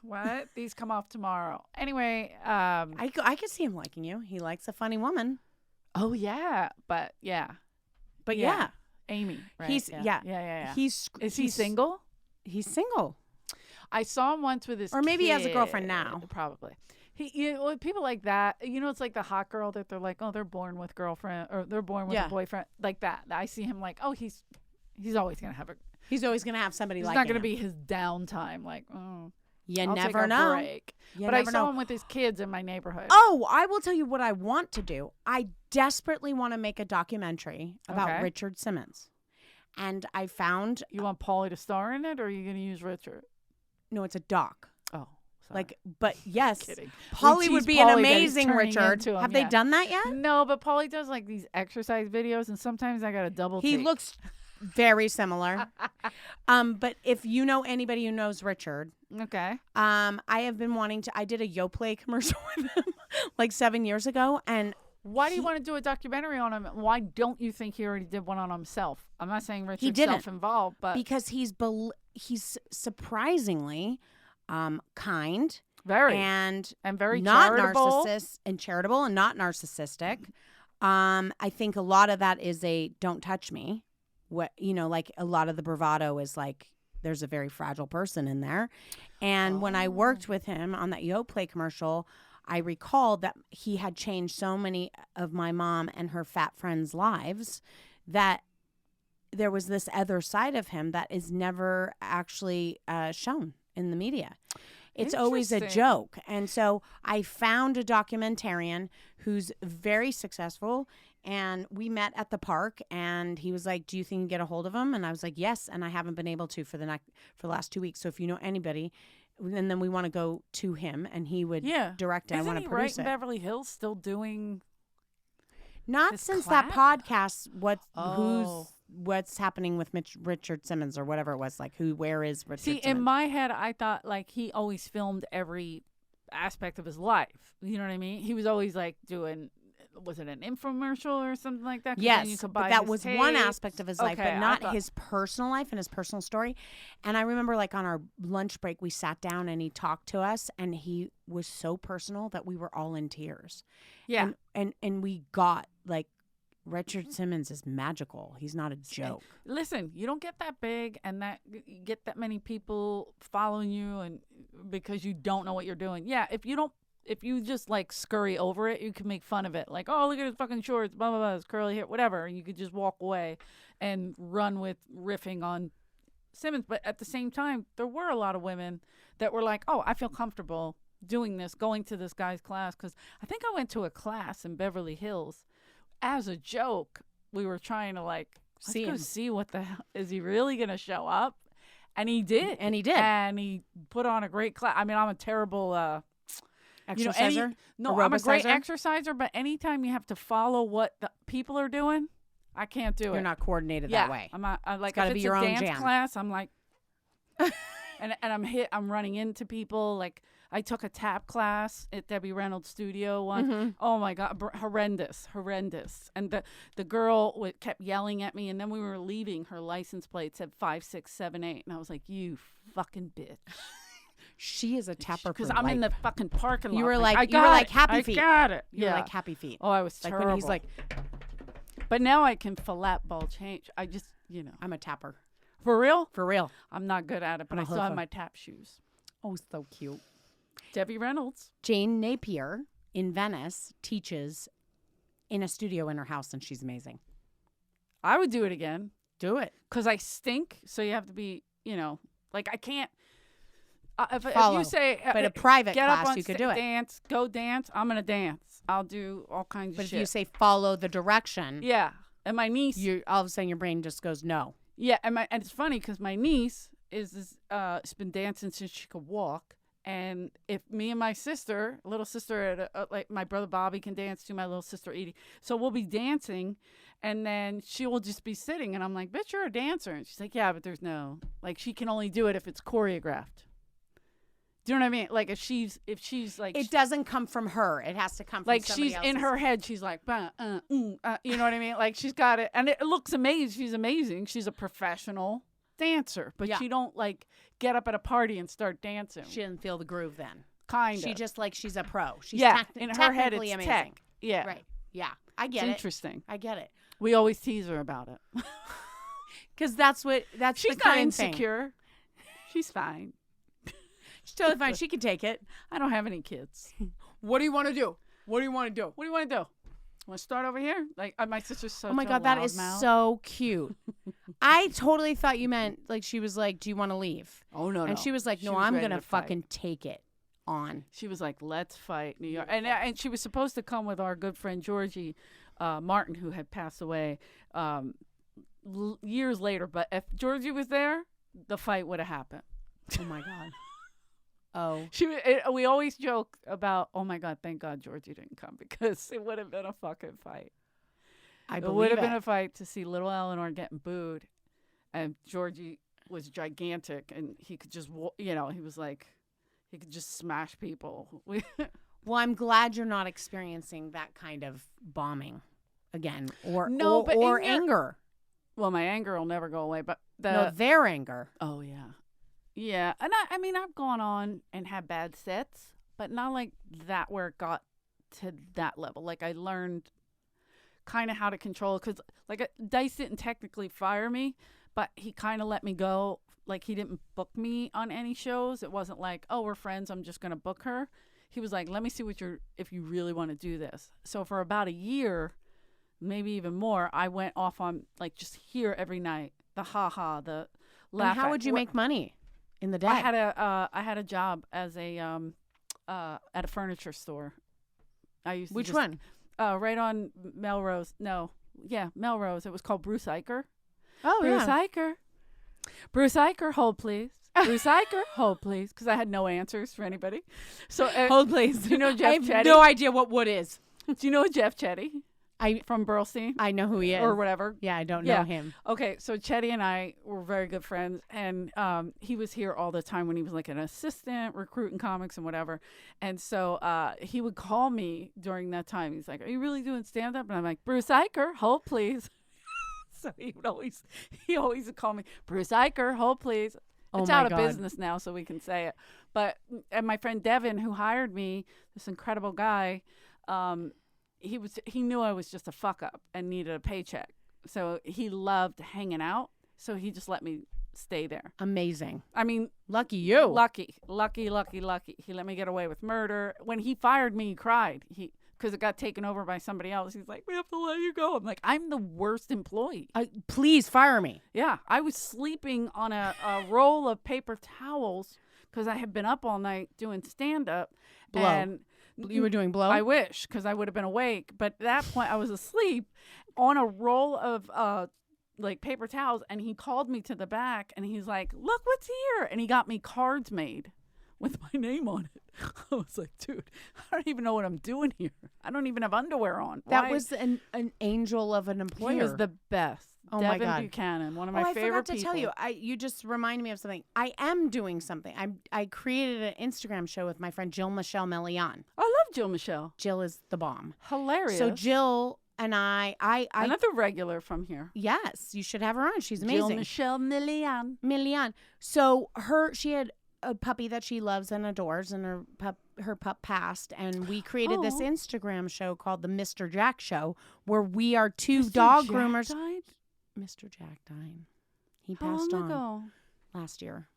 What? These come off tomorrow. Anyway, I could see him liking you. He likes a funny woman. oh yeah, but yeah. But Yeah. yeah, Amy, right? He's- yeah. Yeah. he's Is he he's- single? He's single. I saw him once with his Or maybe he has a kid, girlfriend now. Probably. People like that, it's like the hot girl that they're like, oh, they're born with girlfriend or they're born with Yeah. a boyfriend, like that. I see him like, oh, he's always gonna have a. He's always gonna have somebody It's like not gonna be his downtime. Like, oh, You I'll never take a know. break. You But I never saw know. him with his kids in my neighborhood. Oh, I will tell you what I want to do. I desperately want to make a documentary about Okay. Richard Simmons. And I found You want Paulie to star in it, or are you gonna use Richard? no, it's a doc. Oh, sorry. Like, but yes, Kidding. Polly We would tease be Paulie an that he's amazing turning Richard. into him, Have they yeah. done that yet? No, but Paulie does like these exercise videos, and sometimes I got to double. He take. looks Very similar. But if you know anybody who knows Richard, Okay. I have been wanting to. I did a YoPlay commercial with him like 7 years ago, and Why do you want to do a documentary on him? Why don't you think he already did one on himself? I'm not saying Richard's didn't. self-involved, but because he's surprisingly kind, very and very not charitable. charitable and not narcissistic. I think a lot of that is a don't touch me. What like a lot of the bravado is like there's a very fragile person in there. And when I worked with him on that YoPlay commercial, I recalled that he had changed so many of my mom and her fat friends' lives that there was this other side of him that is never actually shown in the media. It's always a joke. And so I found a documentarian who's very successful, and we met at the park, and he was like, do you think you can get a hold of him? And I was like, yes, and I haven't been able to for the last 2 weeks. So if you know anybody, and then we want to go to him, and he would direct it. I want to produce right in Beverly Hills still doing Not his since class? that podcast, what's happening with Richard Simmons or whatever it was, like where is Richard See, Simmons? in my head, I thought like he always filmed every aspect of his life. You know what I mean? He was always like doing, was it an infomercial or something like that? 'Cause then you Yes, could but buy that his was one tapes. aspect of his life, Okay, but I not thought- his personal life and his personal story. And I remember like on our lunch break, we sat down and he talked to us, and he was so personal that we were all in tears. Yeah. And we got like, Richard Simmons is magical. He's not a joke. Listen, you don't get that big and that you get that many people following you, and because you don't know what you're doing. Yeah, if you just like scurry over it, you can make fun of it. Like, oh, look at his fucking shorts, blah blah blah, his curly hair, whatever, and you could just walk away and run with riffing on Simmons. But at the same time, there were a lot of women that were like, oh, I feel comfortable doing this, going to this guy's class, because I think I went to a class in Beverly Hills as a joke. We were trying to like see what the hell is he really gonna show up, and he did, and he put on a great class. I mean, I'm a terrible Exerciser? I'm a great exerciser, but anytime you have to follow what the people are doing, I can't do it. You're not coordinated that way. I'm not. I'm like, gotta if be it's your a own dance jam. class, I'm like, and I'm running into people. Like, I took a tap class at Debbie Reynolds' studio once. Mm-hmm. Oh my God, horrendous. And the girl kept yelling at me, and then we were leaving. Her license plate said 5678, and I was like, you fucking bitch. She is a tapper Because I'm in the fucking parking lot. You were like, like Happy Feet. I got it. You were like Happy Feet. Oh, I was Like terrible. when he's like, but now I can flat ball change. I just, I'm a tapper. For real? For real. I'm not good at it, but I'm I a still have hoofa. my tap shoes. Oh, so cute. Debbie Reynolds. Jane Napier in Venice teaches in a studio in her house, and she's amazing. I would do it again. Do it. Because I stink, so you have to be, like I can't. If Follow. you say, But a private get up class, on you could do it. Dance, go dance. I'm gonna dance. I'll do all kinds But of if shit. you say follow the direction, yeah, and my niece, you all of a sudden your brain just goes no. yeah, and it's funny because my niece has been dancing since she could walk, and if me and my sister, little sister, like my brother Bobby can dance too, my little sister Edie, so we'll be dancing, and then she will just be sitting, and I'm like, bitch, you're a dancer, and she's like, yeah, but there's no, like, she can only do it if it's choreographed. Do you know what I mean? Like if she's like, It doesn't come from her. It has to come from like somebody she's else's. in her head, she's like, you know what I mean? Like she's got it, and it looks amazing. She's amazing. She's a professional dancer, but Yeah. she don't like get up at a party and start dancing. She didn't feel the groove then. Kind of. She just like she's a pro. She's in her head technically it's amazing. tech. Yeah, Right. Yeah. I It's get it. interesting. I get it. We always tease her about it. Because that's She's the not kind thing. insecure. She's fine. She's totally fine. She can take it. I don't have any kids. What do you want to do? What do you want to do? What do you want to do? Want to start over here? Like my sister's so. Oh my God, that is so cute. I totally thought you meant like she was like, do you want to leave? Oh no, And she was like, no, I'm going to fucking take it on. She was like, let's fight New York. And she was supposed to come with our good friend Georgie Martin, who had passed away years later. But if Georgie was there, the fight would have happened. Oh my God. Oh. We always joke about, oh my God, thank God Georgie didn't come, because it would have been a fucking fight. I It believe would have it. been a fight to see little Eleanor getting booed. and Georgie was gigantic, and he could just, he was like, he could just smash people. Well, I'm glad you're not experiencing that kind of bombing again, or anger. Well, my anger will never go away, but their anger. Oh yeah, yeah. And I mean, I've gone on and had bad sets, but not like that where it got to that level. Like I learned kind of how to control, because like Dice didn't technically fire me, but he kind of let me go. Like he didn't book me on any shows. It wasn't like, oh, we're friends, I'm just gonna book her. He was like, let me see if you really want to do this. So for about a year, maybe even more, I went off on like just here every night, the the laugh. And how would you make money in the day? I had a job as a at a furniture store. I used to Which one? Right on Melrose. No, yeah, Melrose. It was called Bruce Eicher. Oh, Bruce yeah. Eicher. Bruce Eicher, hold please. Bruce Eicher, hold please, because I had no answers for anybody. So Hold please. Do you know Jeff I have Chetty? no idea what wood is. Do you know Jeff Chetty? From Burlstein? I know who he is. Or whatever. Yeah, I don't know him. Okay, so Chetty and I were very good friends, and he was here all the time when he was like an assistant, recruiting comics and whatever. And so he would call me during that time. He's like, are you really doing stand-up? And I'm like, Bruce Eicher, hold please. So he always would call me, Bruce Eicher, hold please. It's out of business now, so we can say it. But, and my friend Devin, who hired me, this incredible guy, he knew I was just a fuck up and needed a paycheck. So he loved hanging out. So he just let me stay there. Amazing. I mean, lucky you. Lucky. He let me get away with murder. When he fired me, he cried. Because it got taken over by somebody else. He's like, we have to let you go. I'm like, I'm the worst employee. Please fire me. Yeah. I was sleeping on a roll of paper towels because I had been up all night doing stand-up. Blow. And you were doing blow? I wish, because I would have been awake. But at that point, I was asleep on a roll of like paper towels. And he called me to the back, and he's like, look what's here. And he got me cards made with my name on it. I was like, dude, I don't even know what I'm doing here. I don't even have underwear on. That was an angel of an employer. He was the best. Oh, Devin my God. Buchanan, one of my favorite people. I forgot to tell you, you just reminded me of something. I am doing something. I created an Instagram show with my friend Jill Michelle Melian. I love Jill Michelle. Jill is the bomb. Hilarious. So Jill and I another regular from here. Yes, you should have her on. She's amazing. Jill Michelle Melian. So she had a puppy that she loves and adores, and her pup passed, and we created this Instagram show called the Mr. Jack Show, where we are two dog groomers. Died? Mr. Jack died. He How passed long on ago? last year.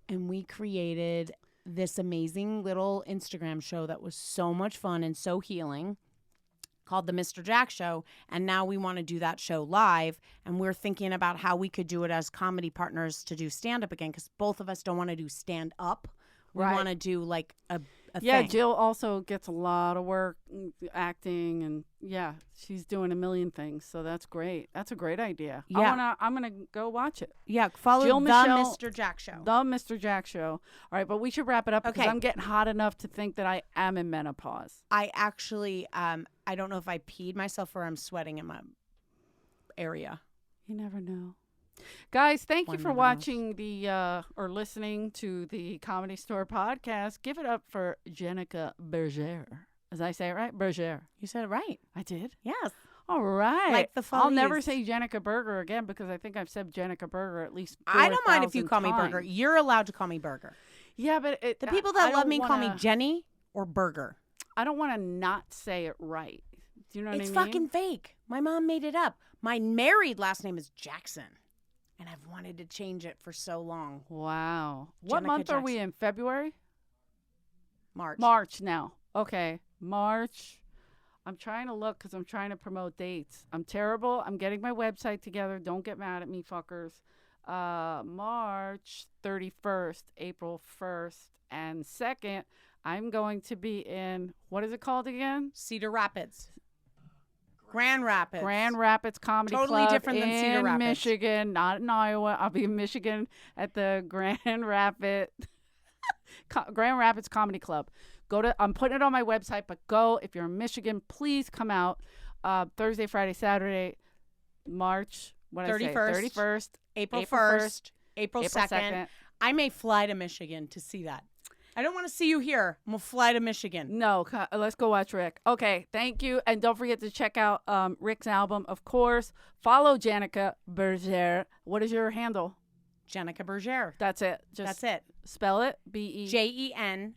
And we created this amazing little Instagram show that was so much fun and so healing, called the Mr. Jack Show. And now we want to do that show live. And we're thinking about how we could do it as comedy partners to do stand-up again, because both of us don't want to do stand-up. We want to do like a thing. Jill also gets a lot of work acting, and she's doing a million things. So that's great. That's a great idea. Yeah. I'm gonna go watch it. Yeah, follow Jill the Michelle, Mr. Jack Show. The Mr. Jack Show. All right, but we should wrap it up because I'm getting hot enough to think that I am in menopause. I actually, I don't know if I peed myself or I'm sweating in my area. You never know. Guys, thank you One for never watching or listening to the Comedy Store podcast. Give it up for Jenica Bergere. As I say it right? Bergere. You said it right. I did? Yes. All right. Like the I'll never Follies. say Jenica Berger again because I think I've said Jenica Berger at least 4,000 I don't mind if you call me times. Burger. You're allowed to call me Burger. Yeah, but The people that love me call me Jenny or Burger. I don't want to not say it right. Do you know what I It's mean? fucking fake. My mom made it up. My married last name is Jackson. And I've wanted to change it for so long. Wow. What Jenica month are we Jackson. in? February? March. March now. Okay. March. I'm trying to look because I'm trying to promote dates. I'm terrible. I'm getting my website together. Don't get mad at me, fuckers. March 31st, April 1st, and 2nd, I'm going to be in, what is it called again? Cedar Rapids. Grand Rapids. Grand Rapids Comedy Totally Club different than Cedar in Rapids. Michigan, not in Iowa. I'll be in Michigan at the Grand Rapids Comedy Club. I'm putting it on my website, but go if you're in Michigan. Please come out Thursday, Friday, Saturday, March what did I say? 31st, 31st, April April 1st, April April 2nd. I may fly to Michigan to see that. I don't want to see you here. I'm going to fly to Michigan. No, let's go watch Rick. Okay, thank you. And don't forget to check out Rick's album, of course. Follow Jenica Bergere. What is your handle? Jenica Bergere. That's it. That's it. Spell it. Jenica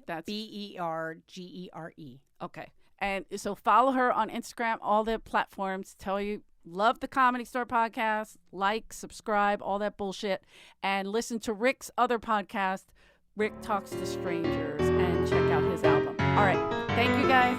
That's Bergere. Okay. And so follow her on Instagram, all the platforms. Tell you, love the Comedy Store podcast. Like, subscribe, all that bullshit. And listen to Rick's other podcast, Rick Talks to Strangers, and check out his album. All right. Thank you, guys.